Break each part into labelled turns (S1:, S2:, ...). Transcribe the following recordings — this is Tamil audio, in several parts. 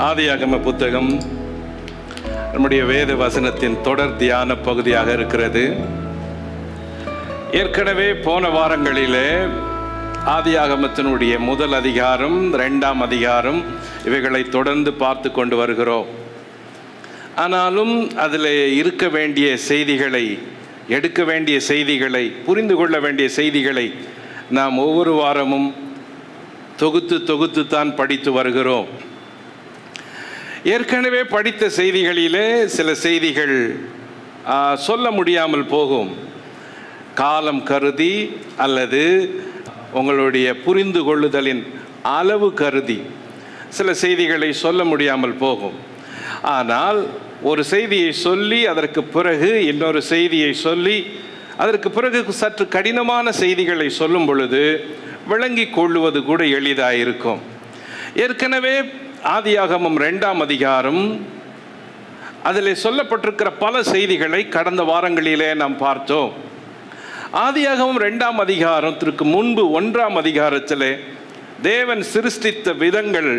S1: ஆதியாகம புத்தகம் நம்முடைய வேத வசனத்தின் தொடர் தியான பகுதியாக இருக்கிறது. ஏற்கனவே போன வாரங்களிலே ஆதியாகமத்தினுடைய முதல் அதிகாரம், 2ஆம் அதிகாரம் இவைகளை தொடர்ந்து பார்த்து கொண்டு வருகிறோம். ஆனாலும் அதில் இருக்க வேண்டிய செய்திகளை, எடுக்க வேண்டிய செய்திகளை, புரிந்து கொள்ள வேண்டிய செய்திகளை நாம் ஒவ்வொரு வாரமும் தொகுத்து தான் படித்து வருகிறோம். ஏற்கனவே படித்த செய்திகளிலே சில செய்திகள் சொல்ல முடியாமல் போகும். காலம் கருதி அல்லது உங்களுடைய புரிந்து கொள்ளுதலின் அளவு கருதி சில செய்திகளை சொல்ல முடியாமல் போகும். ஆனால் ஒரு செய்தியை சொல்லி அதற்கு பிறகு இன்னொரு செய்தியை சொல்லி அதற்கு பிறகு சற்று கடினமான செய்திகளை சொல்லும் பொழுது விளங்கி கொள்ளுவது கூட எளிதாக இருக்கும். ஏற்கனவே ஆதியாகமம் 2ஆம் அதிகாரம் அதில் சொல்லப்பட்டிருக்கிற பல செய்திகளை கடந்த வாரங்களிலே நாம் பார்த்தோம். ஆதியாகமம் 2ஆம் அதிகாரத்திற்கு முன்பு 1ஆம் அதிகாரத்திலே தேவன் சிருஷ்டித்த விதங்கள்,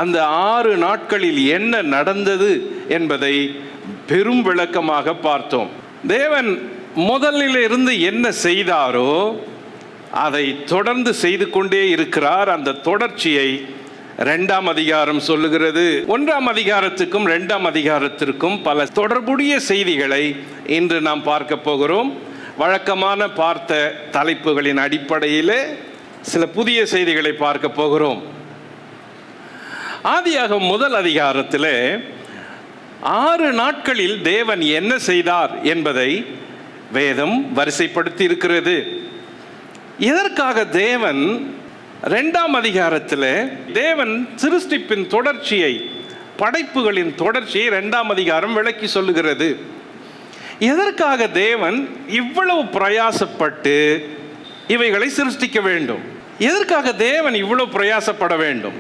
S1: அந்த 6 நாட்களில் என்ன நடந்தது என்பதை பெரும் விளக்கமாக பார்த்தோம். தேவன் முதலிலிருந்து என்ன செய்தாரோ அதை தொடர்ந்து செய்து கொண்டே இருக்கிறார். அந்த தொடர்ச்சியை 2ஆம் அதிகாரம் சொல்லுகிறது. 1ஆம் அதிகாரத்துக்கும் 2ஆம் அதிகாரத்திற்கும் பல தொடர்புடைய செய்திகளை இன்று நாம் பார்க்க போகிறோம். வழக்கமான பார்த்த தலைப்புகளின் அடிப்படையில் சில புதிய செய்திகளை பார்க்க போகிறோம். ஆதியாகமம் முதல் அதிகாரத்தில் 6 நாட்களில் தேவன் என்ன செய்தார் என்பதை வேதம் வரிசைப்படுத்தி இருக்கிறது. இதற்காக தேவன் 2ஆம் அதிகாரத்தில் தேவன் சிருஷ்டிப்பின் தொடர்ச்சியை, படைப்புகளின் தொடர்ச்சியை 2ஆம் அதிகாரம் விளக்கி சொல்லுகிறது. எதற்காக தேவன் இவ்வளவு பிரயாசப்பட்டு இவைகளை சிருஷ்டிக்க வேண்டும்? எதற்காக தேவன் இவ்வளவு பிரயாசப்பட வேண்டும்?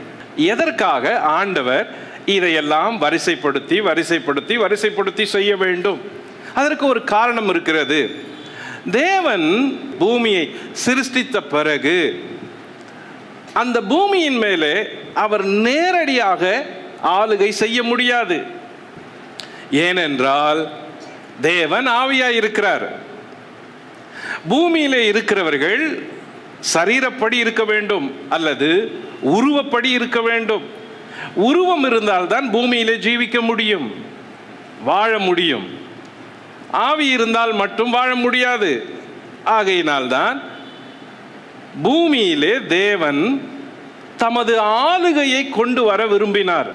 S1: எதற்காக ஆண்டவர் இதையெல்லாம் வரிசைப்படுத்தி செய்ய வேண்டும்? அதற்கு ஒரு காரணம் இருக்கிறது. தேவன் பூமியை சிருஷ்டித்த பிறகு அந்த பூமியின் மேலே அவர் நேரடியாக ஆளுகை செய்ய முடியாது. ஏனென்றால் தேவன் ஆவியாய் இருக்கிறார். பூமியிலே இருக்கிறவர்கள் சரீரப்படி இருக்க வேண்டும் அல்லது உருவப்படி இருக்க வேண்டும். உருவம் இருந்தால்தான் பூமியிலே ஜீவிக்க முடியும், வாழ முடியும். ஆவி இருந்தால் மட்டும் வாழ முடியாது. ஆகையினால்தான் பூமியிலே தேவன் தமது ஆளுகையை கொண்டு வர விரும்பினார்.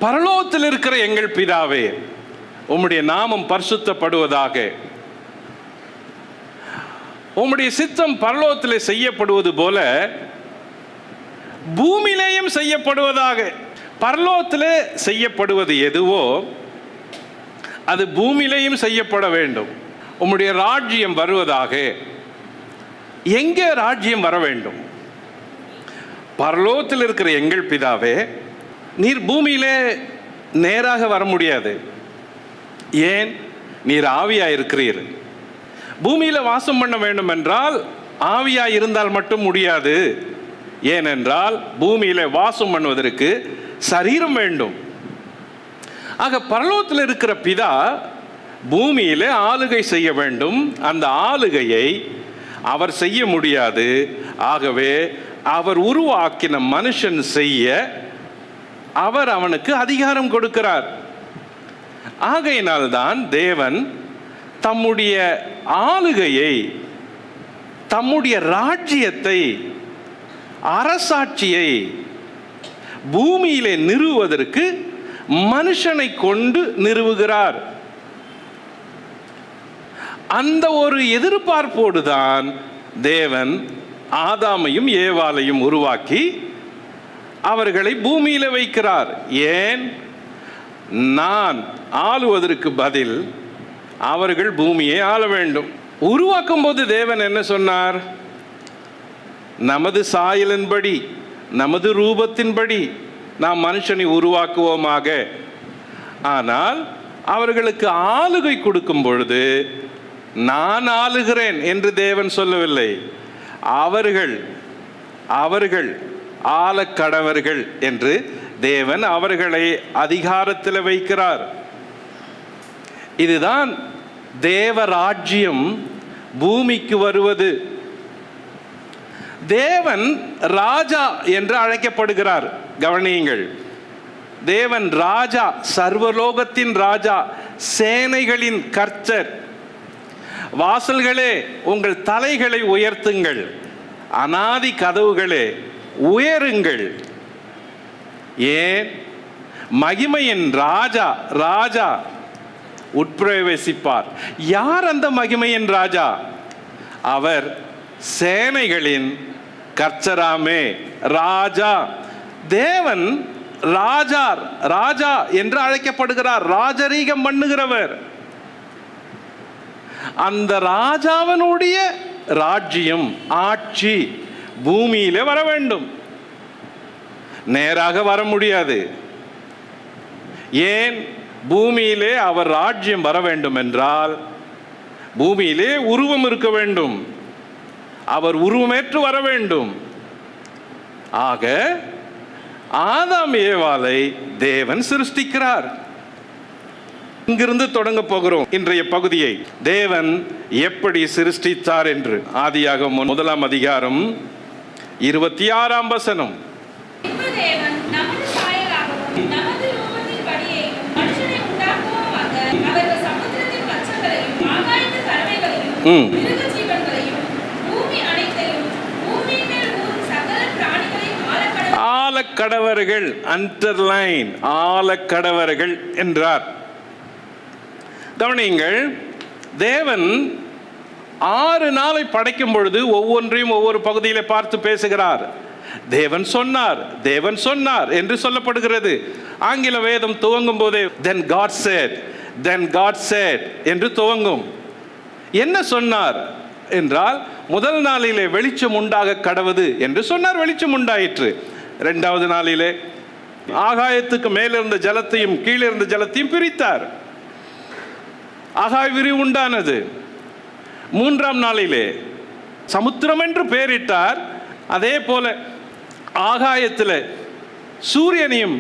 S1: பரலோகத்தில் இருக்கிற எங்கள் பிதாவே, உம்முடைய நாமம் பரிசுத்தப்படுவதாக, உம்முடைய சித்தம் பரலோகத்திலே செய்யப்படுவது போல பூமியிலேயும் செய்யப்படுவதாக. பரலோகத்திலே செய்யப்படுவது எதுவோ அது பூமியிலேயும் செய்யப்பட வேண்டும். உம்முடைய ராஜ்யம் வருவதாக. எங்கே ராஜ்யம் வர வேண்டும்? பரலோகத்தில் இருக்கிற எங்கள் பிதாவே, நீர் பூமியிலே நேராக வர முடியாது. ஏன்? நீர் ஆவியாய் இருக்கிறீர். பூமியில வாசம் பண்ண வேண்டும் என்றால் ஆவியாய் இருந்தால் மட்டும் முடியாது. ஏனென்றால் பூமியில வாசம் பண்ணுவதற்கு சரீரம் வேண்டும். ஆக பரலோகத்தில் இருக்கிற பிதா பூமியிலே ஆளுகை செய்ய வேண்டும். அந்த ஆளுகையை அவர் செய்ய முடியாது. ஆகவே அவர் உருவாக்கின மனுஷன் செய்ய அவர் அவனுக்கு அதிகாரம் கொடுக்கிறார். ஆகையினால்தான் தேவன் தம்முடைய ஆளுகையை, தம்முடைய ராஜ்யத்தை, அரசாட்சியை பூமியிலே நிறுவுவதற்கு மனுஷனை கொண்டு நிறுவுகிறார். அந்த ஒரு எதிர்பார்ப்போடு தான் தேவன் ஆதாமையும் ஏவாளையும் உருவாக்கி அவர்களை பூமியில வைக்கிறார். ஏன்? நான் ஆளுவதற்கு பதில் அவர்கள் பூமியை ஆள வேண்டும். உருவாக்கும் போது தேவன் என்ன சொன்னார்? நமது சாயலின்படி, நமது ரூபத்தின்படி நாம் மனுஷனை உருவாக்குவோமாக. ஆனால் அவர்களுக்கு ஆளுகை கொடுக்கும் பொழுது நான் ஆளுகிறேன் என்று தேவன் சொல்லவில்லை. அவர்கள் ஆளக்கடவர்கள் என்று தேவன் அவர்களை அதிகாரத்தில் வைக்கிறார். இதுதான் தேவராஜ்யம் பூமிக்கு வருவது. தேவன் ராஜா என்று அழைக்கப்படுகிறார். கவனியுங்கள், தேவன் ராஜா, சர்வலோகத்தின் ராஜா, சேனைகளின் கர்த்தர். வாசல்களே உங்கள் தலைகளை உயர்த்துங்கள், அநாதி கதவுகளே உயருங்கள். ஏன்? மகிமையின் ராஜா ராஜா உட்பிரவேசிப்பார். யார் அந்த மகிமையின் ராஜா? அவர் சேனைகளின் கர்த்தராமே, ராஜா. தேவன் ராஜா ராஜா என்று அழைக்கப்படுகிறார், ராஜரீகம் பண்ணுகிறவர். அந்த ராஜாவினுடைய ராஜ்யம், ஆட்சி பூமியிலே வர வேண்டும். நேராக வர முடியாது. ஏன்? பூமியிலே அவர் ராஜ்யம் வர வேண்டும் என்றால் பூமியிலே உருவம் இருக்க வேண்டும், அவர் உருவமேற்று வர வேண்டும். ஆக ஆதாம் ஏவாளை தேவன் சிருஷ்டிக்கிறார். இங்கிருந்து தொடங்க போகிறோம் இன்றைய பகுதியை. தேவன் எப்படி சிருஷ்டித்தார் என்று ஆதியாகமம் 1 அதிகாரம் 26 வசனம். ஆலக்கடவர்கள், அண்டர்லைன், ஆலக்கடவர்கள் என்றார். கவனியுங்கள், தேவன் 6 நாளை படைக்கும் பொழுது ஒவ்வொன்றையும் ஒவ்வொரு பகுதியிலே பார்த்து பேசுகிறார். தேவன் சொன்னார், தேவன் சொன்னார் என்று சொல்லப்படுகிறது. ஆங்கில வேதம் துவங்கும் போதே then God said, then God said என்று துவங்கும். என்ன சொன்னார் என்றால், முதல் நாளிலே வெளிச்சம் உண்டாக கடவது என்று சொன்னார், வெளிச்சம் உண்டாயிற்று. 2வது நாளிலே ஆகாயத்துக்கு மேலிருந்த ஜலத்தையும் கீழிருந்த ஜலத்தையும் பிரித்தார், ஆகாய விரிவு உண்டானது. 3ஆம் நாளிலே சமுத்திரம் என்று பெயரிட்டார். அதே போல ஆகாயத்தில் சூரியனையும்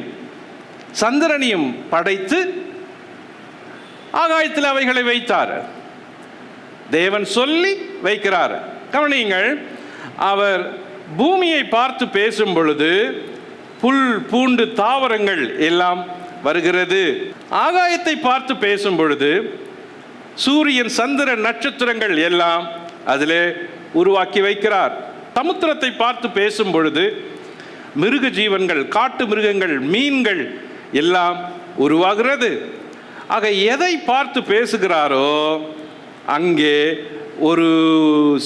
S1: சந்திரனையும் படைத்து ஆகாயத்தில் அவைகளை வைத்தார். தேவன் சொல்லி வைக்கிறார். கவனியுங்கள், அவர் பூமியை பார்த்து பேசும் பொழுது புல் பூண்டு தாவரங்கள் எல்லாம் வருகிறது. ஆகாயத்தை பார்த்து பேசும் பொழுது சூரியன் சந்திரன் நட்சத்திரங்கள் எல்லாம் அதிலே உருவாக்கி வைக்கிறார். சமுத்திரத்தை பார்த்து பேசும் பொழுது மிருக ஜீவன்கள், காட்டு மிருகங்கள், மீன்கள் எல்லாம் உருவாகிறது. ஆக எதை பார்த்து பேசுகிறாரோ அங்கே ஒரு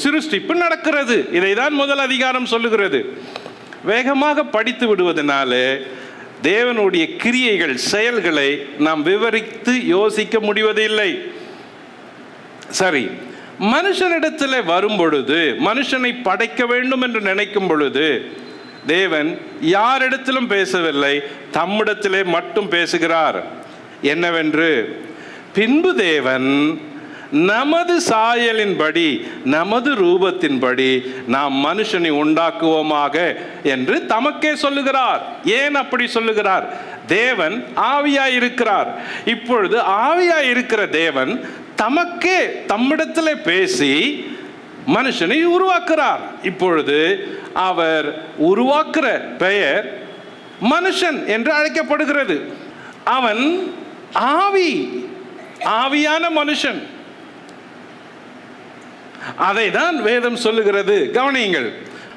S1: சிருஷ்டிப்பு நடக்கிறது. இதை தான் 1 அதிகாரம் சொல்லுகிறது. வேகமாக படித்து விடுவதனால தேவனுடைய கிரியைகள், செயல்களை நாம் விவரித்து யோசிக்க முடிவதில்லை. சரி, மனுஷனிடத்தில் வரும் பொழுது, மனுஷனை படைக்க வேண்டும் என்று நினைக்கும் பொழுது தேவன் யாரிடத்திலும் பேசவில்லை, தம்மிடத்திலே மட்டும் பேசுகிறார். என்னவென்று, பின்பு தேவன் நமது சாயலின்படி, நமது ரூபத்தின்படி நாம் மனுஷனை உண்டாக்குவோமாக என்று தமக்கே சொல்லுகிறார். ஏன் அப்படி சொல்லுகிறார்? தேவன் ஆவியாய் இருக்கிறார். இப்பொழுது ஆவியாய் இருக்கிற தேவன் தமக்கே தம்மிடத்திலே பேசி மனுஷனை உருவாக்குறார். இப்பொழுது அவர் உருவாக்குற பெயர் மனுஷன் என்று அழைக்கப்படுகிறது. அவன் ஆவி, ஆவியான மனுஷன். அதை தான் வேதம் சொல்லுகிறது. கவனியுங்கள்,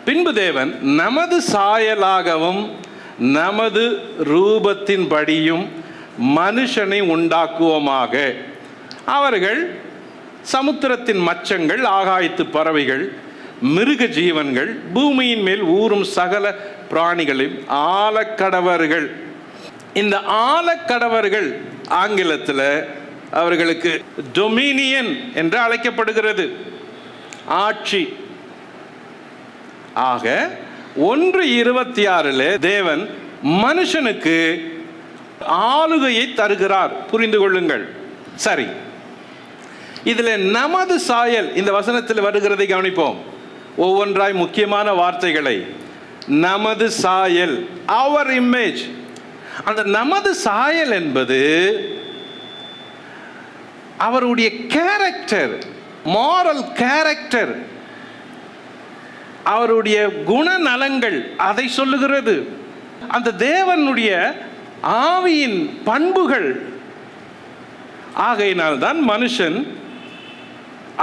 S1: பின்பு தேவன் நமது சாயலாகவும் நமது ரூபத்தின்படியும் மனுஷனை உண்டாக்குவோமாக. அவர்கள் சமுத்திரத்தின் மச்சங்கள், ஆகாயத்து பறவைகள், மிருக ஜீவன்கள், பூமியின் மேல் ஊறும் சகல பிராணிகளையும் ஆலக்கடவர்கள். இந்த ஆலக்கடவர்கள் ஆங்கிலத்தில் அவர்களுக்கு டொமினியன் என்று அழைக்கப்படுகிறது, ஆட்சி. ஆக 1:26 தேவன் மனுஷனுக்கு ஆளுகையை தருகிறார். புரிந்து கொள்ளுங்கள். சரி, இதில் நமது சாயல் இந்த வசனத்தில் வருகிறதை கவனிப்போம். ஒவ்வொன்றாய் முக்கியமான வார்த்தைகளை. நமது சாயல், அவர் இமேஜ், அந்த நமது சாயல் என்பது அவருடைய கேரக்டர், மாரல் கேரக்டர், அவருடைய குணநலங்கள் அதை சொல்லுகிறது. அந்த தேவனுடைய ஆவியின் பண்புகள். ஆகையினால்தான் மனுஷன்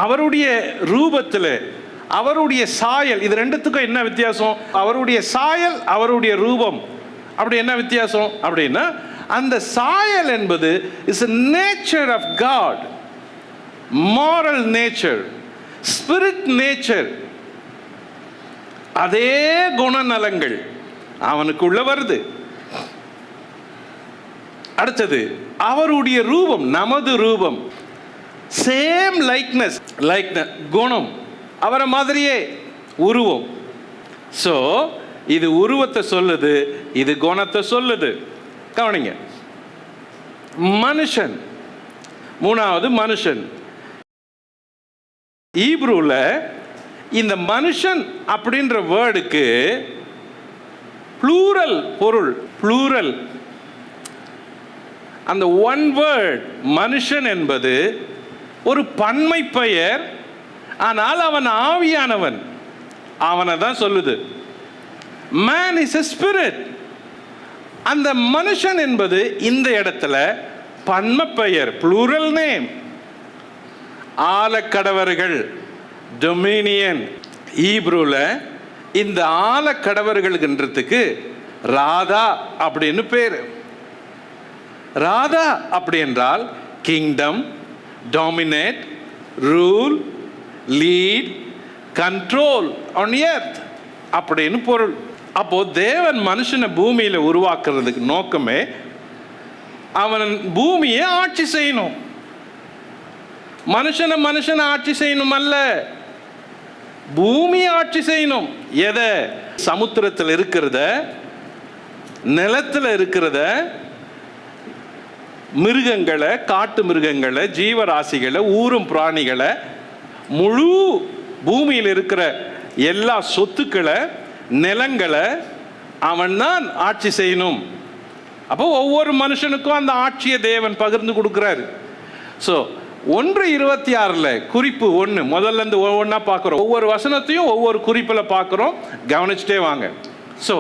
S1: அவருடைய ரூபத்தில், அவருடைய சாயல், இது ரெண்டுத்துக்கும் என்ன வித்தியாசம்? அவருடைய சாயல், அவருடைய ரூபம், அப்படி என்ன வித்தியாசம் அப்படின்னா, அந்த சாயல் என்பது is a nature of God, moral nature, spirit nature. அதே குணநலங்கள் அவனுக்குள்ள வருது. அடுத்தது அவருடைய ரூபம், நமது ரூபம், சேம் லைக்னஸ், குணம், அவரை மாதிரியே உருவம். ஸோ இது உருவத்தை சொல்லுது, இது குணத்தை சொல்லுது. கவனிங்க, மனுஷன், மூணாவது மனுஷன். ஈப்ரூல இந்த மனுஷன் அப்படின்ற வேர்டுக்கு ப்ளூரல் பொருள், ப்ளூரல். அந்த ஒன் வேர்ட் மனுஷன் என்பது ஒரு பன்மை பெயர், ஆனால் அவன் ஆவியானவன், அவனை தான் சொல்லுது. Man is a spirit. அந்த மனுஷன் என்பது இந்த இடத்துல பன்மை பெயர், ப்ளூரல் நேம். ஆலக்கடவர்கள், டொமினியன். ஈப்ரூல இந்த ஆலக்கடவர்கள்ன்றதுக்கு ராதா அப்படின்னு பேர். ராதா அப்படி என்றால் kingdom, dominate, rule, lead, control on earth அப்படின்னு பொருள். அப்போ தேவன் மனுஷனை பூமியில உருவாக்குறதுக்கு நோக்கமே அவன் பூமியை ஆட்சி செய்யணும். மனுஷனை ஆட்சி செய்யணும் அல்ல, பூமியை ஆட்சி செய்யணும். எதை? சமுத்திரத்தில் இருக்கிறத, நிலத்தில் இருக்கிறத, மிருகங்களை, காட்டு மிருகங்களை, ஜீவராசிகளை, ஊரும் பிராணிகளை, முழு பூமியில் இருக்கிற எல்லா சொத்துக்களை, நிலங்களை அவன் தான் ஆட்சி செய்யணும். அப்போ ஒவ்வொரு மனுஷனுக்கும் அந்த ஆட்சியை தேவன் பகிர்ந்து கொடுக்கிறாரு. ஸோ 1:26 குறிப்பு 1, முதல்ல இருந்து ஒவ்வொன்றா பார்க்குறோம். ஒவ்வொரு வசனத்தையும் ஒவ்வொரு குறிப்பில் பார்க்குறோம், கவனிச்சுட்டே வாங்க. ஸோ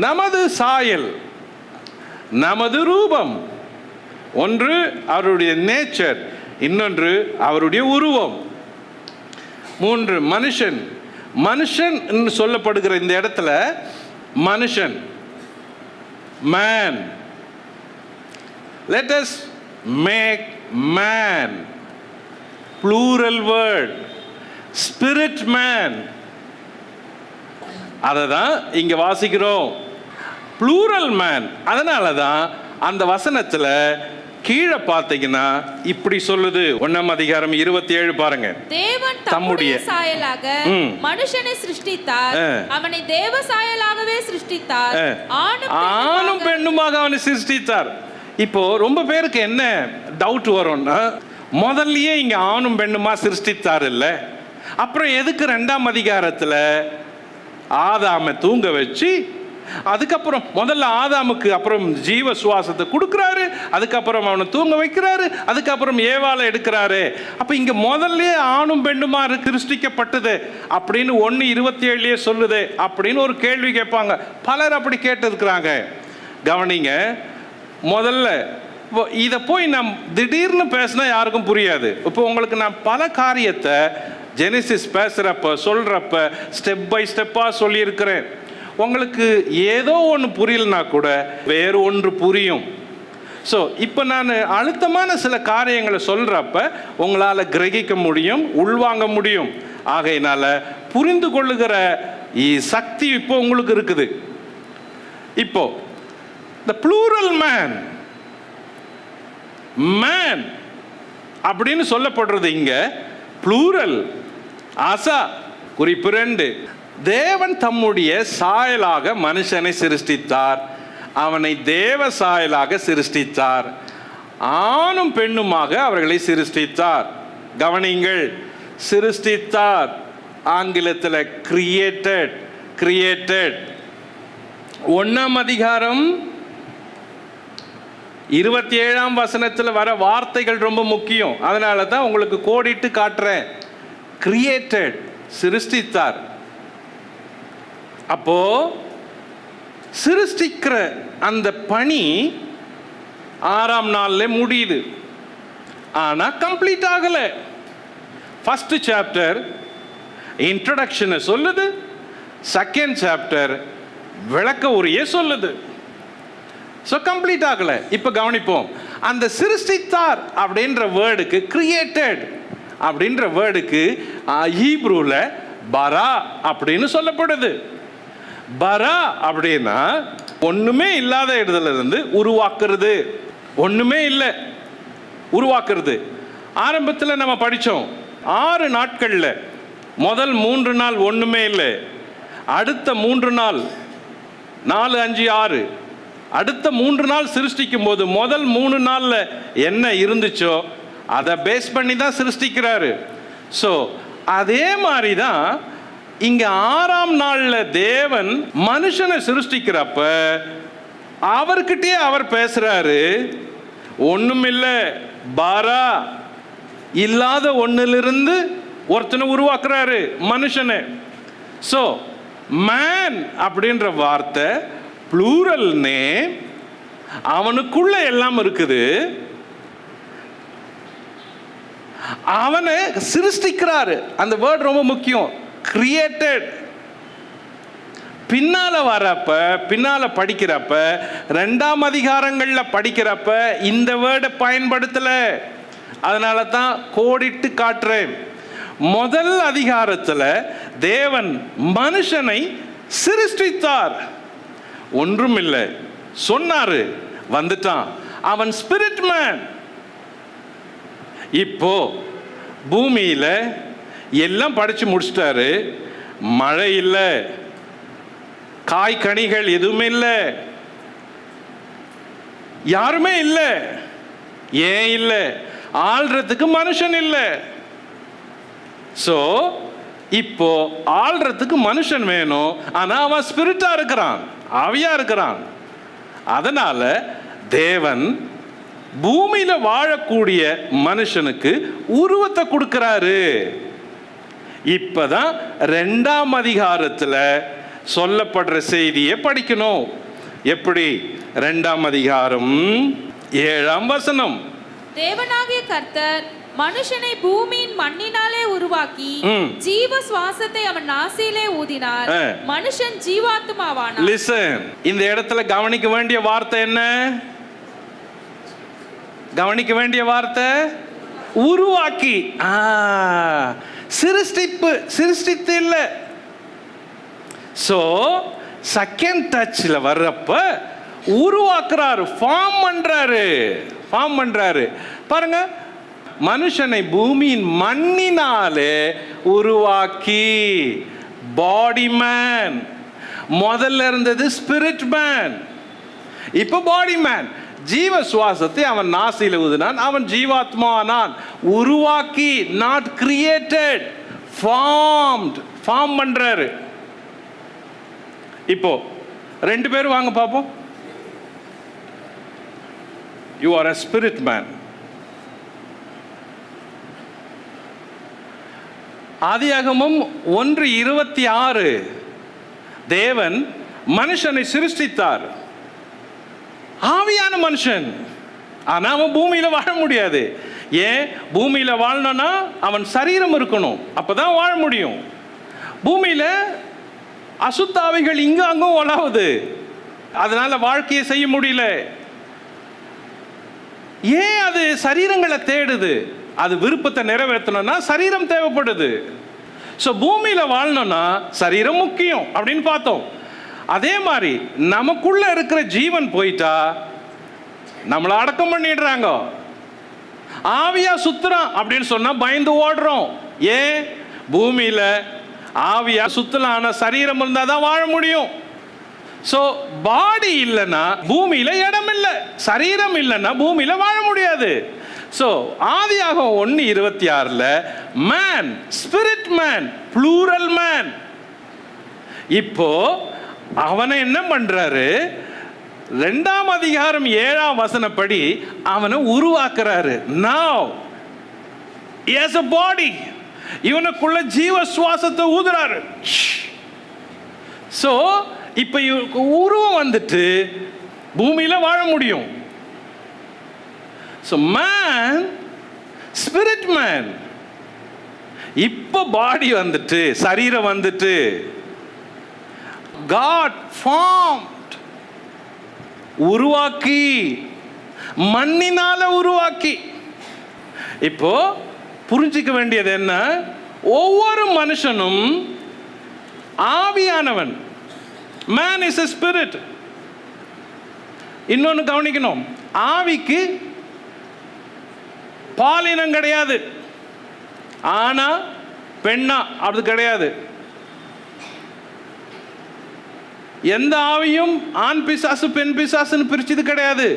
S1: நமது சாயல், நமது ரூபம், ஒன்று அவருடைய நேச்சர், இன்னொன்று அவருடைய உருவம். 3 மனுஷன். மனுஷன் சொல்லப்படுகிற இந்த இடத்துல மனுஷன், man. Let us make man, plural word, spirit man. அதை தான் இங்க வாசிக்கிறோம், plural man. அதனால தான் அந்த வசனத்தில் கீழே பார்த்தீங்கன்னா இப்படி சொல்லுது. 1ஆம் அதிகாரம் 27 பாருங்க.
S2: தேவன் தம்முடைய சாயலாக மனுஷனை சிருஷ்டித்தார், அவனை தேவ சாயலாகவே சிருஷ்டித்தார், ஆணும்
S1: பெண்ணுமாக அவனை சிருஷ்டித்தார். இப்போ ரொம்ப பேருக்கு என்ன டவுட் வரும்னா, முதல்லயே இங்க ஆணும் பெண்ணுமா சிருஷ்டித்தார் இல்ல, அப்புறம் எதுக்கு 2ஆம் அதிகாரத்தில் ஆதாமை தூங்க வச்சு, அதுக்கப்புறம் முதல்ல ஆதாமுக்கு அப்புறம் ஜீவ சுவாசத்தை கொடுக்குறாரு, அதுக்கப்புறம் அவனை தூங்க வைக்கிறாரு, அதுக்கப்புறம் ஏவாளை எடுக்கிறாரு. அப்ப இங்க முதல்ல ஆணும் பெண்ணுமா சிருஷ்டிக்கப்பட்டது அப்படின்னு 1:27 சொல்லுது அப்படின்னு ஒரு கேள்வி கேட்பாங்க. பலர் அப்படி கேட்டிருக்கிறாங்க. கவனிங்க, முதல்ல இதை போய் நாம் திடீர்னு பேசினா யாருக்கும் புரியாது. இப்போ உங்களுக்கு நான் பல காரியத்தை ஜெனிசிஸ் பேசுறப்ப சொல்றப்ப ஸ்டெப் பை ஸ்டெப்பா சொல்லியிருக்கிறேன். உங்களுக்கு ஏதோ ஒன்று புரியலனா கூட வேறு ஒன்று புரியும். ஸோ இப்போ நான் அழுத்தமான சில காரியங்களை சொல்கிறப்ப உங்களால் கிரகிக்க முடியும், உள்வாங்க முடியும். ஆகையினால புரிந்து கொள்ளுகிற சக்தி இப்போ உங்களுக்கு இருக்குது. இப்போ the plural man, man அப்படின்னு சொல்லப்படுறது இங்க ப்ளூரல். ஆசா. குறிப்பு 2, தேவன் தம்முடைய சாயலாக மனுஷனை சிருஷ்டித்தார், அவனை தேவ சாயலாக சிருஷ்டித்தார், ஆணும் பெண்ணுமாக அவர்களை சிருஷ்டித்தார். கவனிங்கள், சிருஷ்டித்தார், ஆங்கிலத்தில் கிரியேட்டட். 1ஆம் அதிகாரம் 27ஆம் வசனத்தில் வர வார்த்தைகள் ரொம்ப முக்கியம். அதனால தான் உங்களுக்கு கோடிட்டு காட்டுறேன். கிரியேட்டட், சிருஷ்டித்தார். அப்போ சிருஷ்டிக்கிற அந்த பணி 6ஆம் நாள்ல முடியுது. ஆனா கம்ப்ளீட் ஆகல. ஃபர்ஸ்ட் சாப்டர் இன்ட்ரோடக்ஷனை சொல்லுது, செகண்ட் சாப்டர் விளக்க உரையே சொல்லுது. ஸோ கம்ப்ளீட் ஆகல. இப்போ கவனிப்போம். அந்த சிருஷ்டித்தார் அப்படின்ற வேர்டுக்கு, கிரியேட்டட் அப்படின்ற வேர்டுக்கு ஹீப்ரூல பரா அப்படின்னு சொல்லப்படுது. பரா அப்படின்னா ஒண்ணுமே இல்லாத இடத்துல இருந்து உருவாக்குறது. ஒண்ணுமே இல்லை, உருவாக்குறது. ஆரம்பத்தில் நம்ம படித்தோம் 6 நாட்களில் முதல் 3 நாள் ஒண்ணுமே இல்லை. அடுத்த 3 நாள் 4, 5, 6 அடுத்த 3 நாள் சிருஷ்டிக்கும் போது முதல் 3 நாள்ல என்ன இருந்துச்சோ அதை பேஸ் பண்ணி தான் சிருஷ்டிக்கிறாரு. ஸோ அதே மாதிரி தான் இங்க 6ஆம் நாள்ல தேவன் மனுஷனை சிருஷ்டிக்கிறப்ப அவர்கிட்டயே அவர் பேசுறாரு. ஒண்ணுமில்லை, பாரா, இல்லாத ஒன்னிலிருந்து ஒருத்தனை உருவாக்குறாரு, மனுஷனை. ஸோ மேன் அப்படின்ற வார்த்தை ப்ளூரல் நேம். அவனுக்குள்ள எல்லாம் இருக்குது. அவனை சிருஷ்டிக்கிறாரு. அந்த வேர்ட் ரொம்ப முக்கியம், கிரியேட்டட். பின்னால படிக்கிறப்ப 2ஆம் அதிகாரங்கள்ல படிக்கிறப்ப இந்த வேர்டை பயன்படுத்தல. அதனால தான் கோடிட்டு காட்டுறேன். முதல் அதிகாரத்துல தேவன் மனுஷனை சிருஷ்டித்தார். ஒன்றுமில்லை சொன்னாரு, வந்துட்டான். அவன் ஸ்பிரிட் மேன். இப்போ பூமியில எல்லாம் படிச்சு முடிச்சிட்டாரு. மழை இல்லை, காய் கனிகள் எதுவுமே இல்லை, யாருமே இல்லை. ஏன் இல்லை? ஆள்றதுக்கு மனுஷன் இல்லை. ஸோ இப்போ ஆள்றதுக்கு மனுஷன் வேணும். ஆனா அவன் ஸ்பிரிட்டா இருக்கிறான், ஆவியா இருக்கிறான். அதனால தேவன் பூமியில வாழக்கூடிய மனுஷனுக்கு உருவத்தை கொடுக்கிறாரு. இப்பதான் 2ஆம் அதிகாரத்துல சொல்லப்படுற செய்தியை படிக்கணும். எப்படி? 2ஆம் அதிகாரம் 7ஆம் வசனம்.
S2: தேவனாகிய கர்த்தர் மனுஷனை பூமியின் மண்ணினாலே உருவாக்கி ஜீவ சுவாசத்தை அவன் நாசியிலே ஊதினார். மனுஷன் ஜீவாத்மாவானான்.
S1: லிசன், இந்த இடத்துல கவனிக்க வேண்டிய வார்த்தை என்ன? கவனிக்க வேண்டிய வார்த்தை உருவாக்கி. சிருஷ்டிப்பு, சிருஷ்டித்து இல்லை. ஸோ செகண்ட் டச்ல வர்றப்ப உருவாக்குறாரு, ஃபார்ம் பண்றாரு. பாருங்க, மனுஷனை பூமியின் மண்ணினாலே உருவாக்கி. பாடி மேன். முதல்ல இருந்தது ஸ்பிரிட் மேன், இப்போ பாடி மேன். ஜீவ சுவாசத்தை அவன் நாசியில் ஊதினான், அவன் ஜீவாத்மானான். உருவாக்கி, நாட் கிரியேட்டட், ஃபார்ம்ட். ஃபார்ம் பண்றாரு. இப்போ 2 பேரும் வாங்க பார்ப்போம். You are a spirit man. ஆதியாகமம் 1:26 தேவன் மனுஷனை சிருஷ்டித்தார். ஆவியான மனுஷன். ஆனா அவன் பூமியில வாழ முடியாது. ஏன்? பூமியில வாழணும்னா அவன் சரீரம் இருக்கணும், அப்பதான் வாழ முடியும். பூமியில அசுத்தாவிகள் இங்க அங்கும் உலாவுது, அதனால வாழ்க்கையை செய்ய முடியல. ஏன்? அது சரீரங்களை தேடுது. அது விருப்பத்தை நிறைவேற்றணும்னா சரீரம் தேவைப்படுது. ஸோ பூமியில வாழணும்னா சரீரம் முக்கியம் அப்படின்னு பார்த்தோம். அதே மாதிரி நமக்குள்ள இருக்கிற ஜீவன் போயிட்டா நம்மளை அடக்கம் பண்ணிடுறாங்க. ஆவியா சுத்துறான் அப்படின்னு சொன்னா பயந்து ஓடுறோம். ஏன்? பூமியில ஆவியா சுத்தலான சரீரம் இருந்தாதான் வாழ முடியும். ஸோ பாடி இல்லைன்னா பூமியில இடம் இல்லை, சரீரம் இல்லைன்னா பூமியில வாழ முடியாது. ஸோ ஆதியாகமம் 1:26 man, spirit man, plural man. இப்போ அவனை என்ன பண்றாரு? 2ஆம் அதிகாரம் 7ஆம் வசனப்படி அவனை உருவாக்குறாரு. Now he has a body. இவனுக்குள்ள ஜீவ சுவாசத்தை ஊதுறாரு. சோ இப்ப உருவம் வந்துட்டு பூமியில வாழ முடியும். So man, spirit man, இப்ப பாடி வந்துட்டு, சரீரம் வந்துட்டு, God formed, உருவாக்கி, மண்ணினால உருவாக்கி. இப்போ புரிஞ்சிக்க வேண்டியது என்ன, ஒவ்வொரு மனுஷனும் ஆவியானவன். Man is a spirit. இன்னொன்னு கவனிக்கணும், ஆவிக்கு பாலினம் கிடையாது. ஆனா பெண்ணா அது கிடையாது. எந்த ஆவியும் ஆண் பிசாசு பெண் பிசாசுன்னு பிரிச்சது கிடையாது.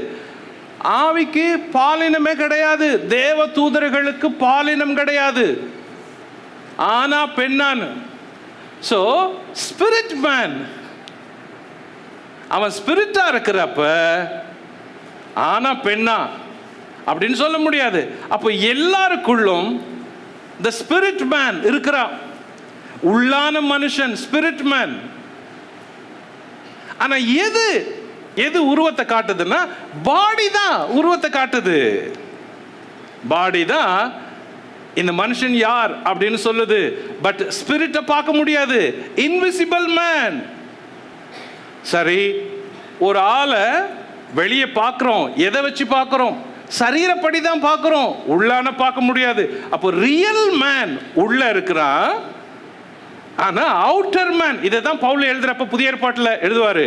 S1: ஆவிக்கு பாலினமே கிடையாது. தேவ தூதர்களுக்கு பாலினம் கிடையாது, ஆனா பெண்ணான்னு. சோ ஸ்பிரிட் மேன், அவன் ஸ்பிரிட்டா இருக்கிறப்ப ஆனா பெண்ணா அப்படின்னு சொல்ல முடியாது. அப்போ எல்லாருக்குள்ளும் the spirit man இருக்கிறான், உள்ளான மனுஷன் ஸ்பிரிட் மேன். ஆனா எது உருவத்தை காட்டுதுன்னா பாடி தான் உருவத்தை காட்டுது. பாடி தான் இந்த மனுஷன் யார் அப்படின்னு சொல்லுது. பட் ஸ்பிரிட்டை பார்க்க முடியாது, இன்விசிபிள் மேன். சரி, ஒரு ஆளை வெளியே பார்க்குறோம், எதை வச்சு பார்க்குறோம்? சரீரப்படி தான் பார்க்குறோம், உள்ளான பார்க்க முடியாது. அப்போ ரியல் மேன் உள்ள இருக்கிறான், ஆனா அவுட்டர் மேன். இதை தான் பவுல் எழுதுறப்ப புதிய ஏற்பாட்டில் எழுதுவாரு.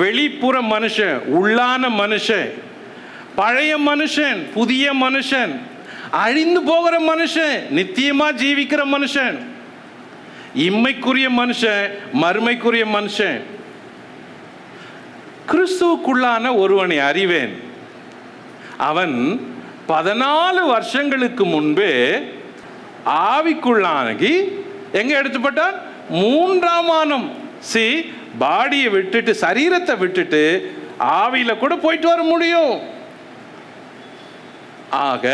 S1: வெளிப்புற மனுஷன், உள்ளான மனுஷன், பழைய மனுஷன், புதிய மனுஷன், அழிந்து போகிற மனுஷன், நித்தியமா ஜீவிக்கிற மனுஷன், இம்மைக்குரிய மனுஷன், மறுமைக்குரிய மனுஷன். கிறிஸ்துவுக்குள்ளான ஒருவனை அறிவேன், அவன் 14 வருஷங்களுக்கு முன்பே ஆவிக்குள்ளாகி எங்க எடுத்துப்பட்டான்? 3ஆம் வானம். பாடியை விட்டுட்டு, சரீரத்தை விட்டுட்டு ஆவியில கூட போயிட்டு வர முடியும். ஆக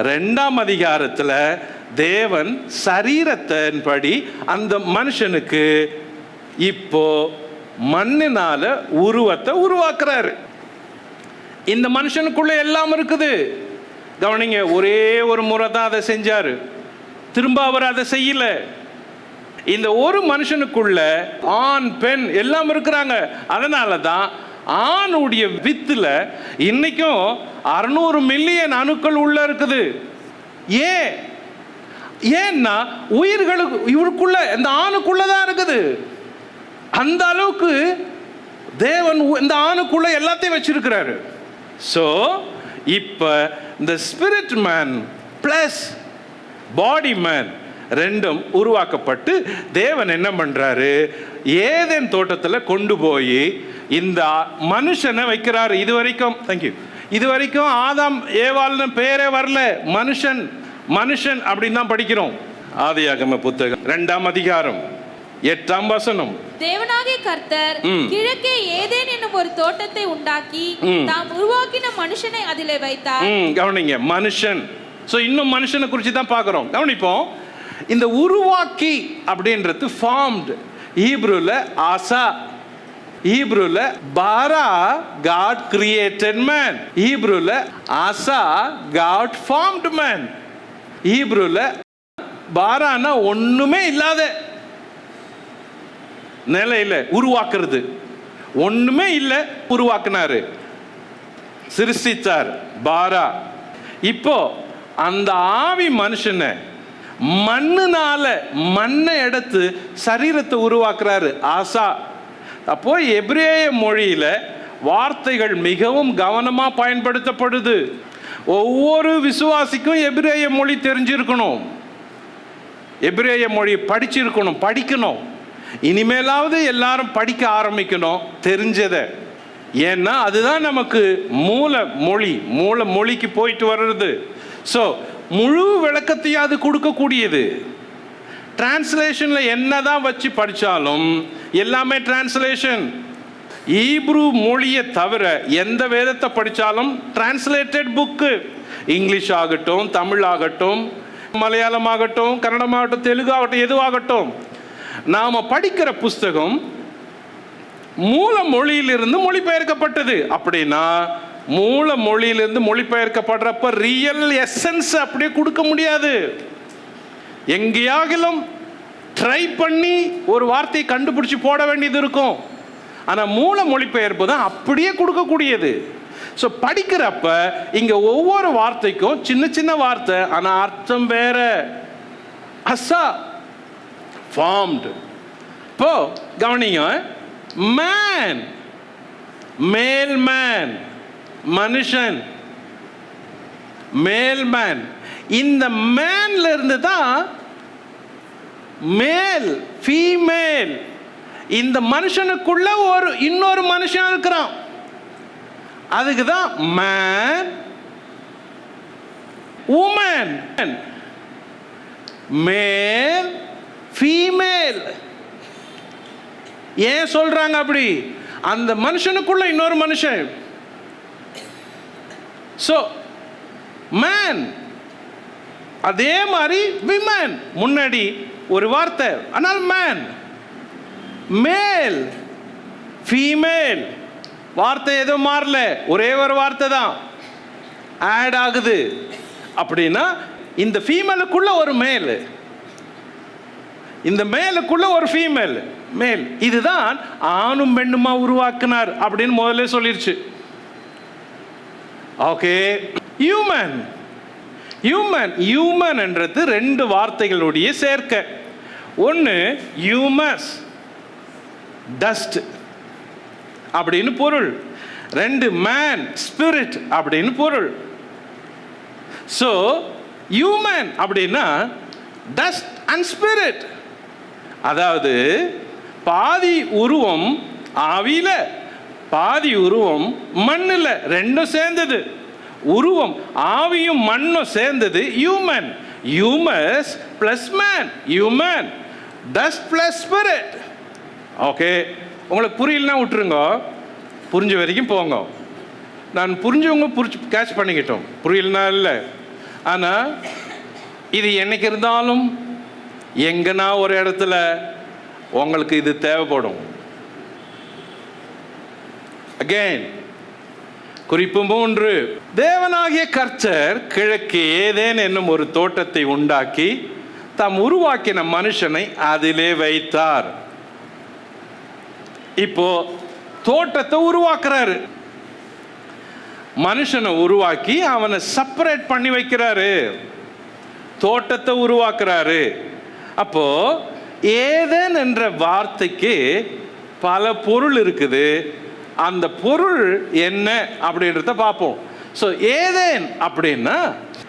S1: 2ஆம் அதிகாரத்துல தேவன் சரீரத்தின்படி அந்த மனுஷனுக்கு இப்போ மண்ணினால உருவத்தை உருவாக்குறாரு. இந்த மனுஷனுக்குள்ள எல்லாம் இருக்குது. கவனிங்க, ஒரே ஒரு முறை தான் அதை செஞ்சாரு, திரும்ப அவர் அதை செய்யல. இந்த ஒரு மனுஷனுக்குள்ள ஆண் பெண் எல்லாம் இருக்கிறாங்க. அதனால தான் ஆணுடைய வித்துல இன்னைக்கும் 600 மில்லியன் அணுக்கள் உள்ள இருக்குது. ஏன்னா உயிர்களுக்கு இவருக்குள்ள, இந்த ஆணுக்குள்ளதான் இருக்குது. அந்த அளவுக்கு தேவன் இந்த ஆணுக்குள்ள எல்லாத்தையும் வச்சிருக்கிறாரு. சோ இப்ப இந்த ஸ்பிரிட் மேன் பிளஸ் பாடி மேன் ரெண்டும் உருவாக்கப்பட்டு தேவன் என்ன பண்றாரு, ஏதேன் தோட்டத்தில் கொண்டு போய் இந்த மனுஷனை வைக்கிறாரு. இதுவரைக்கும் ஆதாம் ஏவாள்னு பேரே வரல, மனுஷன் மனுஷன் அப்படின்னு தான் படிக்கிறோம். ஆதியாகம புத்தகம் 2ஆம் அதிகாரம் 8ஆம் வசனம்.
S2: தேவனாகிய கர்த்தர் கிழக்கே ஏதேன் என்னும் ஒரு தோட்டத்தை உண்டாக்கி தாம் உருவாக்கின மனுஷனை அதிலே வைத்தார்.
S1: கவனிங்க, மனுஷன். சோ இன்னும் மனுஷனை குறித்து தான் பார்க்கிறோம். கவனிப்போம், இந்த உருவாக்கி அப்படின்றது ஃபார்ம்டு. ஹீப்ரூல ஆசா, ஹீப்ரூல பாரா, God created man. ஹீப்ரூல ஆசா, God formed man. ஹீப்ரூல பாரானா ஒண்ணுமே இல்லாத நிலையில உருவாக்குறது, ஒண்ணுமே இல்லை உருவாக்குனாரு, சிருஷ்டித்தார் பாரா. இப்போ அந்த ஆவி மனுஷனை மண்ணுனால, மண்ணை எடுத்து சரீரத்தை உருவாக்குறாரு, ஆசா. அப்போ எபிரேய மொழியில வார்த்தைகள் மிகவும் கவனமா பயன்படுத்தப்படுது. ஒவ்வொரு விசுவாசிக்கும் எபிரேய மொழி தெரிஞ்சிருக்கணும், எபிரேய மொழி படிக்கணும். இனிமேலாவது எல்லாரும் படிக்க ஆரம்பிக்கணும் தெரிஞ்சதை. ஏன்னா அதுதான் நமக்கு மூல மொழிக்கு போயிட்டு வர்றது. ஸோ முழு விளக்கத்தையும் அது கொடுக்கக்கூடியது. டிரான்ஸ்லேஷன்ல என்னதான் வச்சு படித்தாலும் எல்லாமே டிரான்ஸ்லேஷன். ஈப்ரு மொழியை தவிர எந்த வேதத்தை படித்தாலும் டிரான்ஸ்லேட்டட் புக்கு, இங்கிலீஷ் ஆகட்டும், தமிழ் ஆகட்டும், மலையாளம் ஆகட்டும், கன்னடம் ஆகட்டும், தெலுங்கு ஆகட்டும், எதுவாகட்டும், நாம் படிக்கிற புஸ்தகம் மூல மொழியிலிருந்து மொழிபெயர்க்கப்பட்டது. அப்படின்னா மூல மொழியிலிருந்து மொழிபெயர்க்கப்படுறப்ப ரியல் எசன்ஸ் அப்படியே கொடுக்க முடியாது. எங்கேயாகிலும் ட்ரை பண்ணி ஒரு வார்த்தையை கண்டுபிடிச்சி போட வேண்டியது இருக்கும். ஆனால் மூல மொழிபெயர்ப்பு தான் அப்படியே கொடுக்கக்கூடியது. ஸோ படிக்கிறப்ப இங்கே ஒவ்வொரு வார்த்தைக்கும் சின்ன சின்ன வார்த்தை, ஆனால் அர்த்தம் வேற. அசா ஃபார்ம்டு. இப்போ கவனிங்க, மேன், மேல் மேன், மனுஷன், மேல் மேன். இந்த மேன்ல இருந்து தான் மேல், ஃபீமேல். இந்த மனுஷனுக்குள்ள ஒரு இன்னொரு மனுஷன் இருக்கிறான், அதுக்கு தான் மேன், உமன், மேல், ஃபீமேல். ஏன் சொல்றாங்க அப்படி? அந்த மனுஷனுக்குள்ள இன்னொரு மனுஷன். ஸோ மேன், அதே மாதிரி விமன். முன்னாடி ஒரு வார்த்தை, ஆனால் மேன், மேல், ஃபீமேல். வார்த்தை எதுவும் மாறல, ஒரே ஒரு வார்த்தை தான் ஆட் ஆகுது. அப்படின்னா இந்த ஃபீமேலுக்குள்ள ஒரு மேல், இந்த மேலுக்குள்ள ஒரு ஃபீமேல், மேல். இதுதான் ஆணும் பெண்ணுமா உருவாக்குனார் அப்படின்னு முதல்ல சொல்லிருச்சு. Okay, human. ஹியூமன், ஹியூமன் என்றது ரெண்டு வார்த்தைகளுடைய சேர்க்கை. ஒன்று ஹியூமஸ், டஸ்ட் அப்படின்னு பொருள். ரெண்டு மேன், ஸ்பிரிட் அப்படின்னு பொருள். ஸோ ஹியூமன் அப்படின்னா டஸ்ட் அண்ட் ஸ்பிரிட். அதாவது பாதி உருவம் ஆவியில, பாதி உருவம் மண்ணில், ரெண்டும் சேர்ந்தது. உருவம் ஆவியும் மண்ணும் சேர்ந்தது human. Humus plus man, human, dust plus spirit. Okay, உங்களுக்கு புரியலன்னா விட்டுருங்க, புரிஞ்ச வரைக்கும் போங்க. நான் புரிஞ்சவங்க கேட்ச் பண்ணிக்கிட்டோம், புரியலனா இல்லை. ஆனால் இது என்னைக்கு இருந்தாலும் எங்கன்னா ஒரு இடத்துல உங்களுக்கு இது தேவைப்படும். அகைன், குறிப்பு 3. தேவனாகிய கர்த்தர் கிழக்கே ஏதேன் என்னும் ஒரு தோட்டத்தை உண்டாக்கி தாம் உருவாக்கின மனுஷனை அதிலே வைத்தார். இப்போ தோட்டத்தை உருவாக்குறாரு, மனுஷனை உருவாக்கி அவனை செப்பரேட் பண்ணி வைக்கிறாரு, தோட்டத்தை உருவாக்குறாரு. அப்போ ஏதேன் என்ற வார்த்தைக்கு பல பொருள் இருக்குது. அந்த பொருள் என்ன அப்படின்றத பார்ப்போம். ஸோ ஏதேன் அப்படின்னா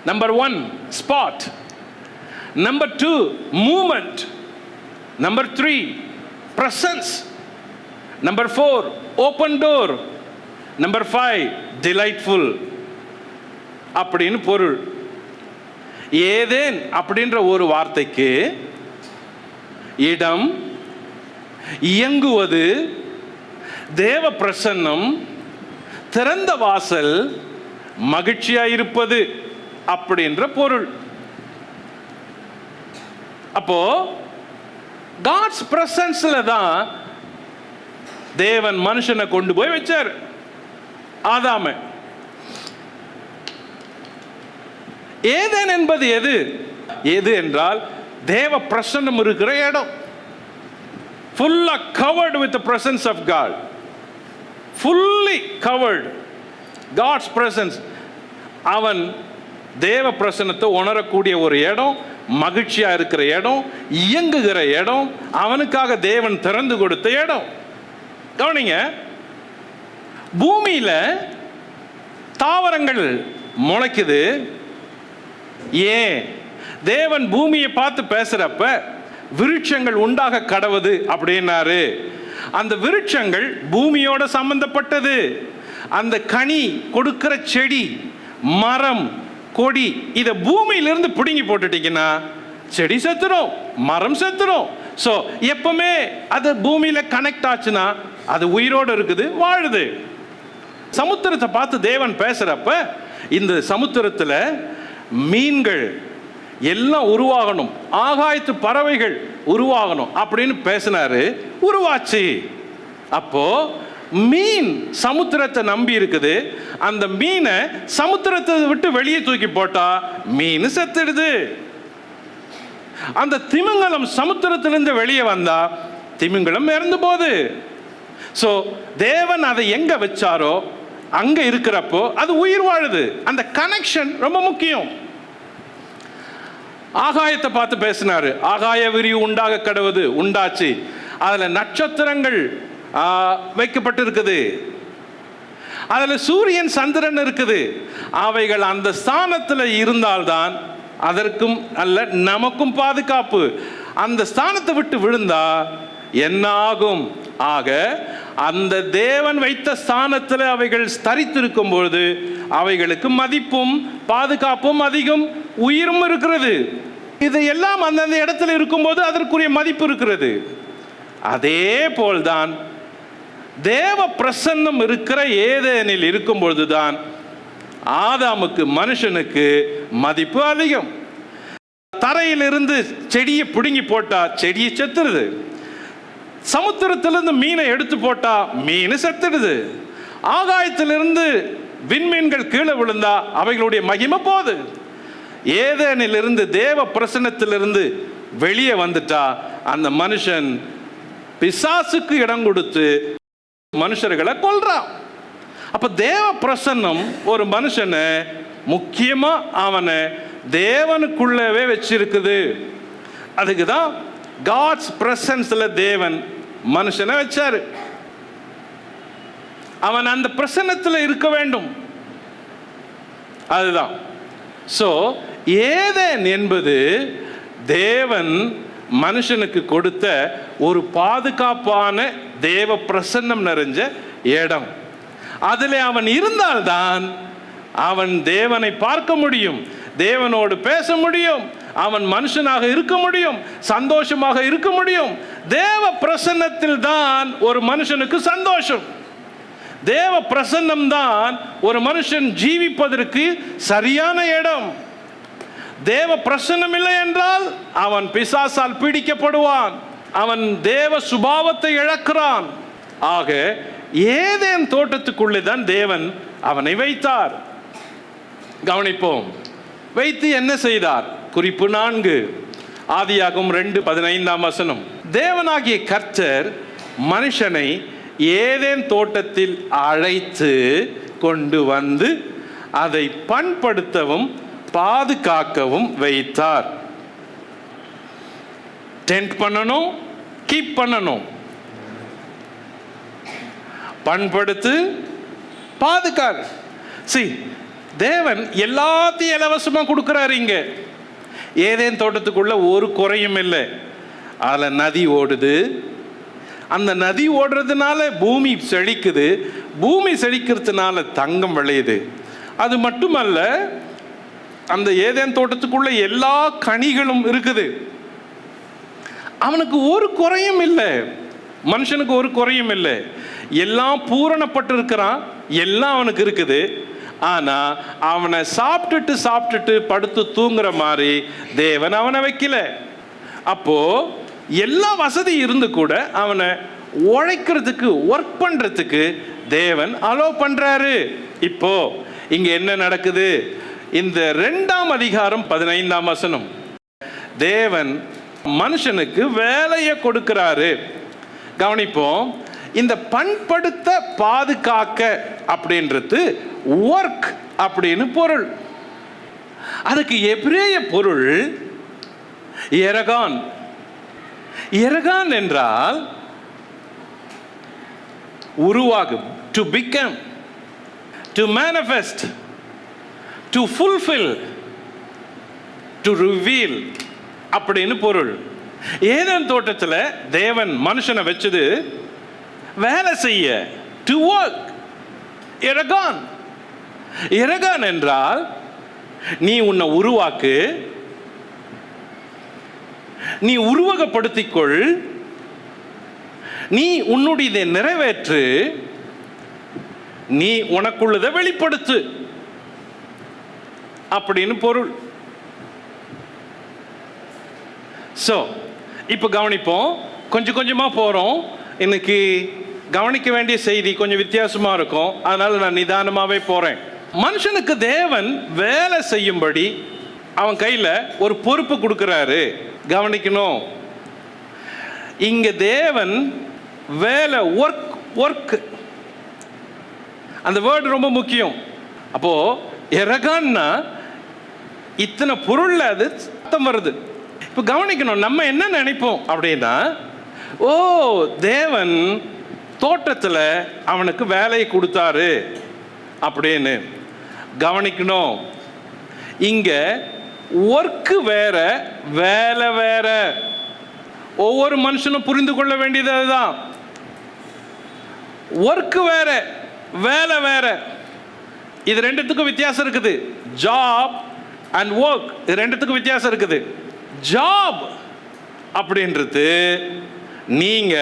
S1: number 1 spot, number 2 moment, number 3 presence, number 4 open door, number 5 delightful அப்படின்னு பொருள். ஏதேன் அப்படின்ற ஒரு வார்த்தைக்கு இடம், இயங்குவது, தேவ பிரசன்னம், திறந்த வாசல், மகிழ்ச்சியாயிருப்பது அப்படின்ற பொருள். அப்போ காட்ஸ் பிரசன்ஸ்ல தான் தேவன் மனுஷனை கொண்டு போய் வச்சார், ஆதாம. ஏதேன் என்பது எது? எது என்றால் தேவ பிரசன்னம் இருக்கிற இடம். ஃபுல்லா covered with the presence of God, fully covered, God's presence. அவன் தேவ பிரசன்னத்தை உணரக்கூடிய ஒரு இடம், மகிழ்ச்சியா இருக்கிற இடம், இயங்குகிற இடம், அவனுக்காக தேவன் திறந்து கொடுத்த இடம். கவனிங்க, பூமியில தாவரங்கள் முளைக்குது. ஏன்? தேவன் பூமியை பார்த்து பேசுறப்ப விருட்சங்கள் உண்டாக கடவுது அப்படின்னாரு. அந்த விருட்சங்கள் பூமியோட சம்பந்தப்பட்டது. அந்த கனி கொடுக்கிற செடி, மரம், கொடி, இதை பூமியிலிருந்து பிடுங்கி போட்டுட்டீங்கன்னா செடி செத்துரும், மரம் செத்துரும். ஸோ எப்பவுமே அது பூமியில கனெக்ட் ஆச்சுன்னா அது உயிரோடு இருக்குது, வாழுது. சமுத்திரத்தை பார்த்து தேவன் பேசுறப்ப இந்த சமுத்திரத்தில் மீன்கள் எல்லாம் உருவாகணும், ஆகாயத்து பறவைகள் உருவாகணும் அப்படின்னு பேசினாரு, உருவாச்சு. அப்போ மீன் சமுத்திரத்தை நம்பி இருக்குது. அந்த மீனை சமுத்திரத்தை விட்டு வெளியே தூக்கி போட்டா மீன் செத்துடுது. அந்த திமிங்கலம் சமுத்திரத்திலிருந்து வெளியே வந்தா திமிங்கலம் இறந்து போகுது. ஸோ தேவன் அதை எங்க வச்சாரோ அங்க இருக்கிறப்போ அது உயிர் வாழுது. அந்த கனெக்ஷன் ரொம்ப முக்கியம். ஆகாயத்தை பார்த்து பேசினாரு, ஆகாய விரிவு உண்டாக கடவுது, உண்டாச்சு. அதுல நட்சத்திரங்கள் வைக்கப்பட்டிருக்குது, அதுல சூரியன் சந்திரன் இருக்குது. அவைகள் அந்த ஸ்தானத்தில் இருந்தால்தான் அதற்கும் அல்ல நமக்கும் பாதுகாப்பு. அந்த ஸ்தானத்தை விட்டு விழுந்தா என்ன ஆகும்? ஆக அந்த தேவன் வைத்த ஸ்தானத்தில் அவைகள் ஸ்தரித்திருக்கும் பொழுது அவைகளுக்கு மதிப்பும் பாதுகாப்பும் அதிகம், உயிரும் இருக்கிறது. இது எல்லாம் அந்தந்த இடத்துல இருக்கும்போது அதற்குரிய மதிப்பு இருக்கிறது. அதே போல்தான் தேவ பிரசன்னம் இருக்கிற ஏதேனில் இருக்கும் பொழுதுதான் ஆதாமுக்கு, மனுஷனுக்கு மதிப்பு அதிகம். தரையிலிருந்து செடியை பிடுங்கி போட்டா செடியை செத்துருது, சமுத்திரத்திலிருந்து மீனை எடுத்து போட்டா மீன் செத்துடுது, ஆகாயத்திலிருந்து விண்மீன்கள் கீழே விழுந்தா அவைகளுடைய மகிமை போகுது. ஏதேனிலிருந்து தேவ பிரசன்னத்திலிருந்து வெளியே வந்துட்டா அந்த மனுஷன் பிசாசுக்கு இடம் கொடுத்து மனுஷர்களை கொல்றான். அப்ப தேவ பிரசன்னம் ஒரு மனுஷனை முக்கியமா அவனை தேவனுக்குள்ளவே வச்சிருக்குது. அதுக்கு தான் காட்ஸ் பிரசன்ஸ்ல தேவன் மனுஷனை வச்சாரு. அவன் அந்த பிரசன்னத்தில் இருக்க வேண்டும். அதுதான். ஸோ ஏதேன் என்பது தேவன் மனுஷனுக்கு கொடுத்த ஒரு பாதுகாப்பான தேவ பிரசன்னம் நிறைஞ்ச இடம். அதில் அவன் இருந்தால்தான் அவன் தேவனை பார்க்க முடியும், தேவனோடு பேச முடியும், அவன் மனுஷனாக இருக்க முடியும், சந்தோஷமாக இருக்க முடியும். தேவ பிரசன்னத்தில் தான் ஒரு மனுஷனுக்கு சந்தோஷம். தேவ பிரசன்னம் தான் ஒரு மனுஷன் ஜீவிப்பதற்கு சரியான இடம். தேவ பிரசன்னம் இல்லை என்றால் அவன் பிசாசால் பீடிக்கப்படுவான், அவன் தேவ சுபாவத்தை இழக்கிறான். ஆக ஏதேன் தோட்டத்துக்குள்ளே தான் தேவன் அவனை வைத்தார். கவனிப்போம், வைத்து என்ன செய்தார்? குறிப்பு 4, ஆதியாகமம் 2:15. தேவனாகிய கர்த்தர் மனுஷனை ஏதேன் தோட்டத்தில் அழைத்து கொண்டு வந்து அதை பண்படுத்தவும் பாதுகாக்கவும் வைத்தார். டென்ட் பண்ணணும், கீப் பண்ணணும், பண்படுத்து, பாதுகாக்க. தேவன் எல்லாத்தையும் இலவசமா கொடுக்கிறாரு. இங்க ஏதேன் தோட்டத்துக்குள்ள ஒரு குறையும் இல்லை. அதுல நதி ஓடுது, அந்த நதி ஓடுறதுனால பூமி செழிக்குது, பூமி செழிக்கிறதுனால தங்கம் விளையுது. அது மட்டுமல்ல, அந்த ஏதேன் தோட்டத்துக்குள்ள எல்லா கனிகளும் இருக்குது. அவனுக்கு ஒரு குறையும் இல்லை, மனுஷனுக்கு ஒரு குறையும் இல்லை. எல்லாம் பூரணப்பட்டிருக்கிறான், எல்லாம் அவனுக்கு இருக்குது. ஆனா அவனை சாப்பிட்டுட்டு படுத்து தூங்குற மாதிரி தேவன் அவனை வைக்கல. அப்போ எல்லா வசதி இருந்து கூட அவனை உழைக்கிறதுக்கு, ஒர்க் பண்றதுக்கு தேவன் அலோ பண்றாரு. இப்போ இங்க என்ன நடக்குது? இந்த 2ஆம் அதிகாரம் 15. தேவன் மனுஷனுக்கு வேலையை கொடுக்கிறாரு. கவனிப்போம், இந்த பண்படுத்த பாதுகாக்க அப்படின்றது ஒர்க் அப்படின்னு பொருள். அதுக்கு எபிரேய பொருள் எரகான். எரகான் என்றால் உருவாகும், to become, to manifest, to fulfil, to reveal அப்படின்னு பொருள். ஏதேன் தோட்டத்தில் தேவன் மனுஷனை வச்சது வேலை செய்ய, டு ஒர்க். எரகான். எரகான் என்றால் நீ உன்னை உருவாக்கு, நீ உருவகப்படுத்திக்கொள், நீ உன்னுடைய நிறைவேற்று, நீ உனக்குள்ளதை வெளிப்படுத்து அப்படின்னு பொருள். சோ இப்ப கவனிப்போம், கொஞ்சம் கொஞ்சமா போறோம். இன்னைக்கு கவனிக்க வேண்டிய செய்தி கொஞ்சம் வித்தியாசமா இருக்கும், அதனால நான் நிதானமாவே போறேன். மனுஷனுக்கு தேவன் வேலை செய்யும்படி அவன் கையில ஒரு பொறுப்பு கொடுக்கிறாரு. கவனிக்கணும், இங்க தேவன் வேலை, ஒர்க், அந்த வேர்டு ரொம்ப முக்கியம். அப்போ எரகான்னா இத்தனை பொருள்ல அது அர்த்தம் வருது. இப்போ கவனிக்கணும், நம்ம என்ன நினைப்போம் அப்படின்னா, ஓ தேவன் தோட்டத்தில் அவனுக்கு வேலையை கொடுத்தாரு அப்படின்னு. கவனிக்கணும், இங்க ஒர்க்கு வேற, வேலை வேற. ஒவ்வொரு மனுஷனும் புரிந்து கொள்ள வேண்டியது அதுதான். ஒர்க்கு வேற, வேலை வேற. இது ரெண்டுத்துக்கும் வித்தியாசம் இருக்குது. ஜாப் அண்ட் ஒர்க், இது ரெண்டுத்துக்கும் வித்தியாசம் இருக்குது. ஜாப் அப்படின்றது நீங்க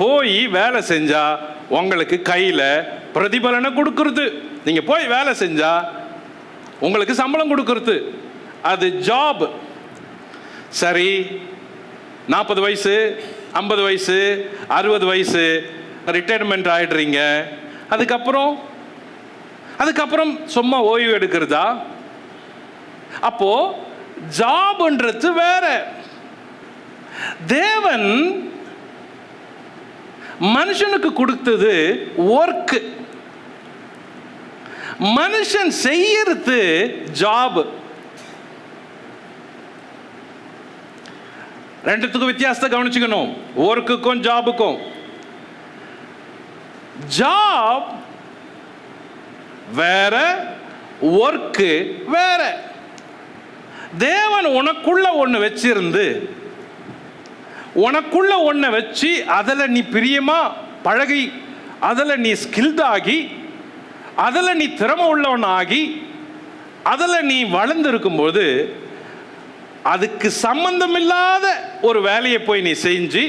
S1: போய் வேலை செஞ்சா உங்களுக்கு கையில பிரதிபலனை கொடுக்கிறது. நீங்க போய் வேலை செஞ்சா உங்களுக்கு சம்பளம் கொடுக்கிறது, அது ஜாப். சரி, 40 வயசு, 50 வயசு, 60 வயசு ரிட்டையர்மெண்ட் ஆயிடுறீங்க. அதுக்கப்புறம் சும்மா ஓய்வு எடுக்கிறதா? அப்போ ஜாப்ன்றது வேற. தேவன் மனுஷனுக்கு கொடுத்தது ஒர்க், மனுஷன் செய்யறது ஜாப். ரெண்டுத்துக்கும் வித்தியாசத்தை கவனிச்சுக்கணும், ஒர்க்குக்கும் ஜாபுக்கும். ஜாப் வேற, ஒர்க்கு வேற. தேவன் உனக்குள்ள ஒன்று வச்சிருந்து, உனக்குள்ள ஒன்றை வச்சு அதில் நீ பிரியமா பழகி, அதில் நீ ஸ்கில்டாகி, அதில் நீ திறமை உள்ளவனாகி, அதில் நீ வளர்ந்து இருக்கும்போது அதுக்கு சம்பந்தம் இல்லாத ஒரு வேலையை போய் நீ செஞ்சு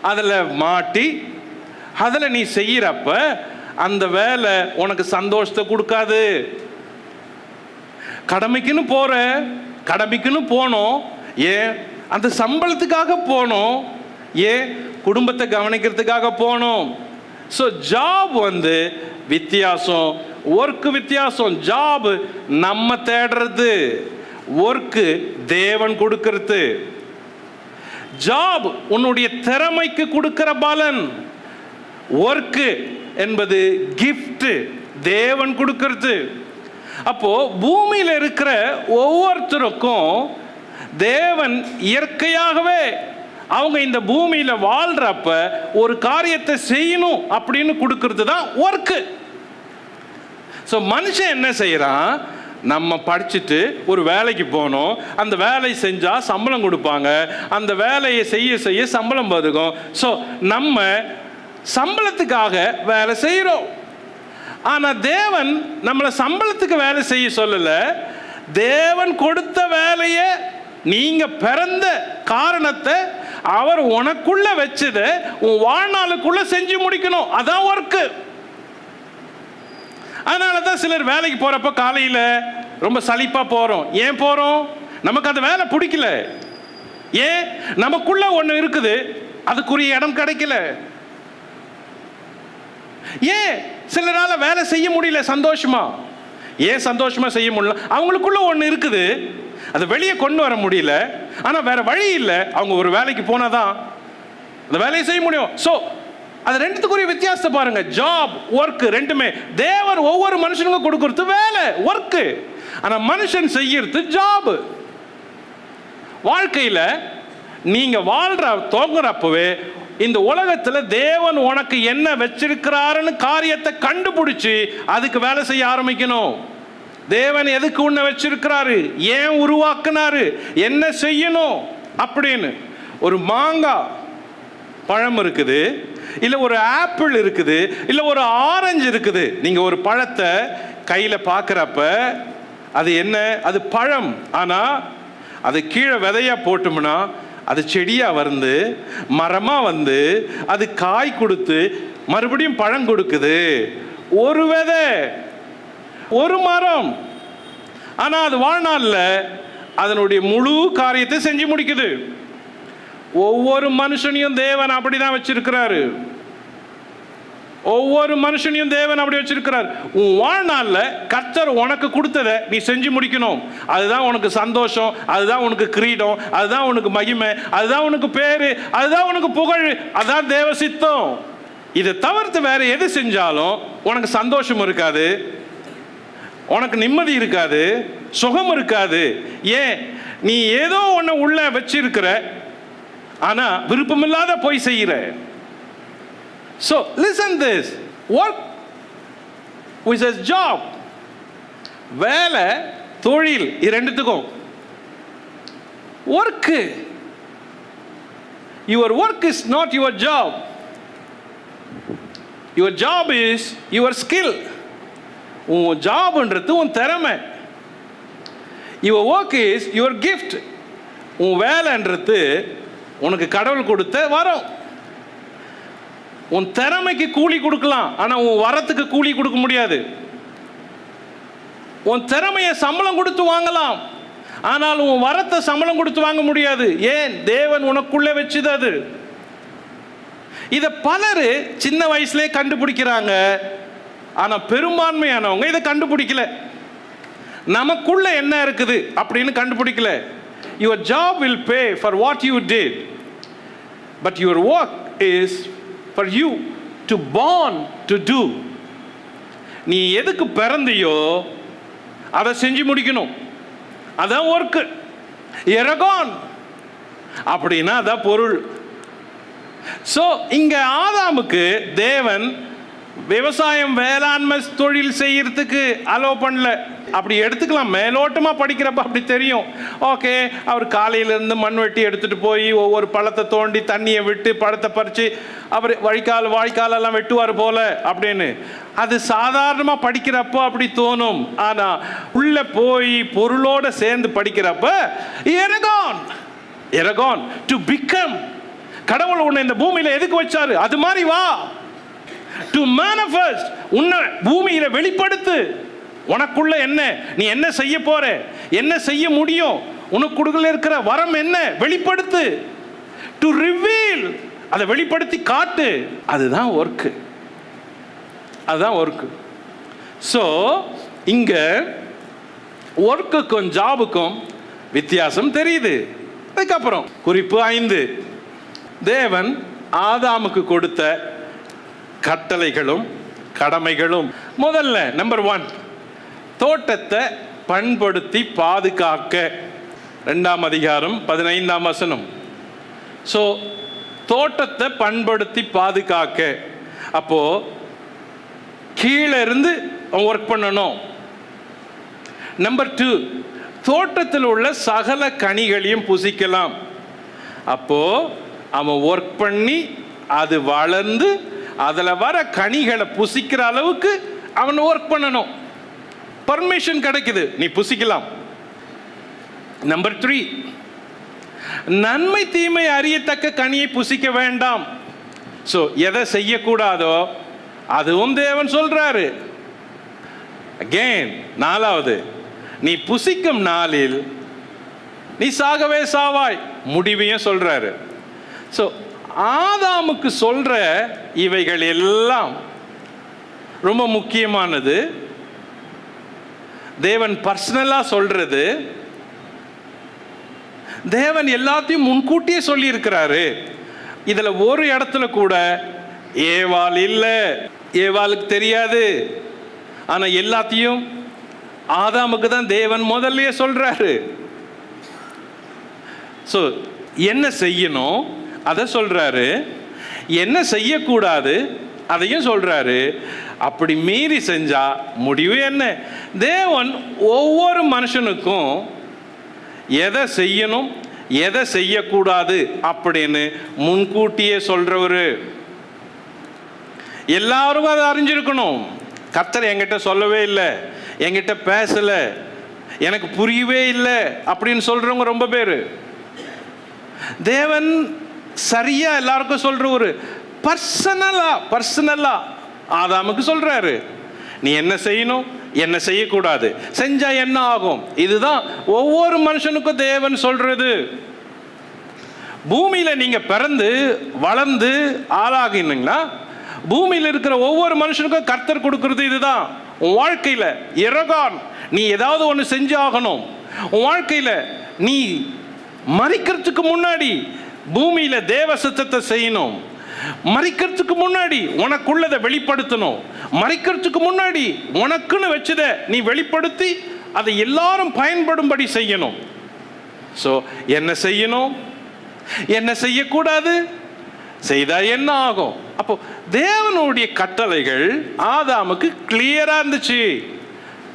S1: அதில் மாட்டி அதில் நீ செய்யறப்ப அந்த வேலை உனக்கு சந்தோஷத்தை கொடுக்காது. கடமைக்குன்னு போனோம், ஏன் அந்த சம்பளத்துக்காக போனோம், ஏன் குடும்பத்தை கவனிக்கிறதுக்காக போனோம். ஸோ ஜாப் வித்தியாசம், ஒர்க்கு வித்தியாசம். ஜாப் நம்ம தேடுறது, ஒர்க்கு தேவன் கொடுக்கிறது. ஜாப் உன்னுடைய திறமைக்கு கொடுக்கிற பலன், ஒர்க்கு என்பது கிஃப்ட், தேவன் கொடுக்கிறது. அப்போ பூமியில் இருக்கிற ஒவ்வொருத்தருக்கும் தேவன் இயற்கையாகவே அவங்க இந்த பூமியில வாழ்றப்ப ஒரு காரியத்தை செய்யணும் அப்படின்னு கொடுக்கிறது தான் ஒர்க்கு. ஸோ மனுஷன் என்ன செய்யறான், நம்ம படிச்சுட்டு ஒரு வேலைக்கு போனோம், அந்த வேலை செஞ்சா சம்பளம் கொடுப்பாங்க, அந்த வேலையை செய்ய செய்ய சம்பளம் வருகும். ஸோ நம்ம சம்பளத்துக்காக வேலை செய்கிறோம். ஆனால் தேவன் நம்மளை சம்பளத்துக்கு வேலை செய்ய சொல்லல. தேவன் கொடுத்த வேலையை, நீங்க பிறந்த காரணத்தை அவர் உனக்குள்ள வச்சதை உன் வாழ்நாளுக்குள்ள செஞ்சு முடிக்கணும். அதான் ஒர்க்கு. அதனால தான் சிலர் வேலைக்கு போறப்ப காலையில் ரொம்ப சலிப்பா போறோம். ஏன் போறோம்? நமக்கு அந்த வேலை பிடிக்கல. ஏன்? நமக்குள்ள ஒன்று இருக்குது, அதுக்குரிய இடம் கிடைக்கல. ஏன் சிலரால வேலை செய்ய முடியல சந்தோஷமா? ஏன் சந்தோஷமா செய்ய முடியல? அவங்களுக்குள்ள ஒன்று இருக்குது, அதை வெளியே கொண்டு வர முடியல. ஆனால் வேற வழி இல்லை, அவங்க ஒரு வேலைக்கு போனாதான் அந்த வேலையை செய்ய முடியும். ஸோ அது ரெண்டுத்துக்குரிய வித்தியாசத்தை பாருங்க. ஜாப், ஒர்க் ரெண்டுமே தேவன் ஒவ்வொரு மனுஷனுக்கும் கொடுக்கறது வேலை, ஒர்க்கு. ஆனால் மனுஷன் செய்யறது ஜாப். வாழ்க்கையில் நீங்க வாழ்ற தோங்குறப்பவே இந்த உலகத்தில் தேவன் உனக்கு என்ன வச்சிருக்கிறாருன்னு காரியத்தை கண்டுபிடிச்சு அதுக்கு வேலை செய்ய ஆரம்பிக்கணும். தேவன் எதுக்கு உன்னை வச்சிருக்கிறாரு, ஏன் உருவாக்குனாரு, என்ன செய்யணும் அப்படின்னு. ஒரு மாங்காய் பழம் இருக்குது, இல்லை ஒரு ஆப்பிள் இருக்குது, இல்லை ஒரு ஆரஞ்சு இருக்குது. நீங்கள் ஒரு பழத்தை கையில் பார்க்குறப்ப அது என்ன? அது பழம். ஆனால் அது கீழே விதையா போட்டோம்னா அது செடியாக வந்து மரமாக வந்து அது காய் கொடுத்து மறுபடியும் பழம் கொடுக்குது. ஒரு விதை, ஒரு மரம், ஆனால் அது வாழ்நாளில் அதனுடைய முழு காரியத்தை செஞ்சு முடிக்குது. ஒவ்வொரு மனுஷனையும் தேவன் அப்படிதான் வச்சிருக்கிறாரு. ஒவ்வொரு மனுஷனையும் தேவன் அப்படி வச்சிருக்கிறார். உன் வாழ்நாளில் கர்த்தர் உனக்கு கொடுத்ததை நீ செஞ்சு முடிக்கணும். அதுதான் உனக்கு சந்தோஷம், அதுதான் உனக்கு கிரீடம், அதுதான் உனக்கு மகிமை, அதுதான் உனக்கு பேரு, அதுதான் உனக்கு புகழ், அதுதான் தேவ சித்தம். இதை தவிர்த்து வேற எது செஞ்சாலும் உனக்கு சந்தோஷம் இருக்காது, உனக்கு நிம்மதி இருக்காது, சுகம் இருக்காது. ஏன்? நீ ஏதோ ஒன்று உள்ள வச்சிருக்கிற, ஆனா விருப்பமில்லாத போய் செய்கிற. So listen this, work which is job, வேலை தொழில், இரண்டுத்துக்கும் work. Your work is not your job. Your job is your skill. உன் ஜாப்ன்றது உன் திறமை. Your work is your gift. உன் வேலைன்றது உனக்கு கடவுள் கொடுத்த வரம். உன் திறமைக்கு கூலி கொடுக்கலாம், ஆனால் உன் வரத்துக்கு கூலி கொடுக்க முடியாது. உன் திறமையை சம்பளம் கொடுத்து வாங்கலாம், ஆனால் உன் வரத்தை சம்பளம் கொடுத்து வாங்க முடியாது. ஏன்? தேவன் உனக்குள்ளே வச்சுது அது. இதை பலர் சின்ன வயசுலேயே கண்டுபிடிக்கிறாங்க, ஆனால் பெரும்பான்மையானவங்க இதை கண்டுபிடிக்கல. நமக்குள்ள என்ன இருக்குது அப்படின்னு கண்டுபிடிக்கல. Your job will pay for what you did, but your work is for you to born to do. நீ எதுக்கு பிறந்தியோ அதை செஞ்சு முடிக்கணும். அதான் ஒர்க்கு. எரகான் அப்படின்னா அதான் பொருள். ஸோ இங்க ஆதாமுக்கு தேவன் விவசாயம் வேளாண்மை தொழில் செய்யறதுக்கு அலோ பண்ணல. அப்படி எடுத்துக்கலாம், மேலோட்டமா படிக்கிறப்ப அப்படி தெரியும். ஓகே, அவர் காலையிலேருந்து மண் வெட்டி எடுத்துட்டு போய் ஒவ்வொரு பழத்தை தோண்டி தண்ணியை விட்டு பழத்தை பறித்து அவர் வாய்க்காலெல்லாம் வெட்டுவார் போல அப்படின்னு அது சாதாரணமாக படிக்கிறப்போ அப்படி தோணும். ஆனால் உள்ள போய் பொருளோட சேர்ந்து படிக்கிறப்ப எரகான் டு பிகம். கடவுள் உன்னை இந்த பூமியில எதுக்கு வச்சாரு? அது மாதிரி வா. டு manifest, உன்னை பூமியில வெளிப்படுத்து. உனக்குள்ள என்ன, நீ என்ன செய்ய போற, என்ன செய்ய முடியும், உனக்குள்ள இருக்கிற வரம் என்ன, வெளிப்படுத்து. டு ரிவீல், அதை வெளிப்படுத்தி காட்டு. அதுதான் ஒர்க்கு. அதுதான் ஒர்க்கு. ஸோ இங்க ஒர்க்குக்கும் ஜாபுக்கும் வித்தியாசம் தெரியுது. அதுக்கப்புறம் குறிப்பு 5, தேவன் ஆதாமுக்கு கொடுத்த கட்டளைகளும் கடமைகளும். முதல்ல நம்பர் 1, தோட்டத்தை பண்படுத்தி பாதுகாக்க. 2ஆம் அதிகாரம் 15ஆம் வசனம். ஸோ தோட்டத்தை பண்படுத்தி பாதுகாக்க, அப்போ கீழே இருந்து ஒர்க் பண்ணணும். நம்பர் 2, தோட்டத்தில் உள்ள சகல கனிகளையும் புசிக்கலாம். அப்போ அவன் ஒர்க் பண்ணி அது வளர்ந்து அதில் வர கனிகளை புசிக்கிற அளவுக்கு அவன் ஒர்க் பண்ணணும். பர்மிஷன் கிடைக்குது, நீ புசிக்கலாம். நம்பர் 3, நன்மை தீமை அறியத்தக்க கனியை புசிக்க வேண்டாம். ஸோ எதை செய்யக்கூடாதோ அதுவும் தேவன் சொல்றாரு. அகெயின் 4வது, நீ புசிக்கும் நாளில் நீ சாகவே சாவாய், முடிவையும் சொல்றாரு. ஸோ ஆதாமுக்கு சொல்ற இவைகள் எல்லாம் ரொம்ப முக்கியமானது. தேவன் பர்சனலா சொல்றது. தேவன் எல்லாத்தையும் முன்கூட்டியே சொல்லி இருக்கிறாரு. இதுல ஒரு இடத்துல கூட ஏவாள் இல்லை, ஏவாளுக்கு தெரியாது. ஆனா எல்லாத்தையும் ஆதாமுக்கு தான் தேவன் முதல்லயே சொல்றாரு. ஸோ என்ன செய்யணும் அதை சொல்றாரு, என்ன செய்யக்கூடாது அதையும் சொல்றாரு. அப்படி மீறி செஞ்சா முடிவு என்ன? தேவன் ஒவ்வொரு மனுஷனுக்கும் எதை செய்யணும் எதை செய்யக்கூடாது அப்படின்னு முன்கூட்டியே சொல்றவரு. எல்லாரும் அதை அறிஞ்சிருக்கணும். கர்த்தர் என்கிட்ட சொல்லவே இல்லை, என்கிட்ட பேசல, எனக்கு புரியவே இல்லை அப்படின்னு சொல்றவங்க ரொம்ப பேர். தேவன் சரியா எல்லாருக்கும் சொல்ற ஒரு பர்சனலா ஆதாமுக்கு சொல்றாரு, நீ என்ன செய்யணும், என்ன செய்யக்கூடாது, செஞ்சா என்ன ஆகும். இதுதான் ஒவ்வொரு மனுஷனுக்கும் தேவன் சொல்றது. பூமியில நீங்க பிறந்து வளர்ந்து ஆளாகினீங்கன்னா பூமியில் இருக்கிற ஒவ்வொரு மனுஷனுக்கும் கர்த்தர் கொடுக்கிறது இதுதான். உன் வாழ்க்கையில இரகான் நீ ஏதாவது ஒன்று செஞ்சு ஆகணும். உன் வாழ்க்கையில நீ மரிக்கிறதுக்கு முன்னாடி பூமியில தேவ சித்தத்தை செய்யணும். மரிக்கிறதுக்கு முன்னாடி உனக்குள்ளதை வெளிப்படுத்தணும். மரிக்கிறதுக்கு முன்னாடி உனக்குன்னு வச்சத நீ வெளிப்படுத்தி அதை எல்லாரும் பயன்படும்படி செய்யணும். ஸோ என்ன செய்யணும், என்ன செய்யக்கூடாது, செய்தா என்ன ஆகும். அப்போ தேவனுடைய கட்டளைகள் ஆதாமுக்கு கிளியரா இருந்துச்சு.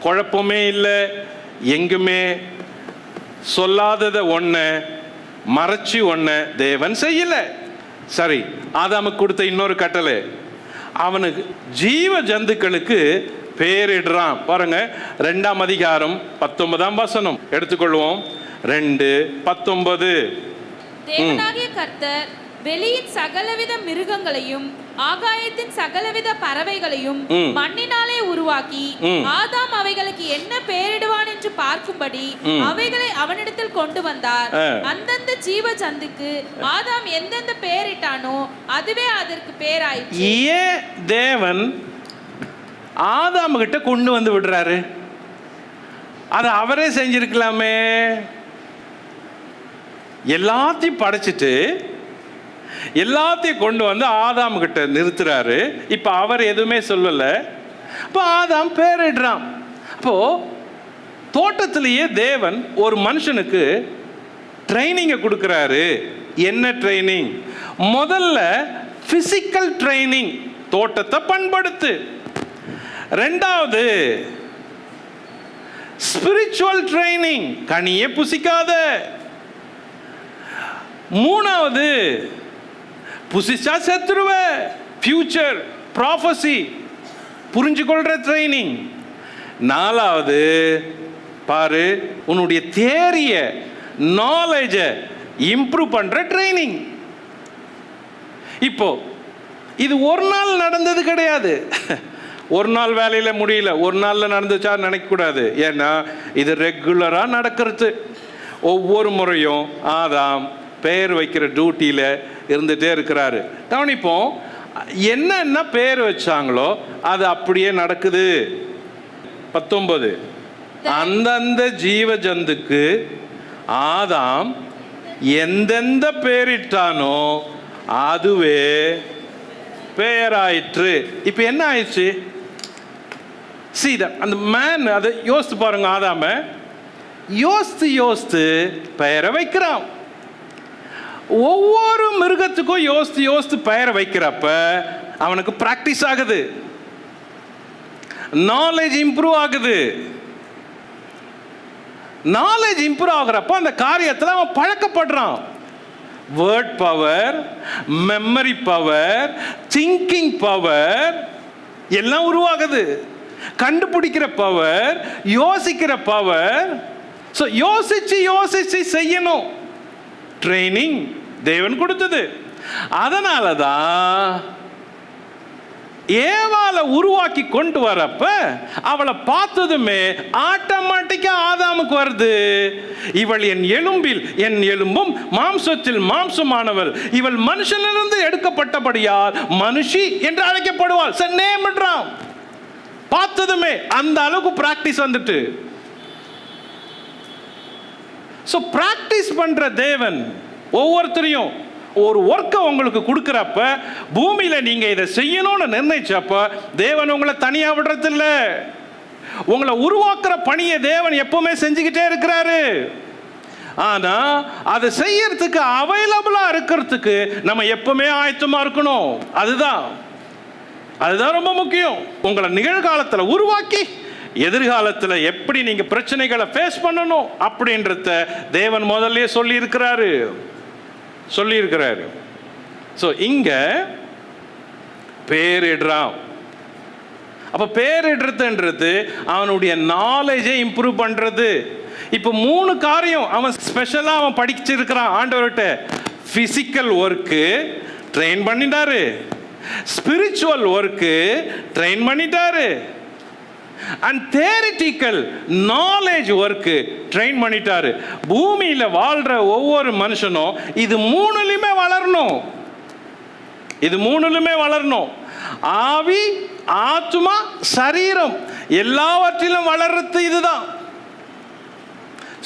S1: குழப்பமே இல்லை. எங்குமே சொல்லாதத ஒன்ன மறைச்சு ஒன்ன தேவன் செய்யல. சரி, ஆதாமுக்கு கொடுத்த இன்னொரு கட்டளை, அவனுக்கு ஜீவ ஜந்துக்களுக்கு பேரிடுறான். பாருங்க, 2ஆம் அதிகாரம் 19ஆம் வசனம் எடுத்துக்கொள்வோம். 2:19.
S2: தேவனாகிய கர்த்தர் வெளியின் சகலவித மிருகங்களையும் ஆகாயத்தின் சகலவித பறவைகளையும் மண்ணினாலே உருவாக்கி ஆதாம் அவைகளுக்கு என்ன பெயரிடுவான் என்று பார்க்கும்படி அவைகளை அவனிடத்தில் கொண்டு வந்தார். அந்தந்த ஜீவ ஜந்துக்கு ஆதாம் எந்தெந்த பெயரிட்டானோ அதுவே அதற்கு பெயராயிற்று.
S1: ஏன் தேவன் ஆதாம் கிட்ட கொண்டு வந்து விடுறாரு? அதை அவரே செஞ்சிருக்கலாமே. எல்லாத்தையும் படைச்சிட்டு எல்லாத்தையும் கொண்டு வந்து ஆதாம் கிட்ட நிறுத்துறாரு. இப்ப அவர் எதுவுமே சொல்லல. அப்போ ஆதாம் பேரிடுறான். அப்போ தோட்டத்திலேயே தேவன் ஒரு மனுஷனுக்கு ட்ரைனிங்கை கொடுக்கிறாரு. என்ன ட்ரைனிங்? முதல்ல பிசிக்கல் ட்ரைனிங், தோட்டத்தை பண்படுத்து. ரெண்டாவது ஸ்பிரிச்சுவல் ட்ரைனிங், கனியை புசிக்காத. மூணாவது புசிச்சா செத்துருவ, ஃபியூச்சர் ப்ராஃபஸி புரிஞ்சுக்கொள்ற ட்ரைனிங். நாலாவது பாரு, உன்னுடைய தியரிய நாலேஜ இம்ப்ரூவ் பண்ற ட்ரைனிங். இப்போ இது ஒரு நாள் நடந்தது கிடையாது. ஒரு நாள் வேலையில முடியல, ஒரு நாள்ல நடந்துச்சா நினைக்க கூடாது. ஏன்னா இது ரெகுலரா நடக்கிறது. ஒவ்வொரு முறையும் ஆதாம் பெயர் வைக்கிற டியூட்டியில இருந்துட்டே இருக்கிறாரு. கவனிப்போம், என்னென்ன பெயர் வச்சாங்களோ அது அப்படியே நடக்குது. 19, அந்தந்த ஜீவ ஜந்துக்கு ஆதாம் எந்தெந்த பெயரிட்டானோ அதுவே பெயராயிற்று. இப்ப என்ன ஆயிடுச்சு? அந்த மேன் அதை யோசித்து பாருங்க. ஆதாம யோசித்து பெயரை வைக்கிறான். ஒவ்வொரு மிருகத்துக்கும் யோசித்து பெயரை வைக்கிறப்ப அவனுக்கு பிராக்டிஸ் ஆகுது, நாலேஜ் இம்ப்ரூவ் ஆகுது. நாலேஜ் இம்ப்ரூவ் ஆகுறப்ப அந்த காரியத்தில் அவன் பழக்கப்படுறான். Word power, memory power, thinking power எல்லாம் உருவாகுது. கண்டுபிடிக்கிற பவர், யோசிக்கிற பவர். ஸோ யோசிச்சு செய்யணும். ட்ரைனிங் தேவன் கொடுத்தது. அதனால தான் ஏவாளை உருவாக்கி கொண்டு வரப்ப அவளை பார்த்ததுமே ஆட்டோமேட்டிக்கா ஆதாமுக்கு வருது, இவள் என் எலும்பில் என் எலும்பும் மாம்சத்தில் மாம்சமானவள், இவள் மனுஷனிலிருந்து எடுக்கப்பட்டபடியால் மனுஷி என்று அழைக்கப்படுவாள். நேம்ன்றான். பார்த்ததுமே அந்த அளவுக்கு பிராக்டிஸ் வந்துட்டு. ஸோ பிராக்டிஸ் பண்ற தேவன் ஒவ்வொருத்தரையும் ஒரு ஒர்க்கை உங்களுக்கு கொடுக்குறப்ப, பூமியில நீங்க இதை செய்யணும்னு நிர்ணயிச்சப்ப தேவன் உங்களை தனியா விடுறதில்ல. உங்களை உருவாக்குற பணியை தேவன் எப்பவுமே செஞ்சுக்கிட்டே இருக்கிறாரு. ஆனா அதை செய்யறதுக்கு அவைலபிளா இருக்கிறதுக்கு நம்ம எப்பவுமே ஆயத்தமா இருக்கணும். அதுதான் ரொம்ப முக்கியம். உங்களை நிகழ்காலத்தில் உருவாக்கி எதிர்காலத்தில் எப்படி நீங்க பிரச்சனைகளை ஃபேஸ் பண்ணணும் அப்படின்றத தேவன் முதல்ல சொல்லி இருக்கிறாரு. ஸோ இங்க பேரிடுறான். அப்போ பேரிடுறதுன்றது அவனுடைய நாலேஜை இம்ப்ரூவ் பண்ணுறது. இப்போ 3 காரியம் அவன் ஸ்பெஷலாக அவன் படிச்சிருக்கிறான் ஆண்டவர்கிட்ட. ஃபிசிக்கல் ஒர்க்கு ட்ரெயின் பண்ணிட்டாரு, ஸ்பிரிச்சுவல் ஒர்க்கு ட்ரெயின் பண்ணிட்டாரு, and theoretical knowledge work train பண்ணிட்டாரு. பூமியில் வாழ்கிற ஒவ்வொரு மனுஷனும் இது 3லையுமே வளரணும். இது 3லுமே வளரணும். ஆவி, ஆத்மா, சரீரம் எல்லாவற்றிலும் வளர்றது இதுதான்.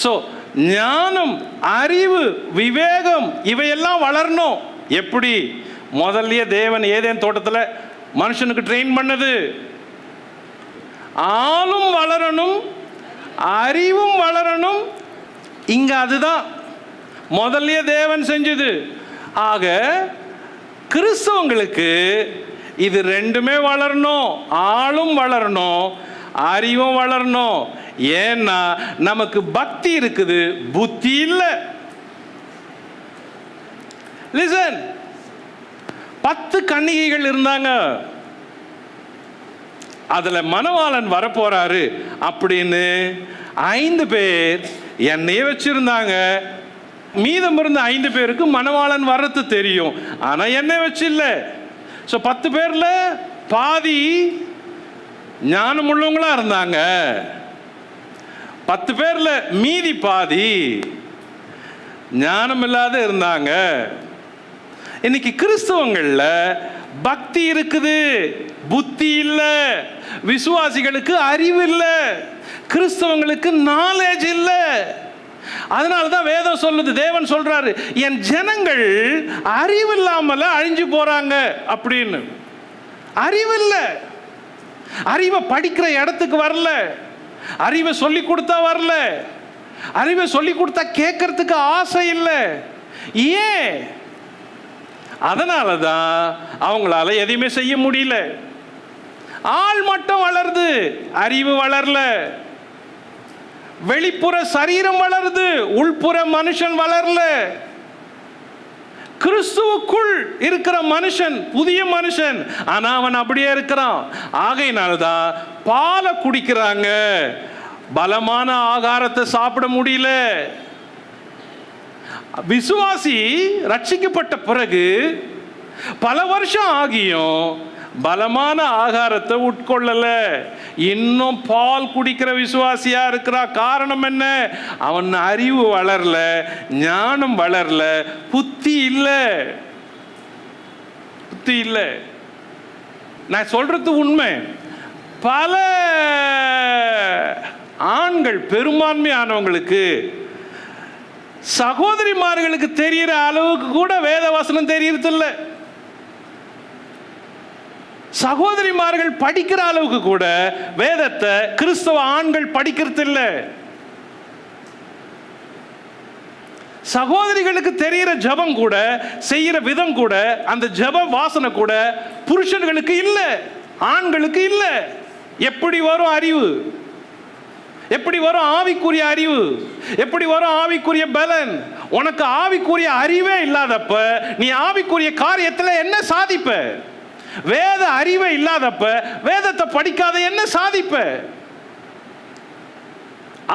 S1: ஸோ ஞானம், அறிவு, விவேகம் இவையெல்லாம் வளரணும். எப்படி? முதல்லயே தேவன் ஏதேன் தோட்டத்தில் மனுஷனுக்கு ட்ரெயின் பண்ணது. ஆளும் வளரணும், அறிவும் வளரணும். இங்க அதுதான் முதல்லயே தேவன் செஞ்சது. ஆக கிறிஸ்தவங்களுக்கு இது 2மே வளரணும். ஆளும் வளரணும், அறிவும் வளரணும். ஏன்னா நமக்கு பக்தி இருக்குது, புத்தி இல்லை. லிசன், 10 கன்னிகைகள் இருந்தாங்க. அதுல மணவாளன் வரப்போறாரு அப்படின்னு 5 பேர் எண்ணெயை வச்சிருந்தாங்க. மீதம் இருந்த 5 பேருக்கு மணவாளன் வர்றது தெரியும், ஆனா எண்ணெய் வச்சு இல்லை. ஸோ 10 பேர்ல பாதி ஞானம் உள்ளவங்களா இருந்தாங்க. 10 பேர்ல மீதி பாதி ஞானம் இல்லாத இருந்தாங்க. இன்னைக்கு கிறிஸ்தவங்கள்ல பக்தி இருக்குது, புத்தி இல்லை. விசுவாசிகளுக்கு அறிவு இல்லை, கிறிஸ்தவங்களுக்கு நாலேஜ் இல்லை. அதனால தான் வேதம் சொல்லுது, தேவன் சொல்றாரு, என் ஜனங்கள் அறிவு இல்லாமல அழிஞ்சு போறாங்க அப்படின்னு. அறிவு இல்லை. அறிவை படிக்கிற இடத்துக்கு வரல, அறிவை சொல்லி கொடுத்தா வரல, அறிவை சொல்லி கொடுத்தா கேட்கறதுக்கு ஆசை இல்லை. ஏன்? அதனால தான் அவங்களால எதையுமே செய்ய முடியல. ஆள் மட்டும் வளருது, அறிவு வளரல. வெளிப்புற சரீரம் வளருது, உள்புற மனுஷன் வளரல. கிறிஸ்துவுக்குள் இருக்கிற மனுஷன் புதிய மனுஷன், ஆனா அவன் அப்படியே இருக்கிறான். ஆகையினால்தான் பாலை குடிக்கிறாங்க, பலமான ஆகாரத்தை சாப்பிட முடியல. விசுவாசி ரட்சிக்கப்பட்ட பிறகு பல வருஷம் ஆகியும் பலமான ஆகாரத்தை உட்கொள்ளல, இன்னும் பால் குடிக்கிற விசுவாசியா இருக்கிறா. காரணம் என்ன? அவன் அறிவு வளரல, ஞானம் வளரல, புத்தி இல்லை. புத்தி இல்லை. நான் சொல்றது உண்மை. பல ஆண்கள், பெரும்பான்மையானவங்களுக்கு சகோதரிமார்களுக்கு தெரிகிற அளவுக்கு கூட வேத வசனம் தெரியறதில்ல. சகோதரிமார்கள் படிக்கிற அளவுக்கு கூட வேதத்தை கிறிஸ்தவ ஆண்கள் படிக்கிறது இல்லை. சகோதரிகளுக்கு தெரிகிற ஜபம் கூட, செய்யற விதம் கூட, அந்த ஜப வாசனை கூட புருஷர்களுக்கு இல்லை, ஆண்களுக்கு இல்லை. எப்படி வரும் அறிவு? எப்படி வரும் ஆவிக்குரிய அறிவு? எப்படி வரும் ஆவிக்குரிய பலன்? உனக்கு ஆவிக்குரிய அறிவே இல்லாதப்ப நீ ஆவிக்குரிய காரியத்தில் என்ன சாதிப்ப? வேத அறிவே இல்லாதப்ப வேதத்தை படிக்காத என்ன சாதிப்ப?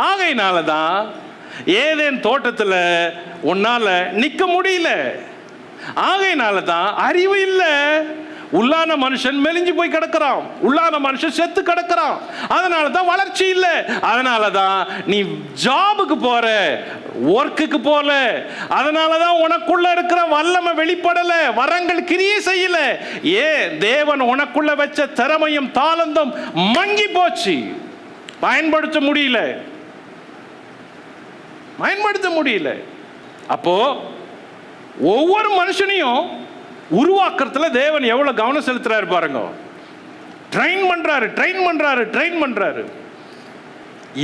S1: ஆகையினாலதான் ஏதேன் தோட்டத்தில் உன்னால நிக்க முடியல. ஆகையினாலதான் அறிவு இல்லை. உள்ளான மனுஷன் மெலிஞ்சு போய் கிடக்கிறான், உள்ளான மனுஷன் செத்து கிடக்கிறான். அதனால தான் வளர்ச்சி இல்லை. அதனால தான் நீ ஜாபுக்கு போற, ஒர்க்குக்கு போல. அதனால தான் உனக்குள்ள இருக்கிற வல்லமை வெளிப்படல, வரங்கள் கிரியை செய்யல. ஏன்? தேவன் உனக்குள்ள வச்ச திறமையும் தாளந்தும் மங்கி போச்சு, பயன்படுத்த முடியல, பயன்படுத்த முடியல. அப்போ ஒவ்வொரு மனுஷனையும் உருவாக்குறதுல தேவன் எவ்வளவு கவனம் செலுத்துறாரு பாருங்க. ட்ரெயின் பண்றாரு, ட்ரெயின் பண்றாரு, ட்ரெயின் பண்றாரு.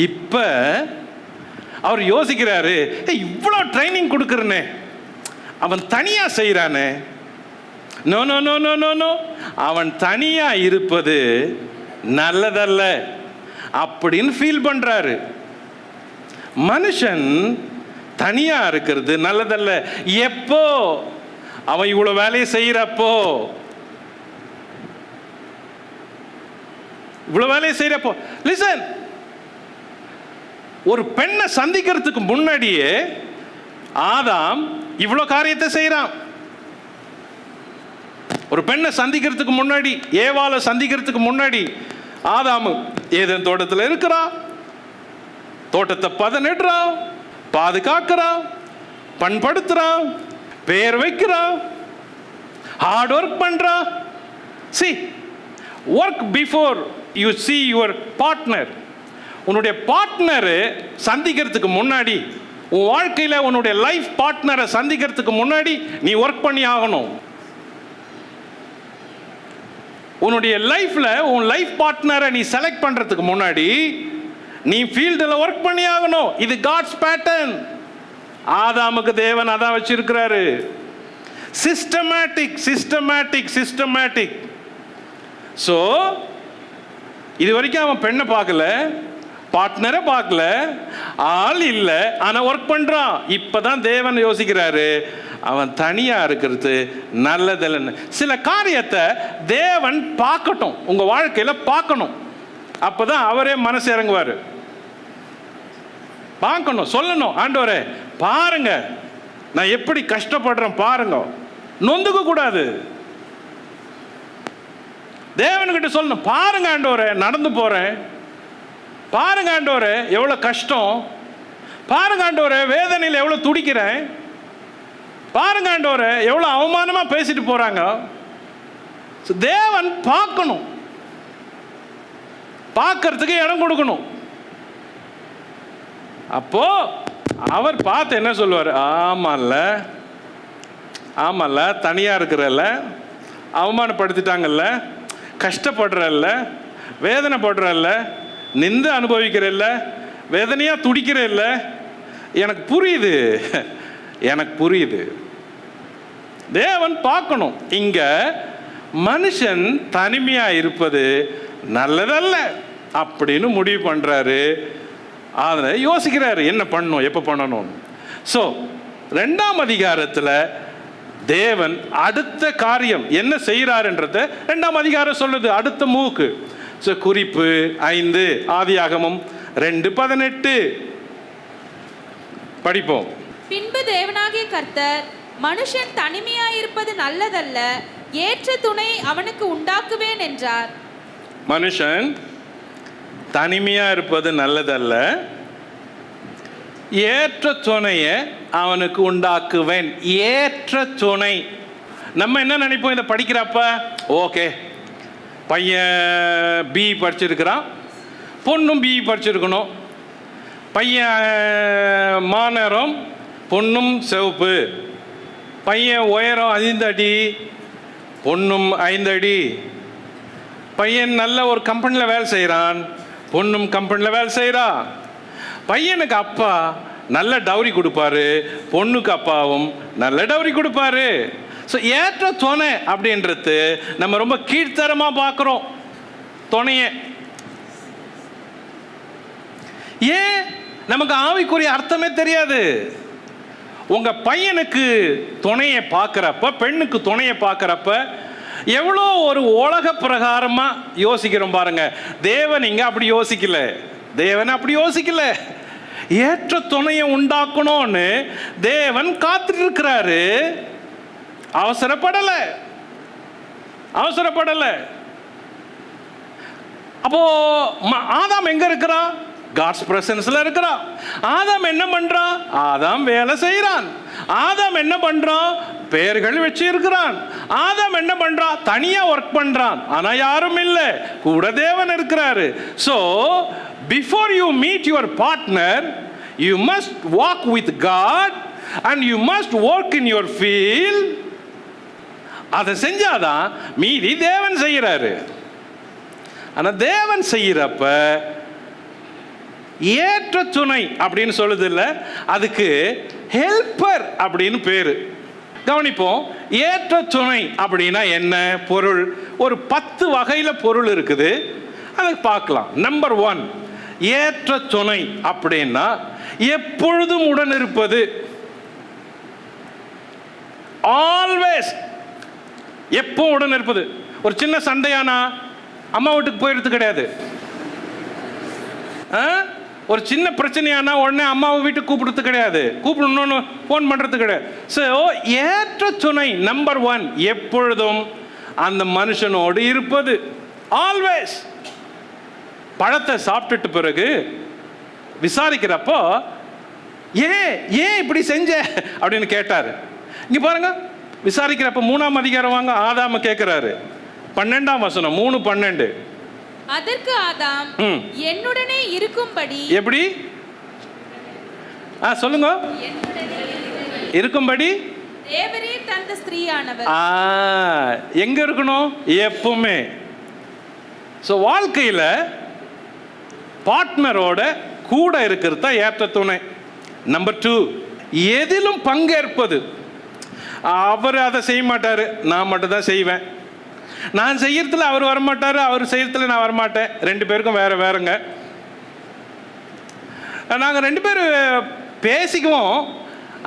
S1: இப்ப அவர் யோசிக்கிறாரு, இவ்வளவு ட்ரைனிங் கொடுக்கறனே, அவன் தனியா செய்யறானே. No no no no no no, அவன் தனியா இருப்பது நல்லதல்ல அப்படின்னு ஃபீல் பண்றாரு. மனுஷன் தனியா இருக்கிறது நல்லதல்ல. எப்போ? அவன் இவ்வளவு வேலையை செய்யறப்போ. இவ்வளவு வேலையை செய்யறப்போ லிசன், ஒரு பெண்ணை சந்திக்கிறதுக்கு முன்னாடியே ஆதாம் இவ்வளோ காரியத்தை செய்யறான். ஒரு பெண்ணை சந்திக்கிறதுக்கு முன்னாடி, ஏவாளை சந்திக்கிறதுக்கு முன்னாடி ஆதாம் ஏதேன் தோட்டத்தில் இருக்கிறான். தோட்டத்தை பதனிடுறான், பாதுகாக்கிறான், பண்படுத்துறான், பேர் வைக்கிறான், ஹார்ட் ஒர்க் பண்றான். See, work before you see your partner. உன்னுடைய பார்ட்னரை சந்திக்கிறதுக்கு முன்னாடி, உன் வாழ்க்கையில் உன்னுடைய லைஃப் பார்ட்னரை சந்திக்கிறதுக்கு முன்னாடி நீ ஒர்க் பண்ணி ஆகணும். உன்னுடைய லைஃப்பில் உன் லைஃப் பார்ட்னரை நீ செலக்ட் பண்ணுறதுக்கு முன்னாடி நீ ஃபீல்டில் ஒர்க் பண்ணி ஆகணும். இது காட்ஸ் பேட்டர்ன். ஆதாமுக்கு தேவன் அதான் வச்சிருக்கிறாரு. Systematic systematic systematic. ஸோ இது வரைக்கும் அவன் பெண்ணை பார்க்கல, பார்ட்னரை பார்க்கல, ஆள் இல்லை, ஆனால் ஒர்க் பண்ணுறான். இப்போதான் தேவன் யோசிக்கிறாரு, அவன் தனியாக இருக்கிறது நல்லதில்லைன்னு. சில காரியத்தை தேவன் பார்க்கட்டும், உங்கள் வாழ்க்கையில் பார்க்கணும். அப்போ தான் அவரே மனசு இறங்குவார். பார்க்கணும், சொல்லணும், ஆண்டவரே பாருங்க நான் எப்படி கஷ்டப்படுறேன் பாருங்க. நொந்துக்க கூடாது. தேவன்கிட்ட சொல்லணும், பாருங்க ஆண்டவரே நடந்து போறேன், பாருங்க ஆண்டவரே எவ்வளோ கஷ்டம், பாருங்க ஆண்டவரே வேதனையில் எவ்வளோ துடிக்கிறேன், பாருங்க ஆண்டவரே எவ்வளோ அவமானமாக பேசிட்டு போறாங்க. தேவன் பார்க்கணும், பார்க்கறதுக்கு இடம் கொடுக்கணும். அப்போ அவர் பார்த்து என்ன சொல்லுவார்? ஆமால்ல ஆமால்ல, தனியாக இருக்கிறல்ல, அவமானப்படுத்திட்டாங்கல்ல, கஷ்டப்படுறல்ல, வேதனைப்படுறல்ல, நிந்த அனுபவிக்கிறல்ல, வேதனையாக துடிக்கிறல்ல, எனக்கு புரியுது, எனக்கு புரியுது. தேவன் பார்க்கணும். இங்க மனுஷன் தனிமையாக இருப்பது நல்லதல்ல அப்படின்னு முடிவு பண்ணுறாரு. அதை யோசிக்கிறாரு, என்ன பண்ணணும், எப்போ பண்ணணும். ஸோ 2ஆம் அதிகாரத்தில் தேவன் அடுத்த காரியம் என்ன செய்கிறாருன்றத 2ஆம் அதிகாரம் சொல்லுது. அடுத்த மூக்கு. ஸோ குறிப்பு 5 ஆதியாகமம் 2:18 படிப்போம்.
S2: பின்பு தேவனாகிய கர்த்தர், மனுஷன் தனிமையாயிருப்பது நல்லதல்ல, ஏற்ற துணை அவனுக்கு உண்டாக்குவேன் என்றார்.
S1: மனுஷன் தனிமையா இருப்பது நல்லதல்ல, ஏற்ற துணையை அவனுக்கு உண்டாக்குவேன். ஏற்ற துணை. நம்ம என்ன நினைப்போம் இதை படிக்கிறப்ப? ஓகே, பையன் பி படிச்சிருக்கிறான், பொண்ணும் பி படிச்சிருக்கணும். பையன் மாநேரம், பொண்ணும் சிவப்பு. பையன் உயரம் 5 அடி, பொண்ணும் 5 அடி. பையன் நல்ல ஒரு கம்பெனியில் வேலை செய்கிறான், பொண்ணும் கம்பெனியில் வேலை செய்கிறா. பையனுக்கு அப்பா நல்ல டவுரி கொடுப்பாரு, பொண்ணுக்கு அப்பாவும் நல்ல டவுரி கொடுப்பாரு. ஸோ ஏற்ற துணை அப்படின்றது நம்ம ரொம்ப கீழ்த்தரமாக பார்க்குறோம் துணையை. ஏன்? நமக்கு ஆவிக்குரிய அர்த்தமே தெரியாது. உங்கள் பையனுக்கு துணையை பார்க்குறப்ப, பெண்ணுக்கு துணையை பார்க்குறப்ப எவ்வளோ ஒரு உலக பிரகாரமாக யோசிக்கிறோம் பாருங்க. தேவன் இங்கே அப்படி யோசிக்கல, தேவன் அப்படி யோசிக்கல. ஏற்ற துணையை உண்டாக்கணும்னு தேவன் காத்துட்டு இருக்கிறாரு. அவசரப்படலை, அவசரப்படலை. அப்போ ஆதாம் எங்க இருக்கிறான்? காட்ஸ் பிரசன்ஸ்ல இருக்கிறான். ஆதாம் என்ன பண்றான்? ஆதாம் வேலை செய்யறான். ஆதாம் என்ன பண்றான்? பெயர்கள் வச்சு இருக்கிறான். ஆதாம் என்ன பண்றான்? தனியா ஒர்க் பண்றான். ஆனா யாரும் இல்லை, கூட தேவன் இருக்கிறாரு. So before you meet your partner, you must walk with God and you must work in your field. அதை செஞ்சாதான் மீதி தேவன் செய்யறாரு. ஆனா தேவன் செய்யறப்ப ஏற்ற துணை அப்படின்னு சொல்லுது இல்ல, அதுக்கு ஹெல்பர் அப்படின்னு பேரு. கவனிப்போம், ஏற்ற துணை அப்படின்னா என்ன பொருள்? ஒரு 10 வகையில பொருள் இருக்குது, அதை பார்க்கலாம். நம்பர் 1, ஏற்ற துணை அப்படின்னா எப்பொழுதும் உடன் இருப்பது. ஆல்வேஸ், எப்போ உடன் இருப்பது. ஒரு சின்ன சண்டையானா அம்மா வீட்டுக்கு போயிடுறது கிடையாது. ஒரு சின்ன பிரச்சனையானா உடனே அம்மாவை வீட்டுக்கு கூப்பிடுறது கிடையாது, கூப்பிடணும்னு ஃபோன் பண்ணுறது கிடையாது. ஸோ ஏற்ற துணை நம்பர் 1 எப்பொழுதும் அந்த மனுஷனோடு இருப்பது. ஆல்வேஸ். பழத்தை சாப்பிட்டுட்டு பிறகு விசாரிக்கிறப்போ ஏன் இப்படி செஞ்ச அப்படின்னு கேட்டார். இங்கே பாருங்க, விசாரிக்கிறப்ப 3ஆம் அதிகாரம் வாங்க, ஆதாம கேட்கிறாரு. 12ஆம் வசனம் 3:12.
S2: அதற்கு ஆதாம் என்னுடனே இருக்கும்படி.
S1: எப்படி சொல்லுங்க? இருக்கும்படி
S2: தேவரே தந்த ஸ்திரீயானவர்.
S1: எங்க இருக்கணும்? எப்பவுமே. ஸோ வாழ்க்கையில் பார்ட்னரோட கூட இருக்கிறது தான் ஏற்ற துணை. நம்பர் 2, எதிலும் பங்கேற்பது. அவர் அதை செய்ய மாட்டார், நான் மட்டும் தான் செய்வேன். நான் செய்யறதுல அவர் வரமாட்டார், அவர் செய்யறதுல நான் வரமாட்டேன். 2 பேருக்கும் வேறங்க. நாங்கள் 2 பேரும் பேசிக்குவோம்,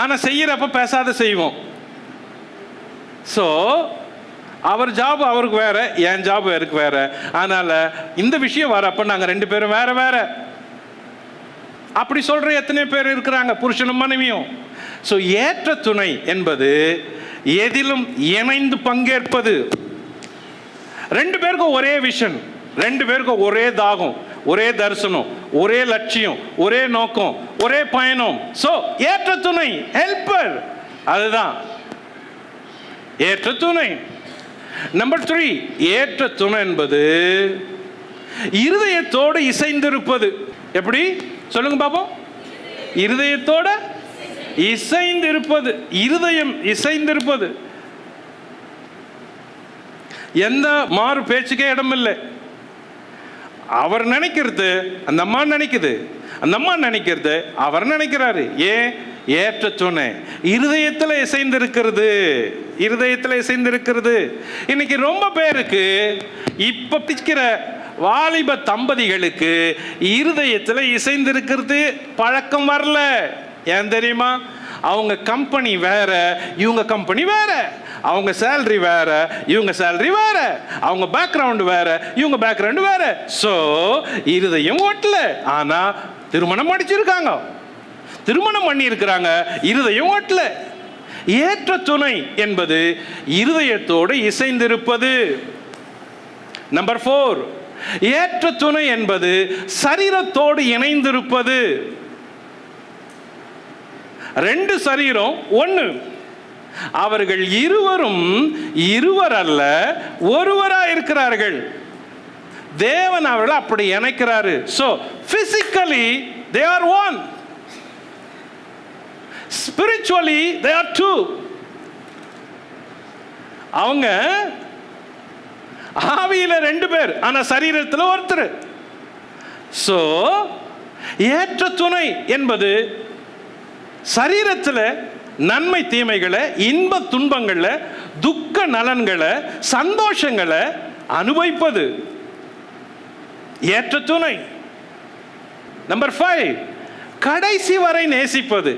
S1: ஆனால் செய்யறப்ப பேசாத செய்வோம். ஸோ அவர் ஜாப் அவருக்கு வேற, என் ஜாப் எனக்கு வேற. அதனால இந்த விஷயம் வரப்ப நாங்கள் 2 பேரும் வேற. அப்படி சொல்ற எத்தனை பேர் இருக்கிறாங்க, புருஷனும் மனைவியும். ஸோ ஏற்ற துணை என்பது எதிலும் இணைந்து பங்கேற்பது. 2 பேருக்கும் ஒரே விஷன், 2 பேருக்கும் ஒரே தாகம், ஒரே தரிசனம், ஒரே லட்சியம், ஒரே நோக்கம், ஒரே பயணம். ஸோ ஏற்ற துணை, ஹெல்ப்பர், அதுதான் ஏற்ற துணை. நம்பர் 3, ஏற்ற துணை என்பது இருதயத்தோடு இசைந்திருப்பது. எப்படி சொல்லுங்க பாப்போம்? இருதயத்தோட இசைந்திருப்பது. இருதயம் இசைந்திருப்பது. எந்த மாறு பேச்சுக்கே இடம் இல்லை. அவர் நினைக்கிறது அந்த அம்மா நினைக்குது, அந்த அம்மா நினைக்கிறது அவர் நினைக்கிறாரு. ஏன்? ஏற்ற துணை இருதயத்தில் இசைந்திருக்கிறது. இருதயத்தில் இசைந்திருக்கிறது. இன்னைக்கு ரொம்ப பேருக்கு, இப்ப பிடிக்கிற வாலிப தம்பதிகளுக்கு இருதயத்தில் இசைந்திருக்கிறது பழக்கம் வரல. ஏன் தெரியுமா? அவங்க கம்பெனி வேற, இவங்க கம்பெனி வேற. அவங்க சேலரி வேற, இவங்க சேலரி வேற. அவங்க பேக்ரவுண்ட் வேற, இவங்க பேக்ரவுண்ட் வேற. ஸோ இருதயம் ஓட்டல. ஆனா திருமணம் முடிச்சிருக்காங்க, திருமணம் பண்ணி இருக்கிறாங்க, இருதயம் ஓட்டல. ஏற்ற துணை என்பது இருதயத்தோடு இசைந்திருப்பது. நம்பர் 4, ஏற்ற துணை என்பது சரீரத்தோடு இணைந்திருப்பது. 2 சரீரம் ஒன்று. அவர்கள் இருவரும் இருவர் அல்ல, ஒருவராக இருக்கிறார்கள். தேவன் அவர்கள் அப்படி இணைக்கிறாரு. So physically they are one, spiritually they are two. அவங்க ஆவியில 2 பேர், ஆனா சரீரத்தில் ஒருத்தர். So ஏற்ற துணை என்பது சரீரத்தில் நன்மை தீமைகளை, இன்ப துன்பங்களை, துக்க நலன்களை, சந்தோஷங்களை அனுபவிப்பது ஏற்ற துணை. நம்பர் 5, கடைசி வரை நேசிப்பது.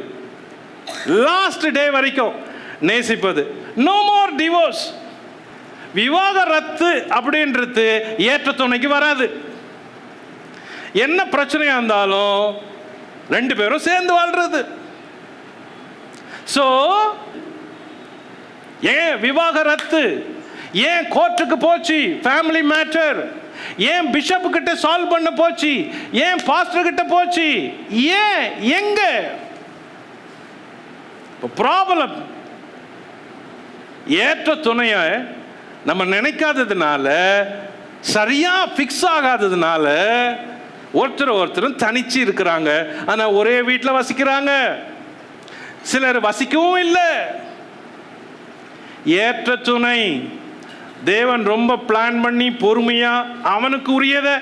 S1: லாஸ்ட் டே வரைக்கும் நேசிப்பது. No more divorce. விவாகரத்து அப்படின்றது ஏற்ற துணைக்கு வராது. என்ன பிரச்சனையா இருந்தாலும் 2 பேரும் சேர்ந்து வாழ்றது. ஸோ ஏன் விவாகரத்து? ஏன் கோர்ட்டுக்கு போச்சு? Family matter. ஏன் பிஷப் கிட்ட சால்வ் பண்ண போச்சு? ஏன் பாஸ்டர் கிட்ட போச்சு? ஏன்? எங்க ப்ராப்ளம்? ஏற்ற துணைய நம்ம நினைக்காததுனால, சரியா ஃபிக்ஸ் ஆகாததுனால ஒருத்தரும் தனிச்சு இருக்கிறாங்க. ஆனா ஒரே வீட்டில் வசிக்கிறாங்க. சிலர் வசிக்கவும் இல்லை. ஏற்ற துணை தேவன் ரொம்ப பிளான் பண்ணி பொறுமையா அவனுக்கு உரியதை,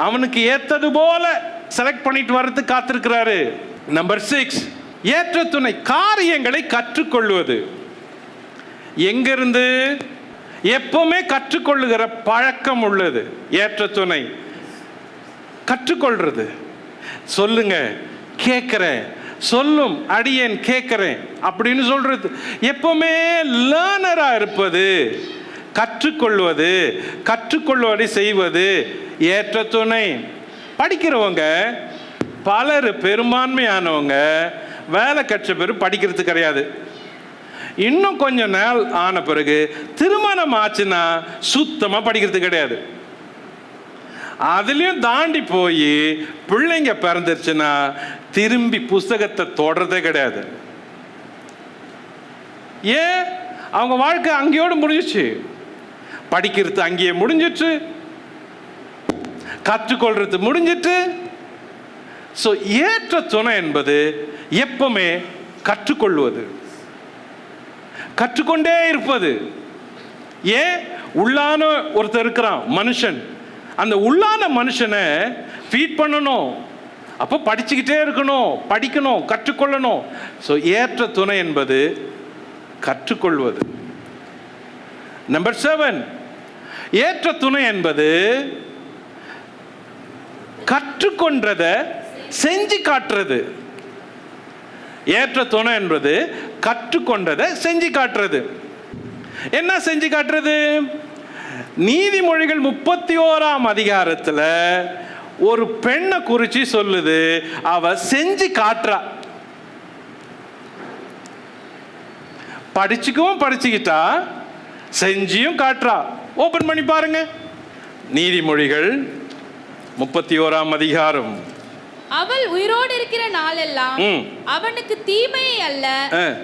S1: அவனுக்கு ஏத்தது போல செலக்ட் பண்ணிட்டு வர்றதுக்கு காத்திருக்கிறாரு. நம்பர் 6, ஏற்ற துணை காரியங்களை கற்றுக்கொள்வது. எங்கிருந்து? எப்பவுமே கற்றுக்கொள்ளுகிற பழக்கம் உள்ளது ஏற்ற துணை. கற்றுக்கொள்றது. சொல்லுங்க, கேட்கிறேன், சொல்லும் அடியேன் கேட்கிறேன் அப்படின்னு சொல்றது. எப்பவுமே லேர்னரா இருப்பது, கற்றுக்கொள்வதை செய்வது ஏற்ற துணை. படிக்கிறவங்க பலர், பெரும்பான்மையானவங்க வேலை கற்ற பிறகு படிக்கிறது கிடையாது. இன்னும் கொஞ்ச நாள் ஆன பிறகு திருமணம் ஆச்சுன்னா சுத்தமாக படிக்கிறது கிடையாது. அதுலேயும் தாண்டி போய் பிள்ளைங்க பிறந்துருச்சுன்னா திரும்பி புஸ்தகத்தை தொடர்றதே கிடையாது. ஏன்? அவங்க வாழ்க்கை அங்கேயோடு முடிஞ்சிச்சு. படிக்கிறது அங்கேயே முடிஞ்சிட்டு, கற்றுக்கொள்றது முடிஞ்சிட்டு. ஸோ ஏற்ற துணை என்பது எப்பவுமே கற்றுக்கொள்வது, கற்றுக்கொண்டே இருப்பது. ஏன்? உள்ளான ஒருத்தர் இருக்கிறான் மனுஷன், அந்த உள்ளான மனுஷனை ஃபீட் பண்ணணும். அப்போ படிச்சுக்கிட்டே இருக்கணும், படிக்கணும், கற்றுக்கொள்ளணும். ஸோ ஏற்ற துணை என்பது கற்றுக்கொள்வது. நம்பர் 7, ஏற்ற துணை என்பது கற்றுக்கொண்டத செஞ்சு காட்டுறது. ஏற்ற துணை என்பது கற்றுக்கொண்டதை செஞ்சு காட்டுறது. என்ன செஞ்சு காட்டுறது? நீதிமொழிகள் 31ஆம் அதிகாரத்தில் ஒரு பெண்ணை குறித்து சொல்லுது. அவ செஞ்சு காட்டுறா. படிச்சுக்கிட்டா, செஞ்சியும் காட்டுறா. ஓபன் பண்ணி பாருங்க, நீதிமொழிகள் 31ஆம் அதிகாரம்.
S2: அவள் உயிரோடு இருக்கிற நாளெல்லாம் அவனுக்கு தீமையை அல்ல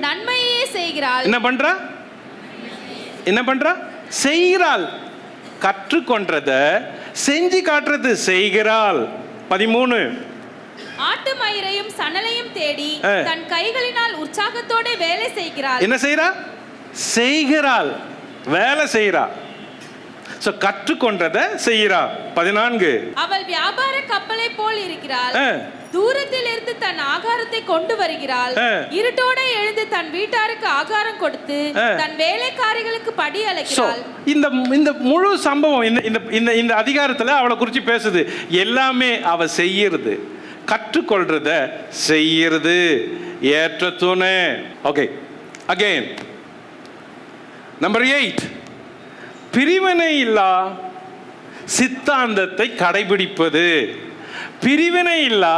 S2: நன்மையே செய்கிறாள்.
S1: என்ன பண்றா? செய்கிறாள். கற்றுக்கொண்டத செஞ்சு காட்டுறது, செய்கிறாள். 13,
S2: ஆட்டு மயிரையும் சணலையும் தேடி தன் கைகளினால் உற்சாகத்தோட வேலை செய்கிறாள்.
S1: என்ன செய்றா? செய்கிறாள், வேலை செய்கிறா. சோ கற்றுக்கொண்டத செய்கிறா. 14,
S2: அவள் வியாபார கப்பலை போல் இருக்கிறாள். தூரத்தில் இருந்து தன் ஆகாரத்தை கொண்டு வருகிறாள். இருட்டோட எழுந்து தன் வீட்டாருக்கு ஆகாரம் கொடுத்து தன் வேலைக்காரிகளுக்கு படி அழைக்கிறாள்.
S1: இந்த முழு சம்பவம் இந்த அதிகாரத்துல அவளை குறித்து பேசுது. எல்லாமே அவ செய்யறது, கற்றுக்கொள்றத செய்யறது, ஏற்ற துணை. ஓகே, அகைன் நம்பர் 8, பிரிவினை இல்லா சித்தாந்தத்தை கடைபிடிப்பது. பிரிவினை இல்லா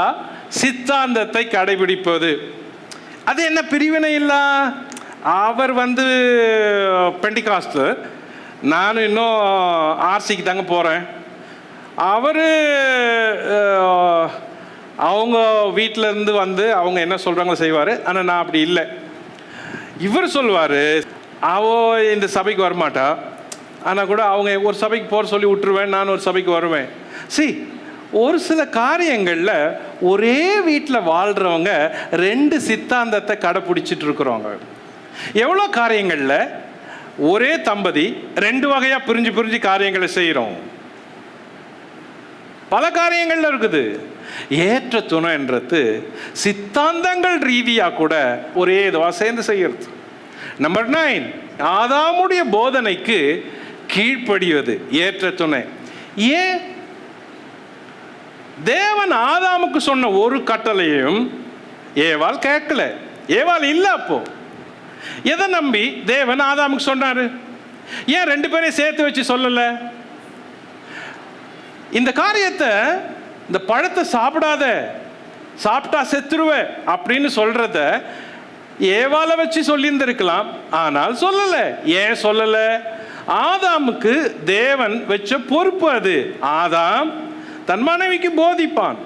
S1: சித்தாந்தத்தை கடைபிடிப்பது. அது என்ன பிரிவினை இல்லா? அவர் பெண்டிகாஸ்ட், நானும் இன்னும் ஆர்சிக்கு தாங்க போகிறேன். அவர் அவங்க வீட்டில் இருந்து அவங்க என்ன சொல்கிறாங்களோ செய்வார். ஆனால் நான் அப்படி இல்லை. இவர் சொல்வார், இந்த சபைக்கு வரமாட்டா, ஆனால் கூட அவங்க ஒரு சபைக்கு போகிற சொல்லி விட்டுருவேன், நான் ஒரு சபைக்கு வருவேன். ஒரு சில காரியங்களில் ஒரே வீட்டில் வாழ்கிறவங்க 2 சித்தாந்தத்தை கடைப்பிடிச்சிட்டு இருக்கிறவங்க. எவ்வளோ காரியங்களில் ஒரே தம்பதி 2 வகையாக பிரிஞ்சு காரியங்களை செய்கிறோம். பல காரியங்கள்ல இருக்குது. ஏற்ற துணைன்றது சித்தாந்தங்கள் ரீதியாக கூட ஒரே இதுவாக சேர்ந்து செய்யறது. நம்பர் 9, ஆதாமுடைய போதனைக்கு கீழ்ப்படிவது, ஏற்ற துணை. ஏன்? தேவன் ஆதாமுக்கு சொன்ன ஒரு கட்டளையும் ஏவாள் கேட்கல. ஏவாள் இல்ல. அப்போ எதை நம்பி தேவன் ஆதாமுக்கு சொன்னாரு? ஏன் 2 பேரையும் சேர்த்து வச்சு சொல்லல? இந்த காரியத்தை, இந்த பழத்தை சாப்பிடாத, சாப்பிட்டா செத்துருவ அப்படின்னு சொல்றத ஏவாளை வச்சு சொல்லியிருந்திருக்கலாம். ஆனால் சொல்லல. ஏன் சொல்லல? ஆதாமுக்கு தேவன் வச்ச பொறுப்பு அது. ஆதாம் தன் மனைவிக்கு போதிப்பான்,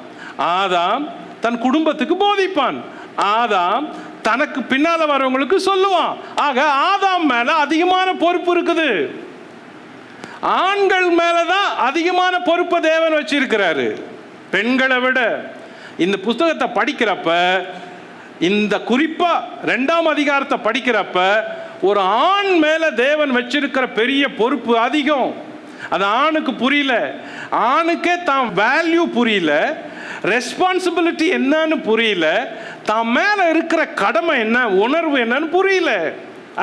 S1: ஆதாம் தன் குடும்பத்துக்கு போதிப்பான், ஆதாம் தனக்கு பின்னால வரவங்களுக்கு சொல்லுவான். ஆக ஆதாம் மேல அதிகமான பொறுப்பு இருக்குது. ஆண்கள் மேலதான் அதிகமான பொறுப்பை தேவன் வச்சிருக்கிறாரு, பெண்களை விட. இந்த புத்தகத்தை படிக்கிறப்ப, இந்த குறிப்பா 2ஆம் அதிகாரத்தை படிக்கிறப்ப, ஒரு ஆண் மேல தேவன் வச்சிருக்கிற பெரிய பொறுப்பு அதிகம். அது ஆணுக்கு புரியல. ஆணுக்கே தான் வேல்யூ புரியல, ரெஸ்பான்சிபிலிட்டி என்னன்னு புரியல, தான் மேல இருக்கிற கடமை என்ன, உணர்வு என்னன்னு புரியல.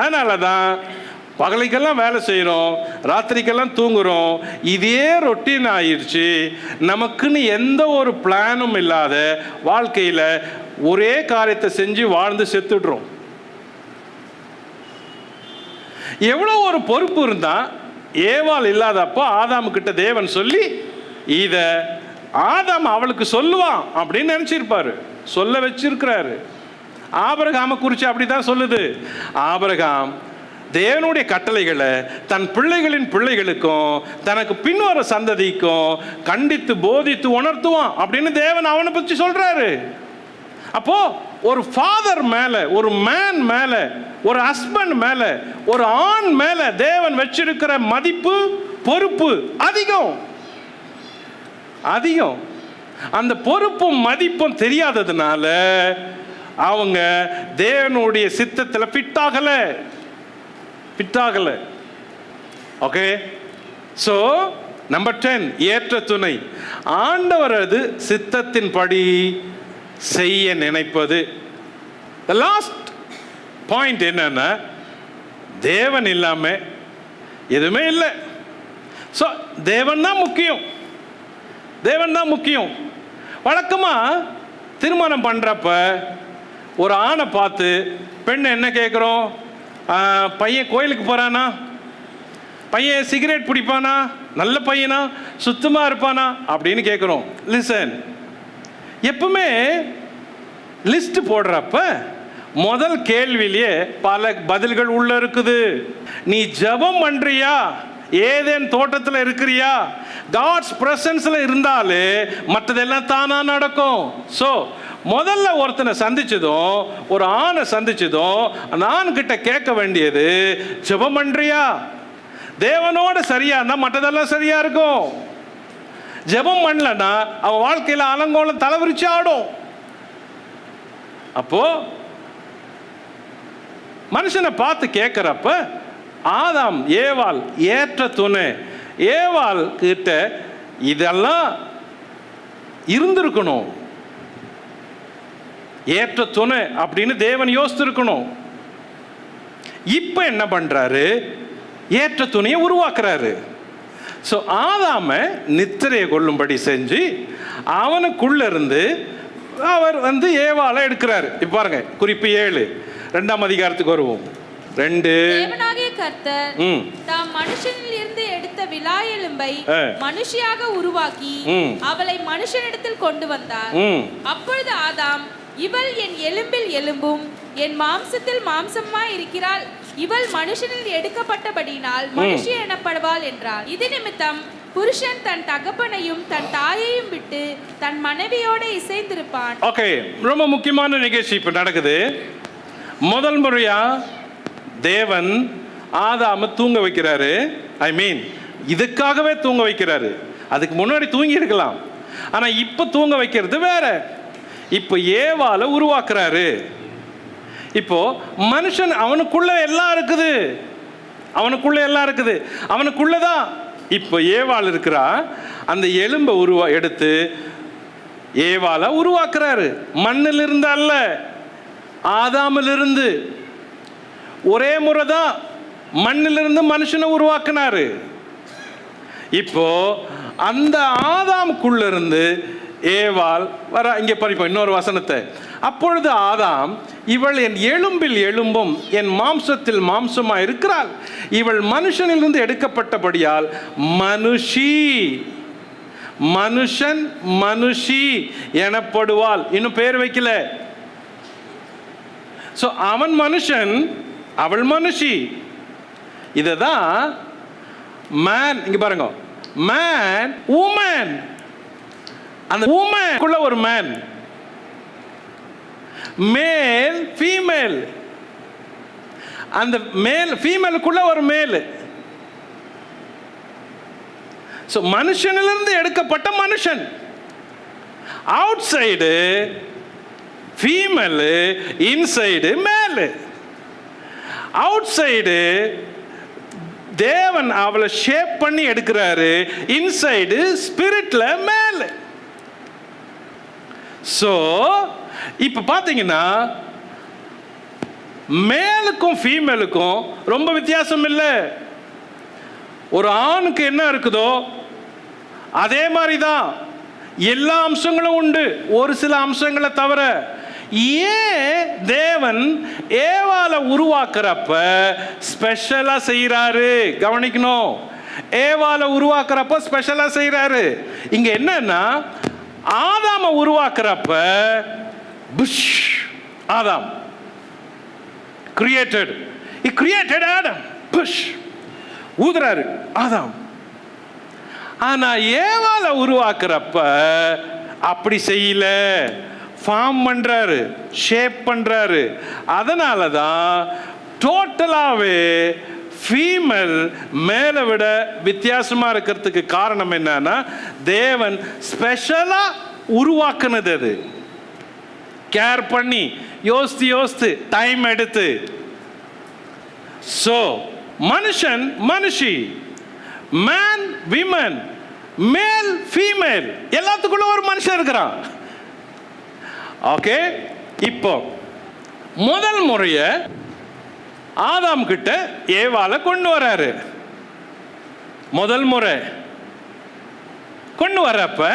S1: அதனால தான் பகலைக்கெல்லாம் வேலை செய்கிறோம், ராத்திரிக்கெல்லாம் தூங்குறோம். இதே ரொட்டீன் ஆயிடுச்சு. நமக்குன்னு எந்த ஒரு பிளானும் இல்லாத வாழ்க்கையில் ஒரே காரியத்தை செஞ்சு வாழ்ந்து செத்துடுறோம். எவ்வளோ ஒரு பொறுப்பு இருந்தால் ஏவாள் இல்லாதப்போ ஆதாமு கிட்ட தேவன் சொல்லி இத ஆதாம் அவளுக்கு சொல்லுவான் அப்படின்னு நினைச்சிருப்பாரு, சொல்ல வச்சிருக்கிறாரு. ஆபிரகாமை குறித்து அப்படிதான் சொல்லுது. ஆபிரகாம் தேவனுடைய கட்டளைகளை தன் பிள்ளைகளின் பிள்ளைகளுக்கும் தனக்கு பின்வர சந்ததிக்கும் கண்டித்து போதித்து உணர்த்துவான் அப்படின்னு தேவன் அவனை பற்றி சொல்றாரு. அப்போ ஒரு ஃபாதர் மேல, ஒரு மேன் மேல, ஒரு ஹஸ்பண்ட் மேல, ஒரு ஆண் மேல தேவன் வச்சிருக்கிற மதிப்பு பொறுப்பு அதிகம் அதிகம். அந்த பொறுப்பும் மதிப்பும் தெரியாததுனால அவங்க தேவனுடைய சித்தத்தில் பிட்டாகல. ஓகே, ஸோ நம்பர் 10, ஏற்ற துணை. ஆண்டவரது சித்தத்தின்படி செய்ய நினைப்பது. The last point என்னன்னா, தேவன் இல்லாம எதுவுமே இல்லை. ஸோ தேவன் தான் முக்கியம். வழக்கமா திருமணம் பண்றப்ப ஒரு ஆணை பார்த்து பெண் என்ன கேட்குறோம்? பையன் கோயிலுக்கு போறானா, பையன் சிகரெட் பிடிப்பானா, நல்ல பையனா, சுத்தமா இருப்பானா அப்படின்னு கேட்குறோம். லிசன், எப்பவுமே லிஸ்ட் போடுறப்ப முதல் கேள்வியிலேயே பல பதில்கள் உள்ள இருக்குது. நீ ஜெபம் பண்றியா, ஏதேன் தோட்டத்தில் இருக்கிறியா, காட்ஸ் பிரசன்ஸ்ல இருந்தாலே மற்றதெல்லாம் தானா நடக்கும். ஸோ முதல்ல ஒருத்தனை சந்திச்சதும், ஒரு ஆணை சந்திச்சதும், அந்த ஆண் கிட்ட கேட்க வேண்டியது ஜெபம் பண்றியா. தேவனோட சரியா இருந்தா மற்றதெல்லாம் சரியா இருக்கும். ஜெபம் பண்ணலன்னா அவன் வாழ்க்கையில அலங்கோலம் தலைவிரிச்சு ஆடும். அப்போ மனுஷனை பார்த்து கேட்கிறப்ப ஆதாம் ஏவாள் ஏற்ற துணை. ஏவாள் கிட்ட இதெல்லாம் இருந்திருக்கணும், ஏற்ற துணை அப்படின்னு தேவன் யோசித்திருக்கணும். இப்ப என்ன பண்றாரு? ஏற்ற துணையை உருவாக்குறாரு. ஸோ ஆதாம நித்திரையை கொள்ளும்படி செஞ்சு அவனுக்குள்ள இருந்து அவர் ஏவாளை எடுக்கிறாரு. இப்ப பாருங்க, குறிப்பு 7, 2ஆம் அதிகாரத்துக்கு வருவோம். 2.
S2: தேவனாகிய கர்த்தர் தாம் மனுஷனில் இருந்து எடுத்த விலா எலும்பை மனுஷியாக உருவாக்கி அவளை மனுஷனிடத்தில் கொண்டு வந்தார். அப்பொழுது ஆதாம், இவள் என் எலும்பில் எலும்பும் என் மாம்சத்தில் மாம்சமாய் இருக்கிறாள், இவள் மனுஷனில் எடுக்கப்பட்டபடியினால் மனுஷி எனப்படுவாள் என்றார். இது நிமித்தம் புருஷன் தன் தகப்பனையும் தன் தாயையும் விட்டு தன் மனைவியோட இசைந்திருப்பான். ஓகே, ரொம்ப முக்கியமான நிகழ்ச்சி இப்ப நடக்குது. முதல் முறையா தேவன் ஆதாம தூங்க வைக்கிறாரு. இதுக்காகவே தூங்க வைக்கிறாரு. அதுக்கு முன்னாடி தூங்கி இருக்கலாம், ஆனா இப்ப தூங்க வைக்கிறது வேற. இப்ப ஏவாளை உருவாக்குறாரு. இப்போ மனுஷன் அவனுக்குள்ள எல்லாம் இருக்குது, அவனுக்குள்ளதான் இப்போ ஏவாள் இருக்கிறா. அந்த எலும்பை எடுத்து ஏவாளை உருவாக்குறாரு. மண்ணிலிருந்து அல்ல, ஆதாமிலிருந்து. ஒரே முறைதான் மண்ணிலிருந்து மனுஷனை உருவாக்குனாரு. இப்போ அந்த ஆதாமுக்குள்ள இருந்து ஏவாள் வர. இங்கே படிப்போம் இன்னொரு வசனத்தை. அப்பொழுது ஆதாம், இவள் என் எலும்பில் எலும்பும் என் மாம்சத்தில் மாம்சமா இருக்கிறாள், இவள் மனுஷனிலிருந்து எடுக்கப்பட்டபடியால் மனுஷன் மனுஷி எனப்படுவாள். இன்னும் பேர் வைக்கல. சோ அவன் மனுஷன், அவள் மனுஷி. இததான் மேன். இங்க பாருங்க, மேன் உமன். அந்த உமனுக்குள்ள ஒரு மேன், மேல் ஃபீமேல். அந்த மேல் ஃபீமேலுக்குள்ள ஒரு மேல். சோ மனுஷனிலிருந்து எடுக்கப்பட்ட மனுஷன். அவுட் சைடு ஃபீமேல், இன்சைடு மேல். அவுட் சைடு தேவன் அவளை ஷேப் பண்ணி எடுக்கிறாரு, இன்சைடு ஸ்பிரிட்ல மேல். சோ இப்ப பாத்தீங்கன்னா மேலுக்கும் ஃபீமேலுக்கும் ரொம்ப வித்தியாசம் இல்லை. ஒரு ஆணுக்கு என்ன இருக்குதோ அதே மாதிரிதான் எல்லா அம்சங்களும் உண்டு, ஒரு சில அம்சங்களை தவிர. ஏன் தேவன் ஏவாளை உருவாக்குறப்ப ஸ்பெஷலா செய்யறாரு? கவனிக்கணும்.
S1: ஏவாளை உருவாக்குறப்ப ஸ்பெஷலா செய்யறாரு. இங்க என்னன்னா, ஆதாம உருவாக்குறப்ப புஷ் Adam created, he created Adam, புஷ் ஊதுறாரு ஆதாம். ஆனா ஏவாளை உருவாக்குறப்ப அப்படி செய்யல, ஃபார்ம் பண்றாரு, ஷேப் பண்றாரு. அதனால தான் டோட்டலாவே ஃபீமேல் மேலே விட வித்தியாசமா இருக்கிறதுக்கு காரணம் என்னன்னா, தேவன் ஸ்பெஷலா உருவாக்குனது. அது கேர் பண்ணி யோசித்து டைம் எடுத்து. சோ மனுஷன் மனுஷி, மேன் விமன், மேல் ஃபீமேல், எல்லாத்துக்குள்ள ஒரு மனுஷன் இருக்கிறான். ஓகே, இப்போ முதல் முறைய ஆதாம் கிட்ட ஏவாளை கொண்டு வராரு. முதல் முறை கொண்டு வரப்ப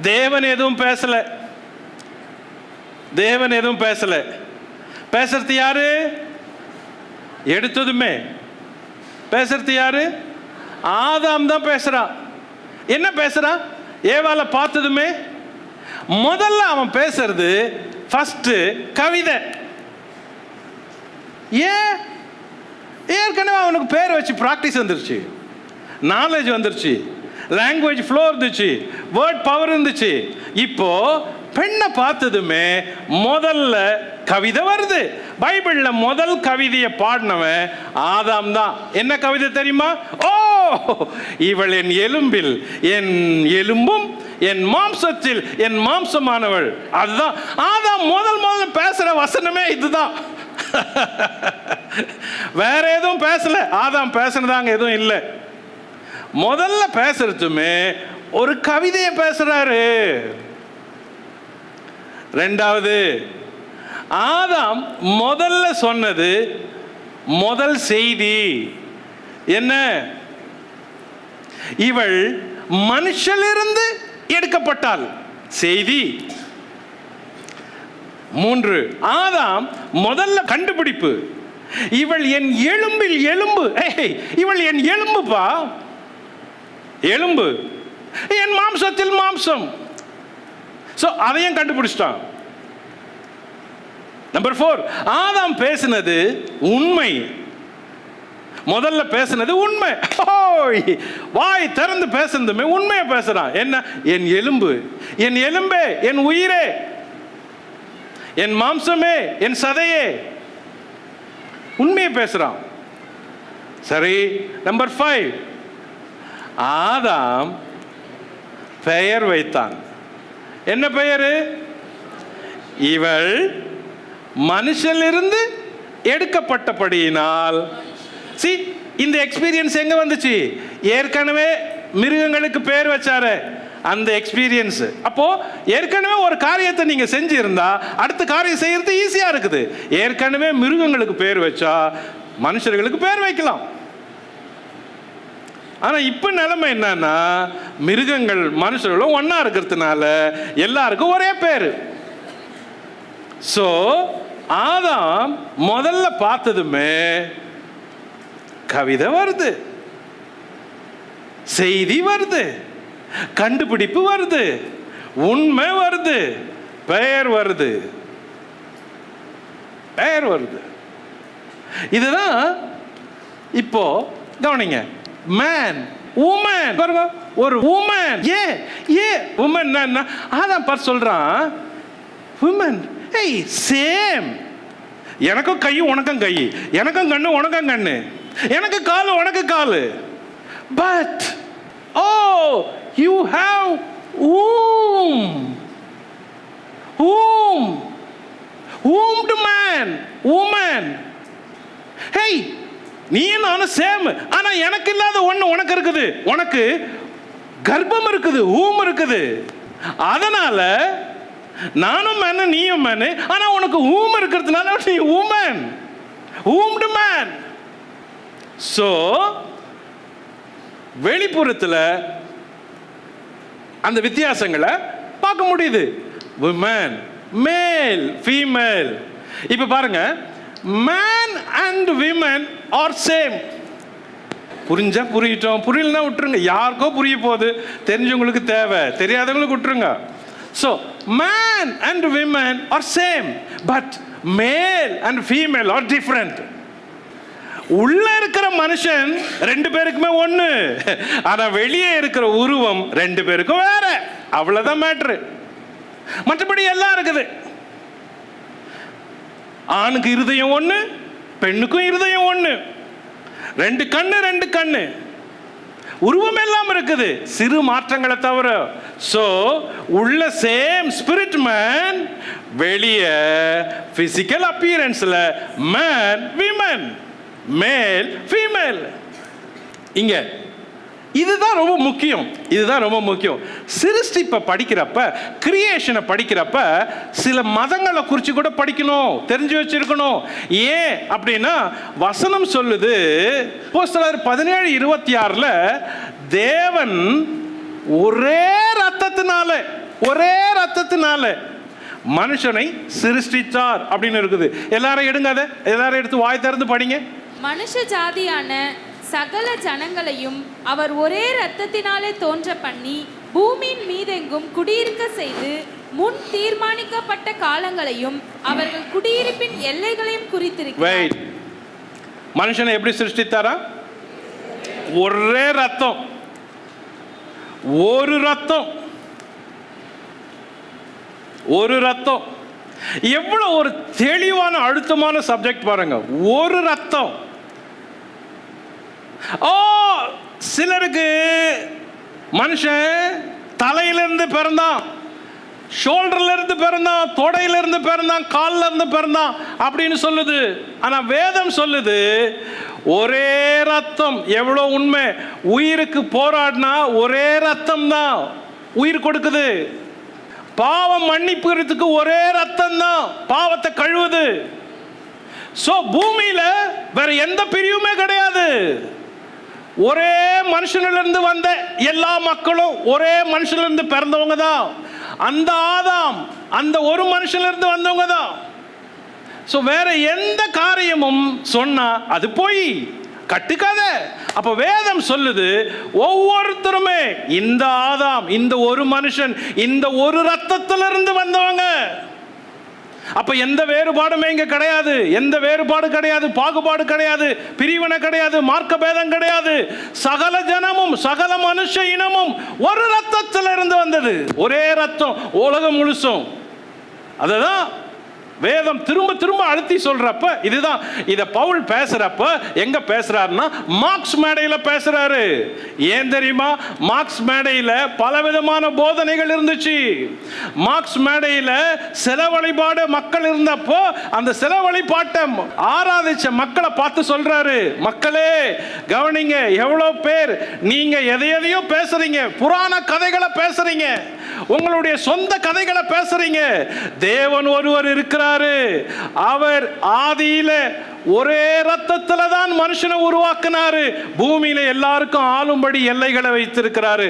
S1: தேவன் எதுவும் பேசல. தேவன் எதுவும் பேசல. பேசுறது யாரு? எடுத்ததுமே பேசுறது யாரு? ஆதாம் தான் பேசுறான். என்ன பேசுறான்? ஏவாளை பார்த்ததுமே முதல்ல அவன் பேசுறது ஃபர்ஸ்ட் கவிதை. ஏற்கனவே அவனுக்கு பேர் வச்சு ப்ராக்டிஸ் வந்துருச்சு, நாலேஜ் வந்துருச்சு, லாங்குவேஜ் ஃப்ளோ இருந்துச்சு, வேர்ட் பவர் இருந்துச்சு. இப்போ பெண்ணை பார்த்ததுமே முதல்ல கவிதை வருது. பைபிள்ல முதல் கவிதையை பாடினவன் ஆதாம் தான். என்ன கவிதை தெரியுமா? ஓ, இவள் என் எலும்பில் என் எலும்பும் என் மாம்சத்தில் என் மாம்சமானவள். அதுதான் ஆதாம் முதல்ல பேசுற வசனமே இதுதான். வேற எதுவும் பேசல. ஆதாம் பேசுனதாங்க எதுவும் இல்லை. முதல்ல பேசுறதுமே ஒரு கவிதையை பேசுறாரு. ரெண்டாவது, ஆதாம் முதல்ல சொன்னது முதல் செய்தி என்ன? இவள் மனுஷனிலிருந்து எடுக்கப்பட்டாள். செய்தி. 3, ஆதாம் முதல்ல கண்டுபிடிப்பு. இவள் என் எலும்பில் எலும்பு. இவள் என் எலும்புப்பா, எலும்பு, என் மாம்சத்தில் மாம்சம். சோ அதையும் கண்டுபிடிச்சிட்டான். நம்பர் 4, ஆதாம் பேசினது உண்மை. முதல்ல பேசினது உண்மை. வாய் திறந்து பேசுனதுமே உண்மையை பேசுறான். என்ன? என் எலும்பு, என் எலும்பே, என் உயிரே, என் மாம்சமே, என் சதையே. உண்மையை பேசுறான். சரி, நம்பர் 5, ஆதாம் பெயர் வைத்தான். என்ன பெயரு? இவள் மனுஷனிலிருந்து எடுக்கப்பட்டபடியினால். இந்த எக்ஸ்பீரியன்ஸ் எங்க வந்துச்சு? ஏற்கனவே மிருகங்களுக்கு பேர் வச்சாரு, அந்த எக்ஸ்பீரியன்ஸ். அப்போ ஏற்கனவே ஒரு காரியத்தை நீங்க செஞ்சிருந்தா அடுத்த காரியம் செய்யறது ஈஸியா இருக்குது. ஏற்கனவே மிருகங்களுக்கு பேர் வச்சா மனுஷர்களுக்கு பேர் வைக்கலாம். ஆனா இப்ப நிலைமை என்னன்னா, மிருகங்கள் மனுஷர்களும் ஒன்னா இருக்கிறதுனால எல்லாருக்கும் ஒரே பேரு. சோ ஆதாம் முதல்ல பார்த்ததுமே கவிதை வருது, செய்தி வருது, கண்டுபிடிப்பு வருது, உண்மை வருது, பெயர் வருது, பெயர் வருது. இதுதான் இப்போ கவனிங்க. மேன், உமன், ஒரு உமன். உமன் ஆதாம் பார்த்து சொல்றான், உமன், சேம். எனக்கும் கை உனக்கும் கை, எனக்கும் கண்ணு உனக்கும் கண்ணு, எனக்கு காலு உனக்கு காலு. But you have womb man, woman. Hey, நீ நானும் சேம். ஆனா எனக்கு இல்லாத ஒண்ணு உனக்கு இருக்குது. உனக்கு கர்ப்பம் இருக்குது, ஊம் இருக்குது. அதனால நானும் மேனு நீயும் மேனு. ஆனா உனக்கு ஊம் இருக்கிறதுனால நீ woman, womb man. சோ வெளிப்புறத்துல அந்த வித்தியாசங்களை பார்க்க முடியுது. women, male, female. இப்ப பாருங்க, man and women are same. புரிஞ்சா புரியட்டும், புரியலன்னா விட்டுருங்க. யாருக்கோ புரிய போகுது, தெரிஞ்சவங்களுக்கு தேவை, தெரியாதவங்களுக்கு விட்டுருங்க. So man and women R same, but மேல் அண்ட் ஃபீமேல் ஆர் டிஃப்ரெண்ட். உள்ள இருக்கிற மனுஷன் ரெண்டு பேருக்குமே ஒண்ணு, ஆனா வெளியே இருக்கிற உருவம் ரெண்டு பேருக்கும் வேற. அவ்வளவுதான் மேட்ரு. மற்றபடி எல்லாம் இருக்குது. ஆணுக்கு இருதயம் ஒண்ணு, பெண்ணுக்கும் இருதயம் ஒண்ணு, ரெண்டு கண்ணு, உருவம் எல்லாம் இருக்குது, சிறு மாற்றங்களை தவிர. சோ உள்ள சேம் ஸ்பிரிட் மேன், வெளியே பிசிக்கல் அப்பியரன்ஸ்ல மேன் விமன், மேல் ஃபீமேல். இங்க இதுதான் ரொம்ப முக்கியம். சிருஷ்டிப்பை படிக்கிறப்ப, கிரியேஷனை படிக்கிறப்ப சில மதங்களை குறித்து கூட படிக்கணும், தெரிஞ்சு வச்சிருக்கணும். ஏன் அப்படின்னா வசனம் சொல்லுது, அப்போஸ்தலர் 17:26 தேவன் ஒரே ரத்தத்தினால மனுஷனை சிருஷ்டித்தார் அப்படின்னு இருக்குது. எல்லாரும் எடுங்க, அதை எல்லாரும் எடுத்து வாய் திறந்து படிங்க.
S2: மனுஷ ஜாதியான சகல ஜனங்களையும் அவர் ஒரே இரத்தத்தினாலே தோன்ற பண்ணி பூமியின் மீதெங்கும் குடியிருக்க செய்து முன் தீர்மானிக்கப்பட்ட காலங்களையும் அவர்கள் குடியிருப்பின் எல்லைகளையும் குறித்திருக்கிறார்.
S1: மனுஷனை எப்படி சிருஷ்டித்தாரா? ஒரே ரத்தம், ஒரு ரத்தம். எவ்வளவு ஒரு தெளிவான அழுத்தமான சப்ஜெக்ட் பாருங்க. ஒரு ரத்தம். சிலருக்கு மனுஷன் தலையிலிருந்து பிறந்தான், ஷோல்டர்ல இருந்து பிறந்தான், தொடையில இருந்து பிறந்தான், கால்ல இருந்து பிறந்தான் அப்படின்னு சொல்லுது. ஆனா வேதம் சொல்லுது ஒரே ரத்தம். எவ்வளவு உண்மை! உயிருக்கு போராடினா ஒரே ரத்தம் தான் உயிர் கொடுக்குது. பாவம் மன்னிப்புறதுக்கு ஒரே ரத்தம் தான் பாவத்தை கழுவுது. சோ பூமியில வேற எந்த பிரிவுமே கிடையாது. ஒரே மனுஷனிலிருந்து வந்த எல்லா மக்களும் ஒரே மனுஷனிலிருந்து பிறந்தவங்க தான். அந்த ஆதாம் அந்த ஒரு மனுஷனிலிருந்து வந்தவங்க தான். சோ வேற எந்த காரியமும் சொன்னா அது போய் கட்டுக்காத. அப்ப வேதம் சொல்லுது ஒவ்வொருத்தருமே இந்த ஆதாம், இந்த ஒரு மனுஷன், இந்த ஒரு ரத்தத்திலிருந்து வந்தவங்க. அப்ப எந்த வேறுபாடுமே இங்க கிடையாது. எந்த வேறுபாடு கிடையாது, பாகுபாடு கிடையாது, பிரிவினை கிடையாது, மார்க்க பேதம் கிடையாது. சகல ஜனமும் சகல மனுஷ இனமும் ஒரு ரத்தத்திலிருந்து வந்தது. ஒரே ரத்தம் உலகம் முழுசும். அதுதான் வேதம் திரும்ப திரும்ப அழுத்தி சொல்றப்ப இதுதான். இத பவுல் பேசுறப்ப எங்க பேசுறாருன்னா மார்க்ஸ் மேடையில பேசுறாரு. ஏன் தெரியுமா? மார்க்ஸ் மேடையில பலவிதமான போதனைகள் இருந்துச்சு. மார்க்ஸ் மேடையில சில வழிபாடு மக்கள் இருந்தப்போ அந்த சில வழிபாட்டை ஆராதிச்ச மக்களை பார்த்து சொல்றாரு, மக்களே கவனிங்க, எவ்வளவு பேர் நீங்க எதையோ பேசுறீங்க, புராண கதைகளை பேசுறீங்க, உங்களுடைய சொந்த கதைகளை பேசுறீங்க. தேவன் ஒருவர் இருக்கிறார். அவர் ஆதியில ஒரே ரத்தத்துல தான் மனுஷனை உருவாக்கினாரு. பூமியில எல்லாருக்கும் ஆளும்படி எல்லைகளை வைத்திருக்கிறாரு.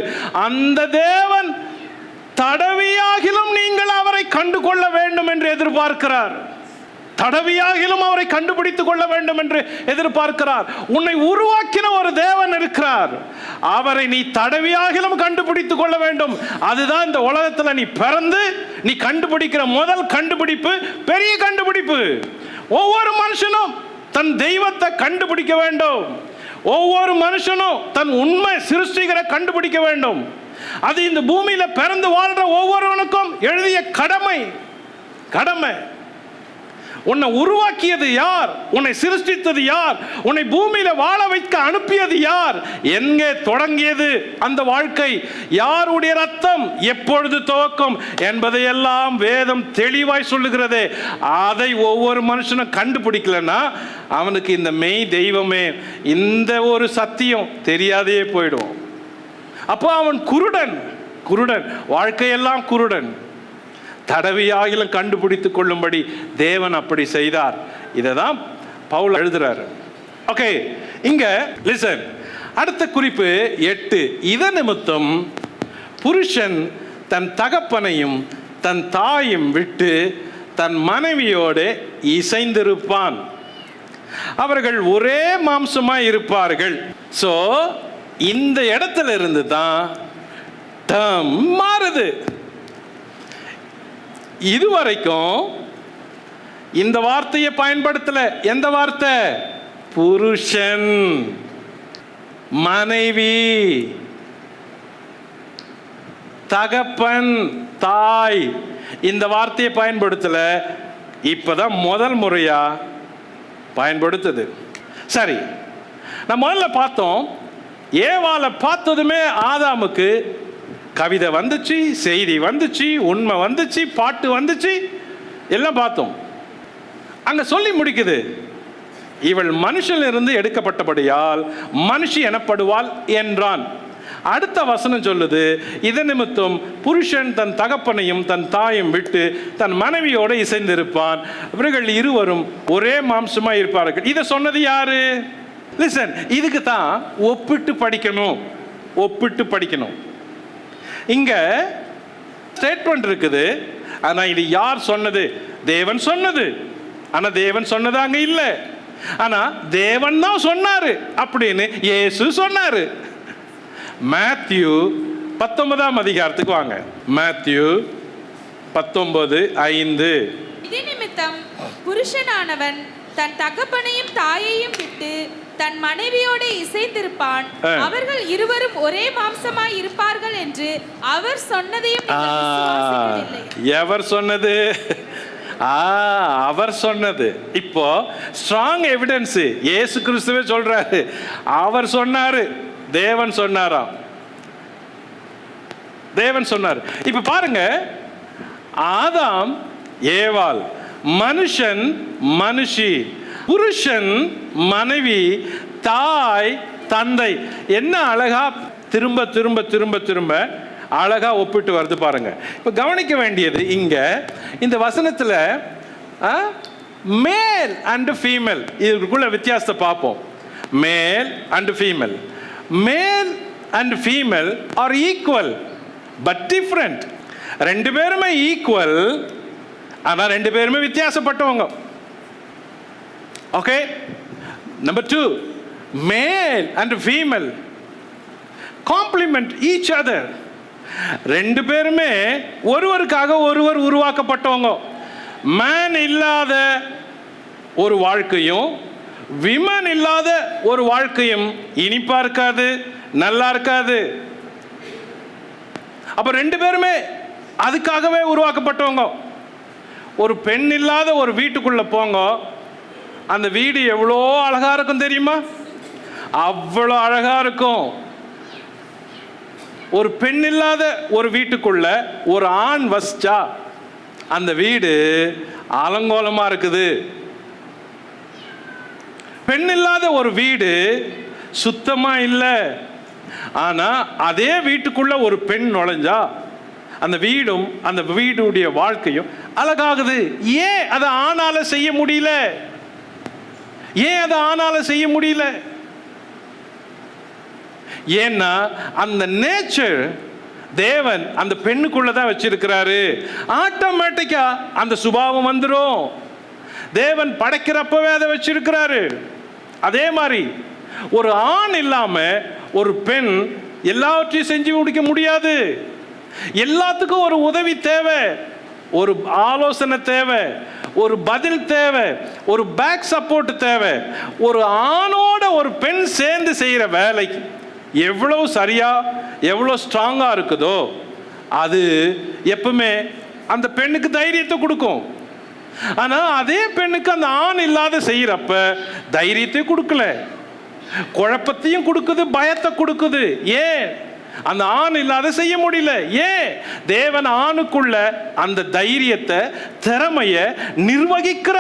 S1: அந்த தேவன் தடவியாகிலும் நீங்கள் அவரை கண்டு கொள்ள வேண்டும் என்று எதிர்பார்க்கிறார். தடவியாகிலும் அவரை கண்டுபிடித்துக் கொள்ள வேண்டும் என்று எதிர்பார்க்கிறார். உன்னை உருவாக்கின ஒரு தேவன் இருக்கிறார். அவரை நீ தடவியாகிலும் கண்டுபிடித்துக் கொள்ள வேண்டும். அதுதான் இந்த உலகத்துல நீ பிறந்து நீ கண்டுபிடிக்கிற முதல் கண்டுபிடிப்பு, பெரிய கண்டுபிடிப்பு. ஒவ்வொரு மனுஷனும் தன் தெய்வத்தை கண்டுபிடிக்க வேண்டும். ஒவ்வொரு மனுஷனும் தன் உண்மை சிருஷ்டிகரை கண்டுபிடிக்க வேண்டும். அது இந்த பூமியில பிறந்து வாழ்ற ஒவ்வொருவனுக்கும் எழுதிய கடமை. உன்னை உருவாக்கியது யார்? உன்னை சிருஷ்டித்தது யார்? உன்னை பூமியில வாழ வைக்க அனுப்பியது யார்? எங்கே தொடங்கியது அந்த வாழ்க்கை? யாருடைய ரத்தம் எப்பொழுது துவக்கம் என்பதையெல்லாம் வேதம் தெளிவாய் சொல்லுகிறது. அதை ஒவ்வொரு மனுஷனும் கண்டுபிடிக்கலன்னா அவனுக்கு இந்த மெய் தெய்வமே, இந்த ஒரு சத்தியம் தெரியாதே போயிடும். அப்போ அவன் குருடன், வாழ்க்கையெல்லாம் குருடன். தடவியாகிலும் கண்டுபிடித்துக் கொள்ளும்படி தேவன் அப்படி செய்தார். இதைதான் பவுல் எழுதுறாரு. ஓகே, இங்க லிசன். அடுத்த குறிப்பு 8. இத நிமித்தம் புருஷன் தன் தகப்பனையும் தன் தாயும் விட்டு தன் மனைவியோடு இசைந்திருப்பான். அவர்கள் ஒரே மாம்சமாய் இருப்பார்கள். சோ இந்த இடத்துல இருந்து தான் டேர்ம் மாறுது. இதுவரைக்கும் இந்த வார்த்தையை பயன்படுத்தல. எந்த வார்த்தை? புருஷன், மனைவி, தகப்பன், தாய், இந்த வார்த்தையை பயன்படுத்தல. இப்பதான் முதல் முறையா பயன்படுத்துது. சரி, நம்ம முதல்ல பார்த்தோம், ஏவாளை பார்த்ததுமே ஆதாமுக்கு கவிதை வந்துச்சு, செய்தி வந்துச்சு, உண்மை வந்துச்சு, பாட்டு வந்துச்சு, எல்லாம் பார்த்தோம். அங்க சொல்லி முடிக்குது, இவள் மனுஷனிலிருந்து எடுக்கப்பட்டபடியால் மனுஷி எனப்படுவாள் என்றான். அடுத்த வசனம் சொல்லுது, இதன் நிமித்தம் புருஷன் தன் தகப்பனையும் தன் தாயும் விட்டு தன் மனைவியோடு இசைந்திருப்பான், இவர்கள் இருவரும் ஒரே மாம்சமாய் இருப்பார்கள். இதை சொன்னது யாரு? லிசன், இதுக்கு தான் ஒப்பிட்டு படிக்கணும். ஒப்பிட்டு படிக்கணும். இங்க ஸ்டேட்மெண்ட் இருக்குது, ஆனா இது யார் சொன்னது? தேவன் சொன்னது. ஆனா தேவன் சொன்னது அங்க இல்ல. ஆனா தேவன் தான் சொன்னாரு அப்படின்னு இயேசு சொன்னாரு. மேத்யூ 19ஆம் அதிகாரத்துக்கு வாங்க. மேத்யூ 19:5.
S2: இதே நிமித்தம் புருஷனானவன் தன் தகப்பனையும் தாயையும் விட்டு தன் மனைவியோடு இசைந்திருப்பான், அவர்கள் இருவரும் ஒரே மாம்சமாய் இருப்பார்கள் என்று அவர் சொன்னதையும்
S1: எவர் சொன்னது? அவர் சொன்னது. இப்போ ஸ்ட்ராங் எவிடன்ஸ் இயேசு கிறிஸ்துவே சொல்றாரு. அவர் சொன்னாரு, தேவன் சொன்னாராம். தேவன் சொன்னார். இப்ப பாருங்க, ஆதாம் ஏவாள், மனுஷன் மனுஷி, புருஷன் மனைவி, தாய் தந்தை. என்ன அழகா திரும்ப திரும்ப திரும்ப திரும்ப அழகா ஒப்பிட்டு வருது பாருங்க. இப்ப கவனிக்க வேண்டியது, இங்க இந்த வசனத்துல மேல் அண்ட் ஃபீமேல், இதுக்குள்ள வித்தியாசத்தை பார்ப்போம். Male and female. Male and female are equal but different. ரெண்டு பேருமே ஈக்குவல், ஆனா ரெண்டு பேருமே வித்தியாசப்பட்டவங்க. Okay. Number 2, male and female complement each other. ரெண்டு பேருமே ஒருவருக்காக ஒருவர் உருவாக்கப்பட்டவங்க. மேன் இல்லாத ஒரு வாழ்க்கையும் விமன் இல்லாத ஒரு வாழ்க்கையும் இனிப்பா இருக்காது, நல்லா இருக்காது. அப்ப ரெண்டு பேருமே அதுக்காகவே உருவாக்கப்பட்டவங்க. ஒரு பெண் இல்லாத ஒரு வீட்டுக்குள்ள போங்க, அந்த வீடு எவ்வளோ அழகா இருக்கும் தெரியுமா? அவ்வளோ அழகா இருக்கும். ஒரு பெண் இல்லாத ஒரு வீட்டுக்குள்ள ஒரு ஆண் வசிச்சா அந்த வீடு அலங்கோலமா இருக்குது. பெண் இல்லாத ஒரு வீடு சுத்தமா இல்லை. ஆனா அதே வீட்டுக்குள்ள ஒரு பெண் நுழைஞ்சா அந்த வீடும் அந்த வீடுடைய வாழ்க்கையும் அழகாகுது. ஏன் அதை ஆணால செய்ய முடியல? ஏன் அதை ஆணால செய்ய முடியல? ஏன்னா அந்த நேச்சர் தேவன் அந்த பெண்ணுக்குள்ளதான் வச்சிருக்கிறாரு. ஆட்டோமேட்டிக்கா அந்த சுபாவம் வந்துடும். தேவன் படைக்கிறப்பவே அதை வச்சிருக்கிறாரு. அதே மாதிரி ஒரு ஆண் இல்லாம ஒரு பெண் எல்லாவற்றையும் செஞ்சு முடிக்க முடியாது. எல்லாத்துக்கும் ஒரு உதவி தேவை, ஒரு ஆலோசனை தேவை, ஒரு பதில் தேவை, ஒரு பேக் சப்போர்ட் தேவை. ஒரு ஆணோட ஒரு பெண் சேர்ந்து செய்யற வேலை எவ்வளவு சரியா எவ்வளவு ஸ்ட்ராங்கா இருக்குதோ அது எப்பவுமே அந்த பெண்ணுக்கு தைரியத்தை கொடுக்கும். ஆனா அதே பெண்ணுக்கு அந்த ஆண் இல்லாத செய்யறப்ப தைரியத்தை கொடுக்கல, குழப்பத்தையும் கொடுக்குது, பயத்தை கொடுக்குது. ஏன்? அந்த ஆண் இல்லாத செய்ய முடியல. ஏன்? தேவன் ஆணுக்குள்ள அந்த தைரியத்தை, திறமைய நிர்வகிக்கிற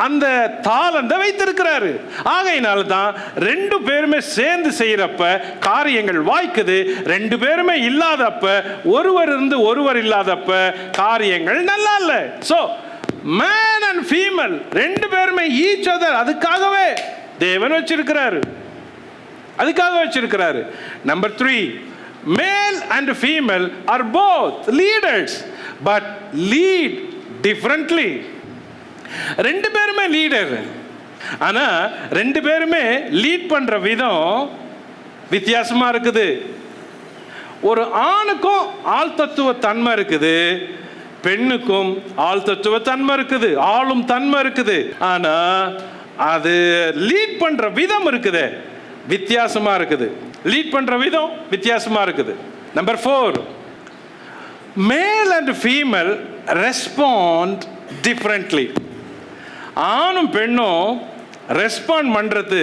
S1: அந்த தாளந்தை வைத்திருக்கிறாரு. ஆகையினால தான் ரெண்டு பேருமே சேர்ந்து செய்யறப்ப காரியங்கள் வாய்க்குது. ரெண்டு பேருமே இல்லாதப்ப, ஒருவர் இருந்து ஒருவர் இல்லாதப்ப காரியங்கள் நல்லா இல்ல. சோ மேன் அண்ட் ஃபீமேல் ரெண்டு பேருமே ஈச் அதர் அதுக்காகவே தேவன் வச்சிருக்கிறாரு. அதுக்காக வச்சிருக்கிறாரு. Number 3, male and female are both leaders but lead differently. ரெண்டு பேருமே லீடர், ஆனா ரெண்டு பேருமே லீட் பண்ற விதம் வித்தியாசமா இருக்குது. ஒரு ஆணுக்கும் ஆள் தத்துவ தன்மை இருக்குது, பெண்ணுக்கும் ஆள் தத்துவ தன்மை இருக்குது, ஆளும் தன்மை இருக்குது. ஆனா அது லீட் பண்ற விதம் இருக்குது வித்தியாசமா இருக்குது. லீட் பண்ற விதம் வித்தியாசமா இருக்குது. நம்பர் 4, மேல் அண்ட் ஃபீமேல் ரெஸ்பாண்ட் டிஃப்ரெண்ட்லி. ஆணும் பெண்ணும் ரெஸ்பாண்ட் பண்றது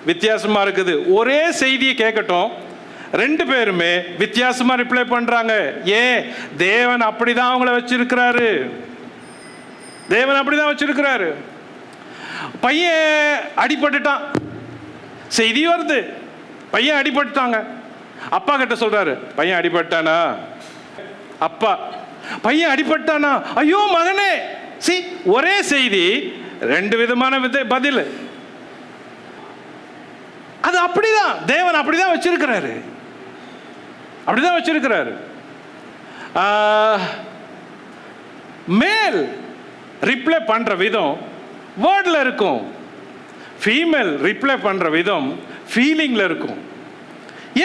S1: வித்தியாசமா இருக்குது. ஒரே செய்தியை கேட்கட்டும், ரெண்டு பேருமே வித்தியாசமா ரிப்ளை பண்றாங்க. ஏன்? தேவன் அப்படிதான் அவங்கள வச்சிருக்கிறாரு. தேவன் அப்படிதான் வச்சிருக்கிறாரு. பையன் அடிபட்டுட்டான், செய்தி வருது, பையன் அடிபட்டுட்டாங்க. அப்பா கிட்ட சொல்றாரு, பையன் அடிபட்டானா? அப்பா, பையன் அடிபட்டானா? ஐயோ மகனே. ஒரே செய்தி, ரெண்டு விதமான பதில். அது அப்படிதான் தேவன் அப்படிதான் வச்சிருக்கிறாரு, அப்படிதான் வச்சிருக்கிறாரு. மேல் ரிப்ளை பண்ற விதம் வேர்ட்ல இருக்கும், ஃபீமேல் ரிப்ளை பண்ற விதம் ஃபீலிங்ல இருக்கும்.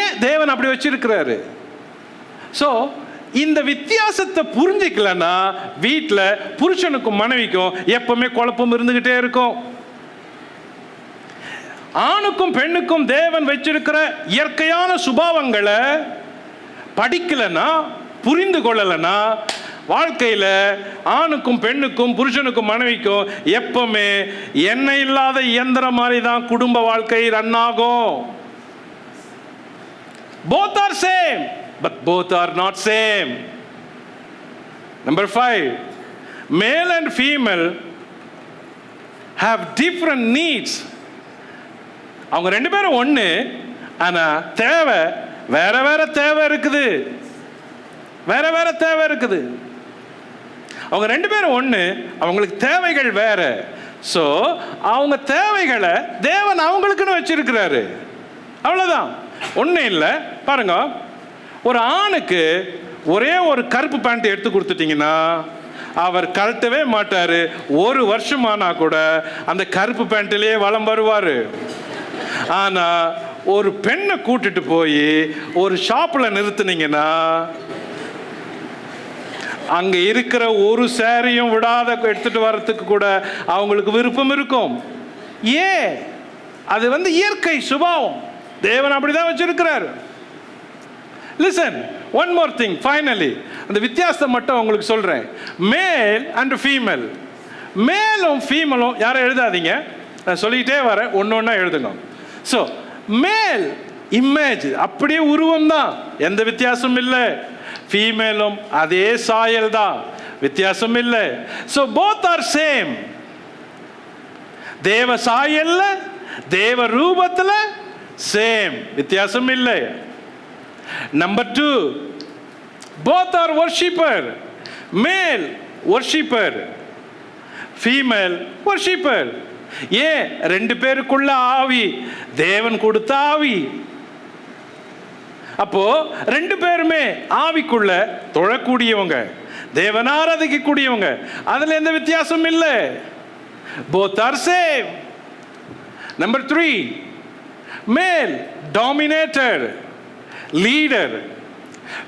S1: ஏன் தேவன் அப்படி வச்சிருக்கிறாரு? ஸோ இந்த வித்தியாசத்தை புரிஞ்சிக்கலன்னா வீட்டில் புருஷனுக்கும் மனைவிக்கும் எப்பவுமே குழப்பம் இருந்துகிட்டே இருக்கும். ஆணுக்கும் பெண்ணுக்கும் தேவன் வச்சிருக்கிற இயற்கையான சுபாவங்களை படிக்கலன்னா, புரிந்து கொள்ளலன்னா, வாழ்க்கையில் ஆணுக்கும் பெண்ணுக்கும் புருஷனுக்கும் மனைவிக்கும் எப்பவுமே எண்ணெய் இல்லாத இயந்திரம் மாதிரி தான் குடும்ப வாழ்க்கை ரன் ஆகும். Both are same, but both are not same. Number 5, male and female have different needs. அவங்க ரெண்டு பேரும் ஒன்று, ஆனால் தேவை வேற வேற தேவை இருக்குது, வேற வேற தேவை இருக்குது. அவங்க ரெண்டு பேரும் ஒன்று, அவங்களுக்கு தேவைகள் வேற. ஸோ அவங்க தேவைகளை தேவன் அவங்களுக்குன்னு வச்சிருக்கிறாரு. அவ்வளோதான், ஒன்றும் இல்லை. பாருங்க, ஒரு ஆணுக்கு ஒரே ஒரு கருப்பு பேண்ட் எடுத்து கொடுத்துட்டீங்கன்னா அவர் கழட்டவே மாட்டார். ஒரு வருஷமானா கூட அந்த கருப்பு பேண்ட்லேயே வலம் வருவார். ஆனால் ஒரு பெண்ணை கூட்டிட்டு போய் ஒரு ஷாப்பில் நிறுத்துனீங்கன்னா அங்கே இருக்கிற ஒரு சேரையும் விடாத எடுத்துட்டு வர்றதுக்கு கூட அவங்களுக்கு விருப்பம் இருக்கும். ஏன்? அது இயற்கை சுபாவம், தேவன் அப்படிதான் வச்சிருக்கிறார். Listen, one more thing, finally அந்த வித்தியாசத்தை மட்டும் உங்களுக்கு சொல்றேன். மேல் அண்ட் ஃபீமேல், மேலும் ஃபீமேலும் யாரும் எழுதாதீங்க, நான் சொல்லிக்கிட்டே வரேன், ஒன்று ஒன்றா எழுதுங்க. ஸோ மேல் இமேஜ், அப்படியே உருவம் தான், எந்த வித்தியாசமும் இல்லை. ஃபீமேலும் அதே சாயல் தான், வித்தியாசம் இல்லை. So both are same. தேவ சாயல்ல, தேவ ரூபத்தில் சேம், வித்தியாசம் இல்லை. Number 2, both are worshipper. Male worshipper, female worshipper. ஏன்? ரெண்டு பேருக்குள்ள ஆவி தேவன் கொடுத்த ஆவி. அப்போ ரெண்டு பேருமே ஆவிக்குள்ள தொழக்கூடியவங்க, தேவன் ஆராதிக்கக்கூடியவங்க, அதுல எந்த வித்தியாசம் இல்லை. both are same. Number 3, male dominator, leader,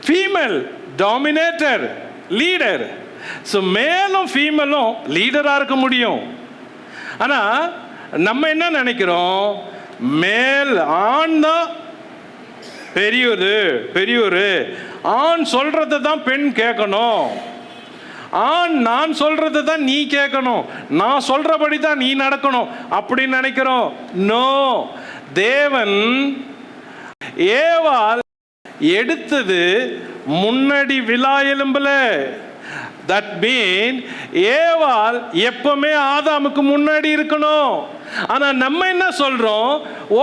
S1: female dominator, leader. So மேலும் ஃபீமேலும் லீடராக இருக்க முடியும். ஆனால் நம்ம என்ன நினைக்கிறோம், மேல் ஆண் தான் பெரியவர், ஆண் சொல்றதை தான் பெண் கேட்கணும், ஆண் நான் சொல்றதை தான் நீ கேட்கணும், நான் சொல்றபடி தான் நீ நடக்கணும் அப்படின்னு நினைக்கிறோம். நோ, தேவன் ஏவாள் எடுத்தது முன்னாடி விலா எலும்புல. தட் மீன் ஏவாள் எப்பவுமே ஆதாமுக்கு முன்னாடி இருக்கணும். ஆனா நம்ம என்ன சொல்றோம்,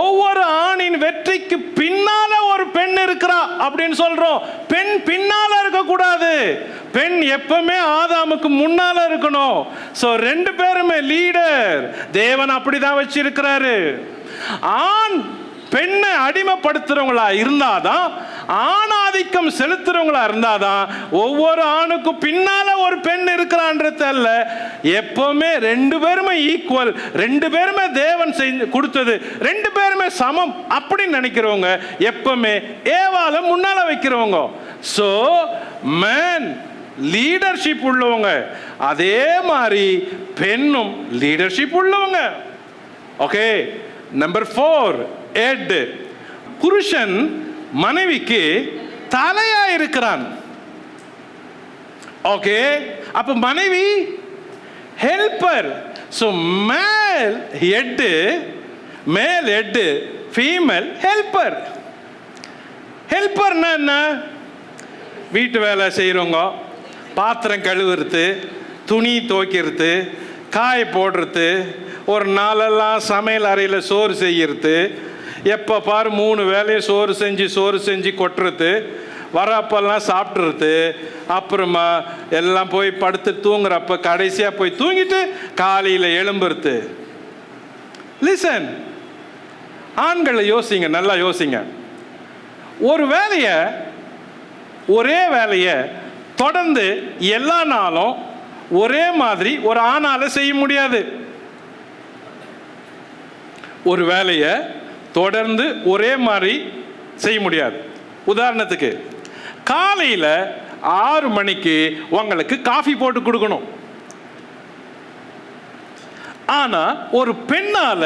S1: ஒவ்வொரு ஆணின் வெற்றிக்கு பின்னால ஒரு பெண் இருக்கிறா அப்படின்னு சொல்றோம். பெண் பின்னால இருக்க கூடாது, பெண் எப்பவுமே ஆதாமுக்கு முன்னால இருக்கணும். சோ ரெண்டு பேருமே லீடர், தேவன் அப்படிதான் வச்சிருக்கிறாரு. ஆண் பெண்ணை அடிமைப்படுத்துறவங்களா இருந்தாதான் ஆணாதிக்கம் செலுத்துறவங்களா இருந்தாதான் ஒவ்வொரு ஆணுக்கும் பின்னால ஒரு பெண் இருக்கிறான்றது அல்ல. எப்பவுமே ரெண்டு பேருமே ஈக்குவல், ரெண்டு பேருமே தேவன் கொடுத்தது, ரெண்டு பேருமே சமம் அப்படின்னு நினைக்கிறவங்க எப்பவுமே ஏவால முன்னால வைக்கிறவங்க. சோ மேன் லீடர்ஷிப் உள்ளவங்க, அதே மாதிரி பெண்ணும் லீடர்ஷிப் உள்ளவங்க. Okay, number 4 head. புருஷன் மனைவிக்கு தலையா இருக்கிறான். ஓகே, அப்ப மனைவி ஹெல்பர். சோ மேல் ஹெட், மேல் ஹெட், ஃபீமேல் ஹெல்பர். ஹெல்பர்னா என்ன? வீட்டு வேலை செய்கிறவங்க, பாத்திரம் கழுவுறது, துணி துவைக்கிறது, காய போடுறது, ஒரு நாளெல்லாம் சமையல் அறையில் சோறு செய்கிறது, எப்போ பாரு 3 வேலையும் சோறு செஞ்சு கொட்டுறது, வரப்பெல்லாம் சாப்பிட்றது, அப்புறமா எல்லாம் போய் படுத்து தூங்குறப்ப கடைசியாக போய் தூங்கிட்டு காலையில் எழும்புறது. லிசன், ஆண்களை யோசிங்க, நல்லா யோசிங்க. ஒரு வேலையை, ஒரே வேலையை தொடர்ந்து எல்லா நாளும் ஒரே மாதிரி ஒரு ஆணால செய்ய முடியாது. ஒரு வேலையை தொடர்ந்து ஒரே மாதிரி செய்ய முடியாது. உதாரணத்துக்கு காலையில் 6 மணிக்கு உங்களுக்கு காஃபி போட்டு கொடுக்கணும். ஆனா ஒரு பெண்ணால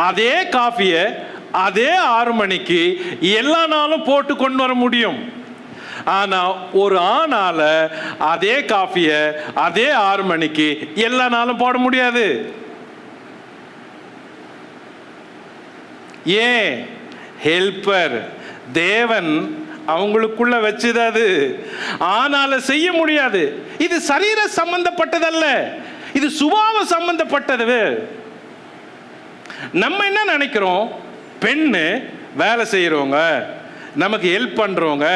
S1: அதே காஃபியை அதே 6 மணிக்கு எல்லா நாளும் போட்டு கொண்டு வர முடியும். ஆனா ஒரு ஆணால அதே காஃபியை அதே 6 மணிக்கு எல்லா நாளும் போட முடியாது. ஏன்? ஹெல்பர், தேவன் அவங்களுக்குள்ள வச்சது. அது ஆனால செய்ய முடியாது. இது சரீர சம்பந்தப்பட்டதல்ல, இது சுபாவ சம்பந்தப்பட்டது. நம்ம என்ன நினைக்கிறோம்? பெண்ணு வேலை செய்யறவங்க, நமக்கு ஹெல்ப் பண்றவங்க,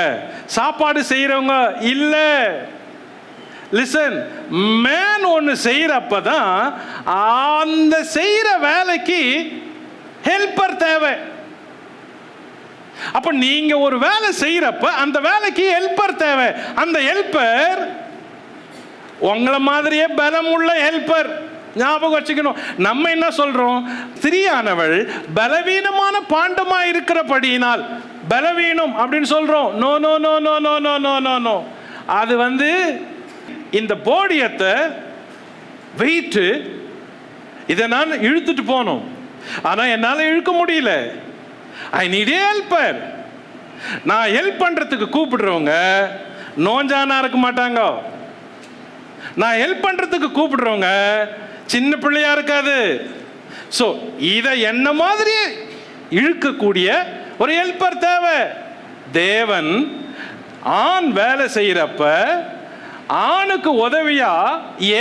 S1: சாப்பாடு செய்யறவங்க இல்ல. லிசன், மேன் ஒன்று செய்யறப்பதான் அந்த செய்யற வேலைக்கு ஹெல்பர் தேவை. அப்ப நீங்க ஒரு வேலை செய்யறப்ப அந்த வேலைக்கு ஹெல்பர் தேவை. அந்த ஹெல்பர் உங்களை மாதிரியே பலம் உள்ள ஹெல்பர். ஞாபகம் வச்சுக்கணும். நம்ம என்ன சொல்றோம்? ஸ்திரீயானவள் பலவீனமான பாண்டமா இருக்கிறபடியினால் பலவீனம் அப்படின்னு சொல்றோம். No no no no no no no no no. அது இந்த போடியத்தை வெயிட் இதை நான் இழுத்துட்டு போனோம். ஆனா என்னால இழுக்க முடியல. I need A helper. நான் ஹெல்ப் பண்றதுக்கு கூப்பிடுறவங்க நோஞ்சானா இருக்க மாட்டாங்க. நான் ஹெல்ப் பண்றதுக்கு கூப்பிடுறவங்க சின்ன பிள்ளையா இருக்காது. ஸோ இதை என்ன மாதிரி இழுக்கக்கூடிய ஒரு ஹெல்பர் தேவை. தேவன் ஆண் வேலை செய்யறப்ப ஆணுக்கு உதவியா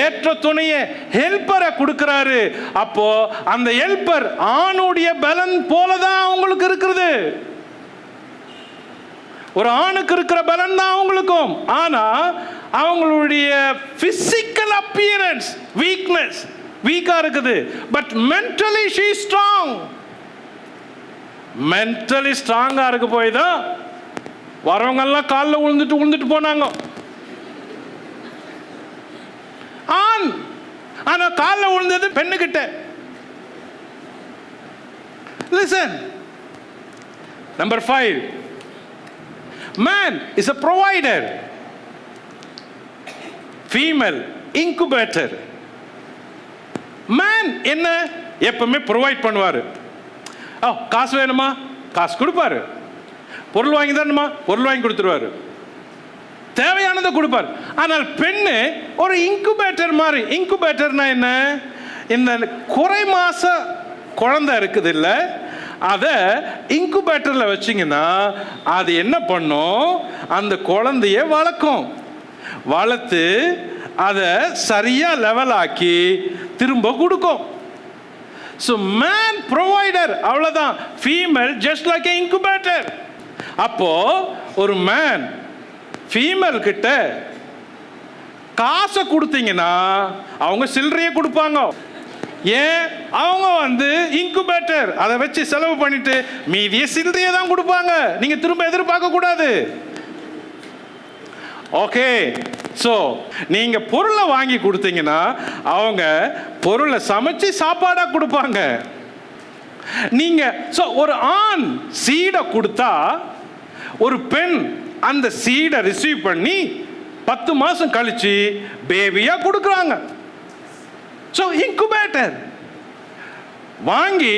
S1: ஏற்ற துணைய ஹெல்பரை கொடுக்கிறாரு. அப்போ அந்த ஹெல்பர் ஆணுடைய பலன் போலதான் அவங்களுக்கு இருக்கிறது. ஒரு ஆணுக்கு இருக்கிற பலன் தான் அவங்களுக்கும். ஆனா அவங்களுடைய பிசிக்கல் அப்பியரன்ஸ் வீக்கா இருக்குது. But mentally she strong. Mentally ஸ்ட்ராங்கா இருக்க போய் தான் வரவங்க எல்லாம் காலில் விழுந்துட்டு போனாங்க. ஆண் ஆனா காலில் விழுந்தது பெண்ணுகிட்ட. Listen, number 5, man is a provider, female incubator. man என்ன எப்பவுமே ப்ரொவைட் பண்ணுவாரு. காசு வேணுமா, காசு கொடுப்பாரு. பொருள் வாங்கி தரணுமா, பொருள் வாங்கி கொடுத்துருவாரு. தேவையானதை கொடுப்பார். ஆனால் பெண்ணு ஒரு இன்குபேட்டர் மாதிரி. இன்குபேட்டர்னா என்ன? இந்த குறை மாச குழந்தை இருக்குது இல்ல, அதை இன்குபேட்டர்ல வச்சிங்கன்னா அது என்ன பண்ணும்? அந்த குழந்தைய வளர்க்கும். வளர்த்து அதை சரியா லெவல் ஆக்கி திரும்ப கொடுக்கும். ஸோ மேன் ப்ரொவைடர், அவ்வளோதான். Female just like a incubator. அப்போ ஒரு மேன் ஃபீமேல் கிட்ட காசை கொடுத்தீங்கன்னா அவங்க சில்லறையை கொடுப்பாங்க. ஏன்? அவங்க இன்குபேட்டர் அதை வச்சு செலவு பண்ணிட்டு மீதிய சில்லறையை தான் கொடுப்பாங்க. நீங்க திரும்ப எதிர்பார்க்க கூடாது. ஓகே, ஸோ நீங்க பொருளை வாங்கி கொடுத்தீங்கன்னா அவங்க பொருளை சமைச்சு சாப்பாடா கொடுப்பாங்க. நீங்க ஒரு ஆண் சீடை கொடுத்தா ஒரு பெண் அந்த சீடை ரிசீவ் பண்ணி 10 மாசம் கழிச்சு பேபியா கொடுக்குறாங்க. ஸோ இன்குபேட்டர் வாங்கி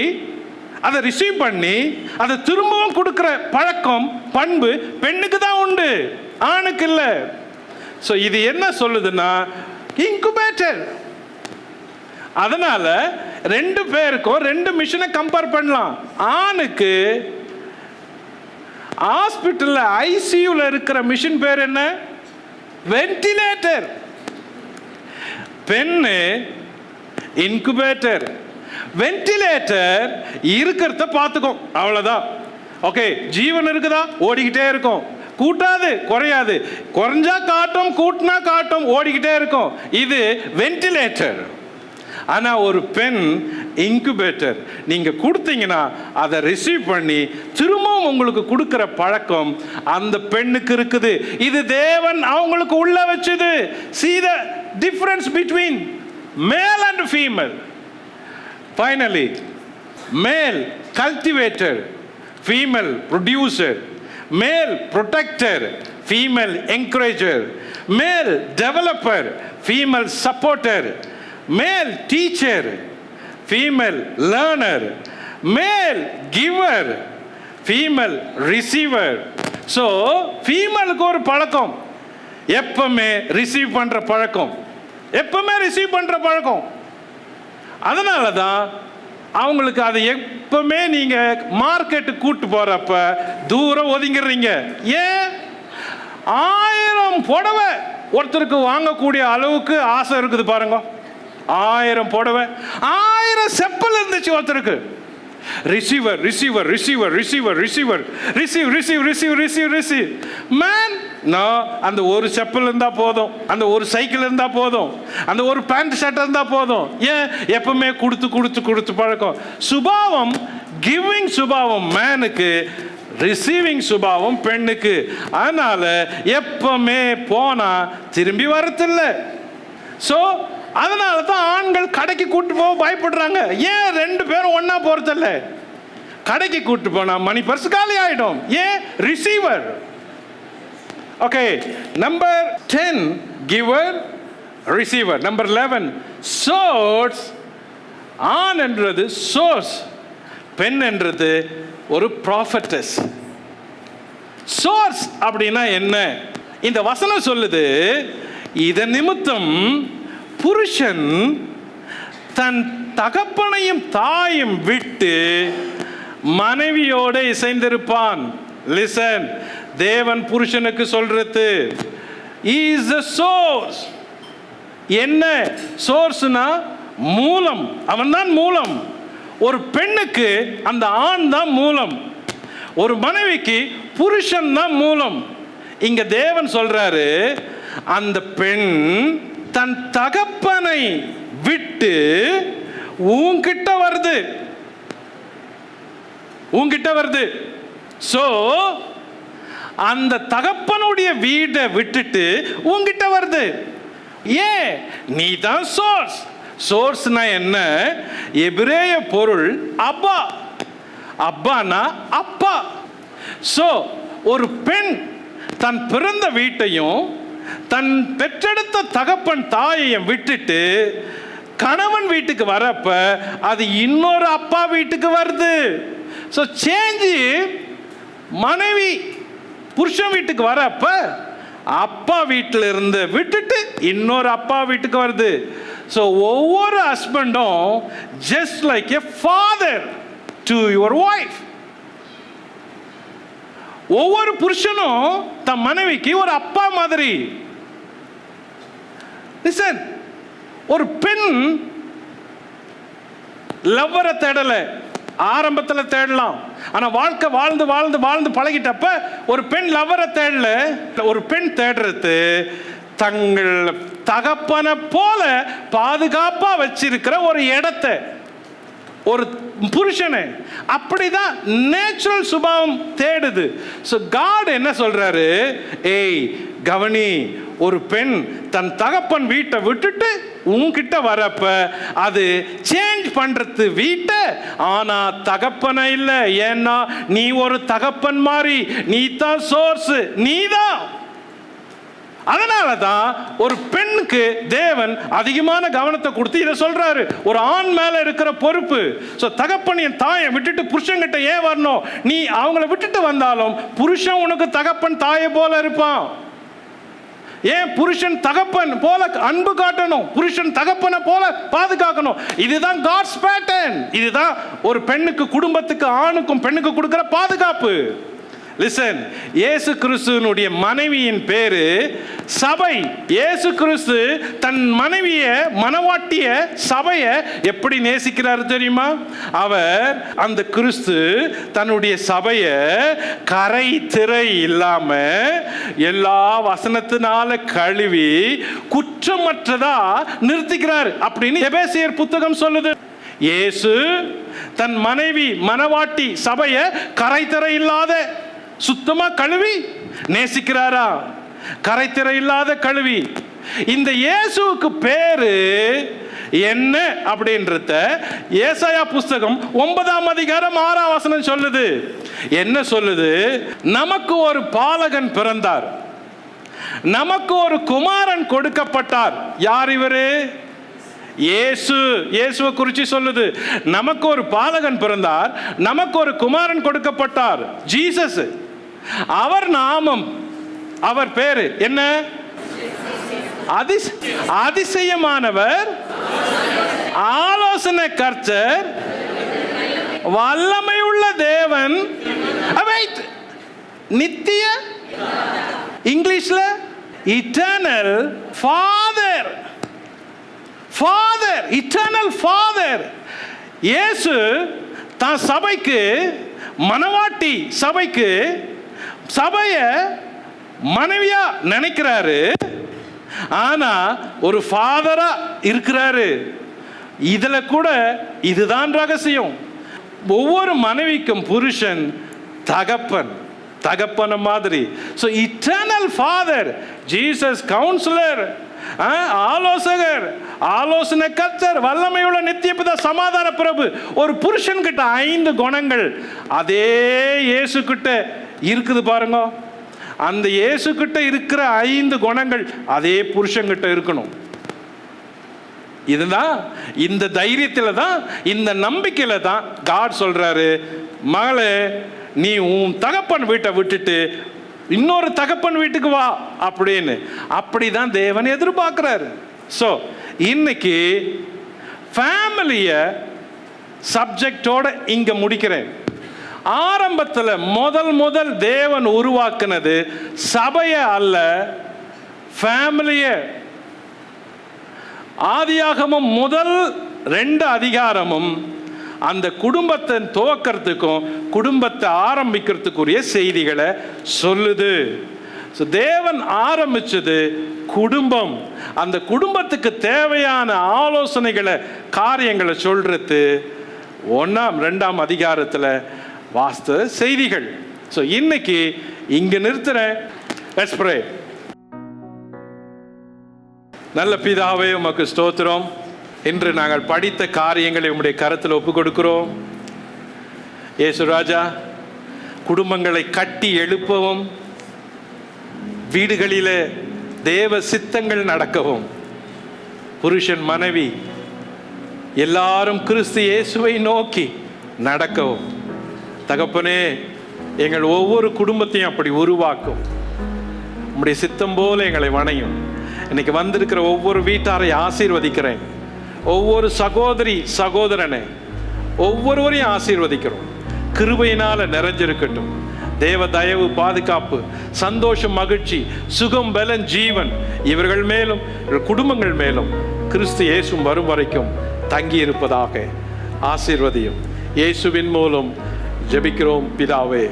S1: அதை ரிசீவ் பண்ணி அதை திரும்பவும் கொடுக்கிற பழக்கம் பண்பு பெண்ணுக்கு தான் உண்டு, ஆணுக்கு இல்லை. ஸோ இது என்ன சொல்லுதுன்னா இன்குபேட்டர். அதனால 2 பேருக்கும் 2 மிஷனை கம்பேர் பண்ணலாம். ஆணுக்கு ஹாஸ்பிட்டல்ல ஐசியூல இருக்கிற மிஷின் பேர் என்ன? வென்டிலேட்டர். பெண்ணு இன்குபேட்டர். வென்டிலேட்டர் இருக்கிறத பார்த்துக்கும், அவ்வளவுதான். ஓகே, ஜீவன் இருக்குதா? ஓடிக்கிட்டே இருக்கும், கூட்டாது குறையாது, குறைஞ்சா காட்டும் கூட்டினா காட்டும், ஓடிக்கிட்டே இருக்கும். இது வென்டிலேட்டர். ஆனா ஒரு பெண் இன்குபேட்டர். நீங்க கொடுத்தீங்கன்னா அதை ரிசீவ் பண்ணி திரும்பவும் உங்களுக்கு கொடுக்கிற பழக்கம் அந்த பெண்ணுக்கு இருக்குது. இது தேவன் அவங்களுக்கு உள்ள வச்சது. See the difference between male and female. Finally, male cultivator, female producer, male protector, female encourager, male developer, female supporter, male teacher, female learner, male giver, female receiver. So female ஒரு பழக்கம், எப்பவுமே ரிசீவ் பண்ற பழக்கம், எப்பவுமே ரிசீவ் பண்ற பழக்கம். அதனால தான் அவங்களுக்கு அதை எப்பவுமே நீங்க மார்க்கெட்டு கூட்டு போறப்ப தூரம் ஒதுங்கிடுறீங்க. ஏன்? 1000 புடவை ஒருத்தருக்கு வாங்கக்கூடிய அளவுக்கு ஆசை இருக்குது பாருங்க. 1000 புடவை, 1000 செப்பல் இருந்துச்சு ஒருத்தருக்கு. Receiver receiver receiver receiver receiver receive receive receive receive receive man. நான் அந்த ஒரு செப்பல் இருந்தா போதும், அந்த ஒரு சைக்கிள் இருந்தா போதும், அந்த ஒரு பேண்ட் ஷர்ட் இருந்தா போதும். ஏன்? எப்பவுமே கொடுத்து கொடுத்து கொடுத்து பழக்கம். சுபாவம் கிவிங் சுபாவம் மேனுக்கு, ரிசீவிங் சுபாவம் பெண்ணுக்கு. அதனால எப்பவுமே போனா திரும்பி வரதில்ல. ஸோ அதனால தான் ஆண்கள் கடைக்கு கூட்டு போக பயப்படுறாங்க. ஏன்? 2 பேரும் ஒன்னா போறதில்ல. கடைக்கு கூட்டு போனா மணி பர்ஸ் காலி ஆயிடும். ஏன்? Receiver. Okay, number 10 giver receiver. Number 11 source. ஆண் என்றது சோர்ஸ், பெண் என்றது ஒரு ப்ராஃபட்டஸ். சோர்ஸ் அப்படின்னா என்ன? இந்த வசனம் சொல்லுது, இதன் நிமித்தம் புருஷன் தன் தகப்பனையும் தாயும் விட்டு மனைவியோடு இசைந்திருப்பான். லிசன், தேவன் புருஷனுக்கு சொல்றது is the source. என்ன சோர்ஸ்னா? மூலம். அவன் தான் மூலம். ஒரு பெண்ணுக்கு அந்த ஆண் தான் மூலம், ஒரு மனைவிக்கு புருஷன் தான் மூலம். இங்க தேவன் சொல்றாரு, அந்த பெண் தன் தகப்பனை விட்டு உன்கிட்ட வருது, உன்கிட்ட வருது. சோ அந்த தகப்பனுடைய வீட்டை விட்டுட்டு உன்கிட்ட வருது. ஏன்? நீ தான் சோர்ஸ். சோர்ஸ்னா என்ன? எபிரேய பொருள் அப்பா. அப்பானா அப்பா. சோ ஒரு பெண் தன் பிறந்த வீட்டையும் தன் பெற்றெடுத்த தகப்பன் தாயையும் விட்டுட்டு கணவன் வீட்டுக்கு வரப்ப அது இன்னொரு அப்பா வீட்டுக்கு வருது. ஸோ சேஞ்சு மனைவி புருஷன் வீட்டுக்கு வரப்ப அப்பா வீட்டில் இருந்து விட்டுட்டு இன்னொரு அப்பா வீட்டுக்கு வருது. ஸோ ஒவ்வொரு ஹஸ்பண்டும் just like a father to your wife. ஒவ்வொரு புருஷனும் தன் மனைவிக்கு ஒரு அப்பா மாதிரி. லிசன், ஒரு பெண் லவ்வரை தேடல, ஆரம்பத்தில் தேடலாம். ஆனா வாழ்க்கை வாழ்ந்து வாழ்ந்து வாழ்ந்து பழகிட்டப்ப ஒரு பெண் லவ்வரை தேடல. ஒரு பெண் தேடுறது தங்கள் தகப்பனை போல பாதுகாப்பா வச்சிருக்கிற ஒரு இடத்தை, ஒரு புருஷனை அப்படிதான் நேச்சுரல் சுபாவம் தேடுது. ஸோ காட் என்ன சொல்றாரு, ஏய் கவனி, ஒரு பெண் தன் தகப்பன் வீட்டை விட்டுட்டு உன்கிட்ட வரப்ப அது சேஞ்ச் பண்றது வீட்டை, ஆனா தகப்பனை இல்லை. ஏன்னா நீ ஒரு தகப்பன் மாதிரி, நீ தான் சோர்ஸ், நீ தான். அதனால தான் ஒரு பெண்ணுக்கு தேவன் அதிகமான கவனத்தை கொடுத்து இதை சொல்றாரு. ஒரு ஆண் மேல இருக்கிற பொறுப்பு. ஸோ தகப்பன் என் தாயை விட்டுட்டு புருஷன்கிட்ட ஏன் வரணும்? நீ அவங்கள விட்டுட்டு வந்தாலும் புருஷன் உனக்கு தகப்பன் தாயை போல இருப்பான். ஏன் புருஷன் தகப்பன் போல அன்பு காட்டணும், புருஷன் தகப்பனை போல பாதுகாக்கணும். இதுதான் காட்ஸ் பேட்டர்ன். இதுதான் ஒரு பெண்ணுக்கு, குடும்பத்துக்கு, ஆணுக்கும் பெண்ணுக்கு கொடுக்கிற பாதுகாப்பு. லிசன், இயேசு கிறிஸ்துவினுடைய மனைவியின் பேரு சபை. இயேசு கிறிஸ்து தன் மனைவிய, மனவாட்டிய சபையை எப்படி நேசிக்கிறார் தெரியுமா? அவர், அந்த கிறிஸ்து தன்னுடைய சபையை கரை திரை இல்லாம எல்லா வசனத்தினால கழுவி குற்றமற்றதா நிறுத்திக்கிறார் அப்படின்னு எபேசியர் புத்தகம் சொல்லுது. இயேசு தன் மனைவி, மனவாட்டி சபையை கரை திரை இல்லாத சுத்தமா கழுவி நேசிக்கிறாரா? கரைத்திரை இல்லாத கழுவி. இந்த இயேசுவுக்கு பேரு என்ன அப்படின்றத ஏசாயா புஸ்தகம் 9ஆம் அதிகாரம் 6ஆம் வசனம் சொல்லுது. என்ன சொல்லுது? நமக்கு ஒரு பாலகன் பிறந்தார், நமக்கு ஒரு குமாரன் கொடுக்கப்பட்டார். யார் இவரு? இயேசு. இயேசுவை குறித்து சொல்லுது. நமக்கு ஒரு பாலகன் பிறந்தார், நமக்கு ஒரு குமாரன் கொடுக்கப்பட்டார். ஜீசஸ். அவர் நாமம், அவர் பேரு என்ன? அதிசயமானவர், ஆலோசனை கர்த்தர், வல்லமையுள்ள தேவன், நித்திய, இங்கிலீஷ்ல eternal father. Father, eternal father. இயேசு தான் சபைக்கு, மனவாட்டி சபைக்கு, சபைய மனைவியா நினைக்கிறாரு. ஆனா ஒரு ஃபாதரா இருக்கிறாரு. இதுல கூட இதுதான் ரகசியம். ஒவ்வொரு மனைவிக்கும் புருஷன் தகப்பன், தகப்பன மாதிரி. So eternal father, Jesus councillor, ஆலோசகர், ஆலோசனை கர்த்தர், வல்லமையுள்ள நித்திய பிதா, சமாதான பிரபு. ஒரு புருஷன் கிட்ட 5 குணங்கள் அதே இயேசு கிட்ட இருக்குது பாருங்க. அந்த இயேசு கிட்ட இருக்கிற 5 குணங்கள் அதே புருஷன் கிட்ட இருக்கணும். இதுதான், இந்த தைரியத்துல தான், இந்த நம்பிக்கையில தான் காட் சொல்றாரு, மகளே நீ உன் தகப்பன் வீட்டை விட்டுட்டு இன்னொரு தகப்பன் வீட்டுக்கு வா அப்படின்னு. அப்படிதான் தேவன் எதிர்பார்க்கிறாரு. ஸோ இன்னைக்கு ஃபேமிலிய சப்ஜெக்டோட இங்க முடிக்கிறேன். ஆரம்பத்தில் முதல் தேவன் உருவாக்குனது சபைய அல்ல, ஃபேமிலிய. ஆதியாகமம் முதல் 2 அதிகாரமும் அந்த குடும்பத்தை துவக்கிறதுக்கும் குடும்பத்தை ஆரம்பிக்கிறதுக்குரிய செய்திகளை சொல்லுது. தேவன் ஆரம்பிச்சது குடும்பம். அந்த குடும்பத்துக்கு தேவையான ஆலோசனைகளை, காரியங்களை சொல்றது 1ஆம் 2ஆம் அதிகாரத்தில் வாஸ்து செய்திகள். ஸோ இன்னைக்கு இங்க நிறுத்துறேன். Let's pray. நல்ல பிதாவே, உமக்கு ஸ்தோத்திரம். இன்று நாங்கள் படித்த காரியங்களை உம்முடைய கரத்தில் ஒப்பு கொடுக்கிறோம். இயேசு ராஜா, குடும்பங்களை கட்டி எழுப்பவும், வீடுகளிலே தேவ சித்தங்கள் நடக்கவும், புருஷன் மனைவி எல்லாரும் கிறிஸ்து இயேசுவை நோக்கி நடக்கவும், தகப்பனே எங்கள் ஒவ்வொரு குடும்பத்தையும் அப்படி உருவாக்கும். உம்முடைய சித்தம் போல எங்களை வணையும். இன்னைக்கு வந்திருக்கிற ஒவ்வொரு வீட்டாரை ஆசீர்வதிக்கிறேன். ஒவ்வொரு சகோதரி சகோதரனை ஒவ்வொருவரையும் ஆசீர்வதிக்கிறோம். கிருபையினால நிறைஞ்சிருக்கட்டும். தேவ தயவு, பாதுகாப்பு, சந்தோஷம், மகிழ்ச்சி, சுகம், பலன், ஜீவன் இவர்கள் மேலும் குடும்பங்கள் மேலும் கிறிஸ்து இயேசு வரும் வரைக்கும் தங்கி இருப்பதாக ஆசீர்வதியும். இயேசுவின் மூலம் ஜெபிக்கிறோம் பிதாவே.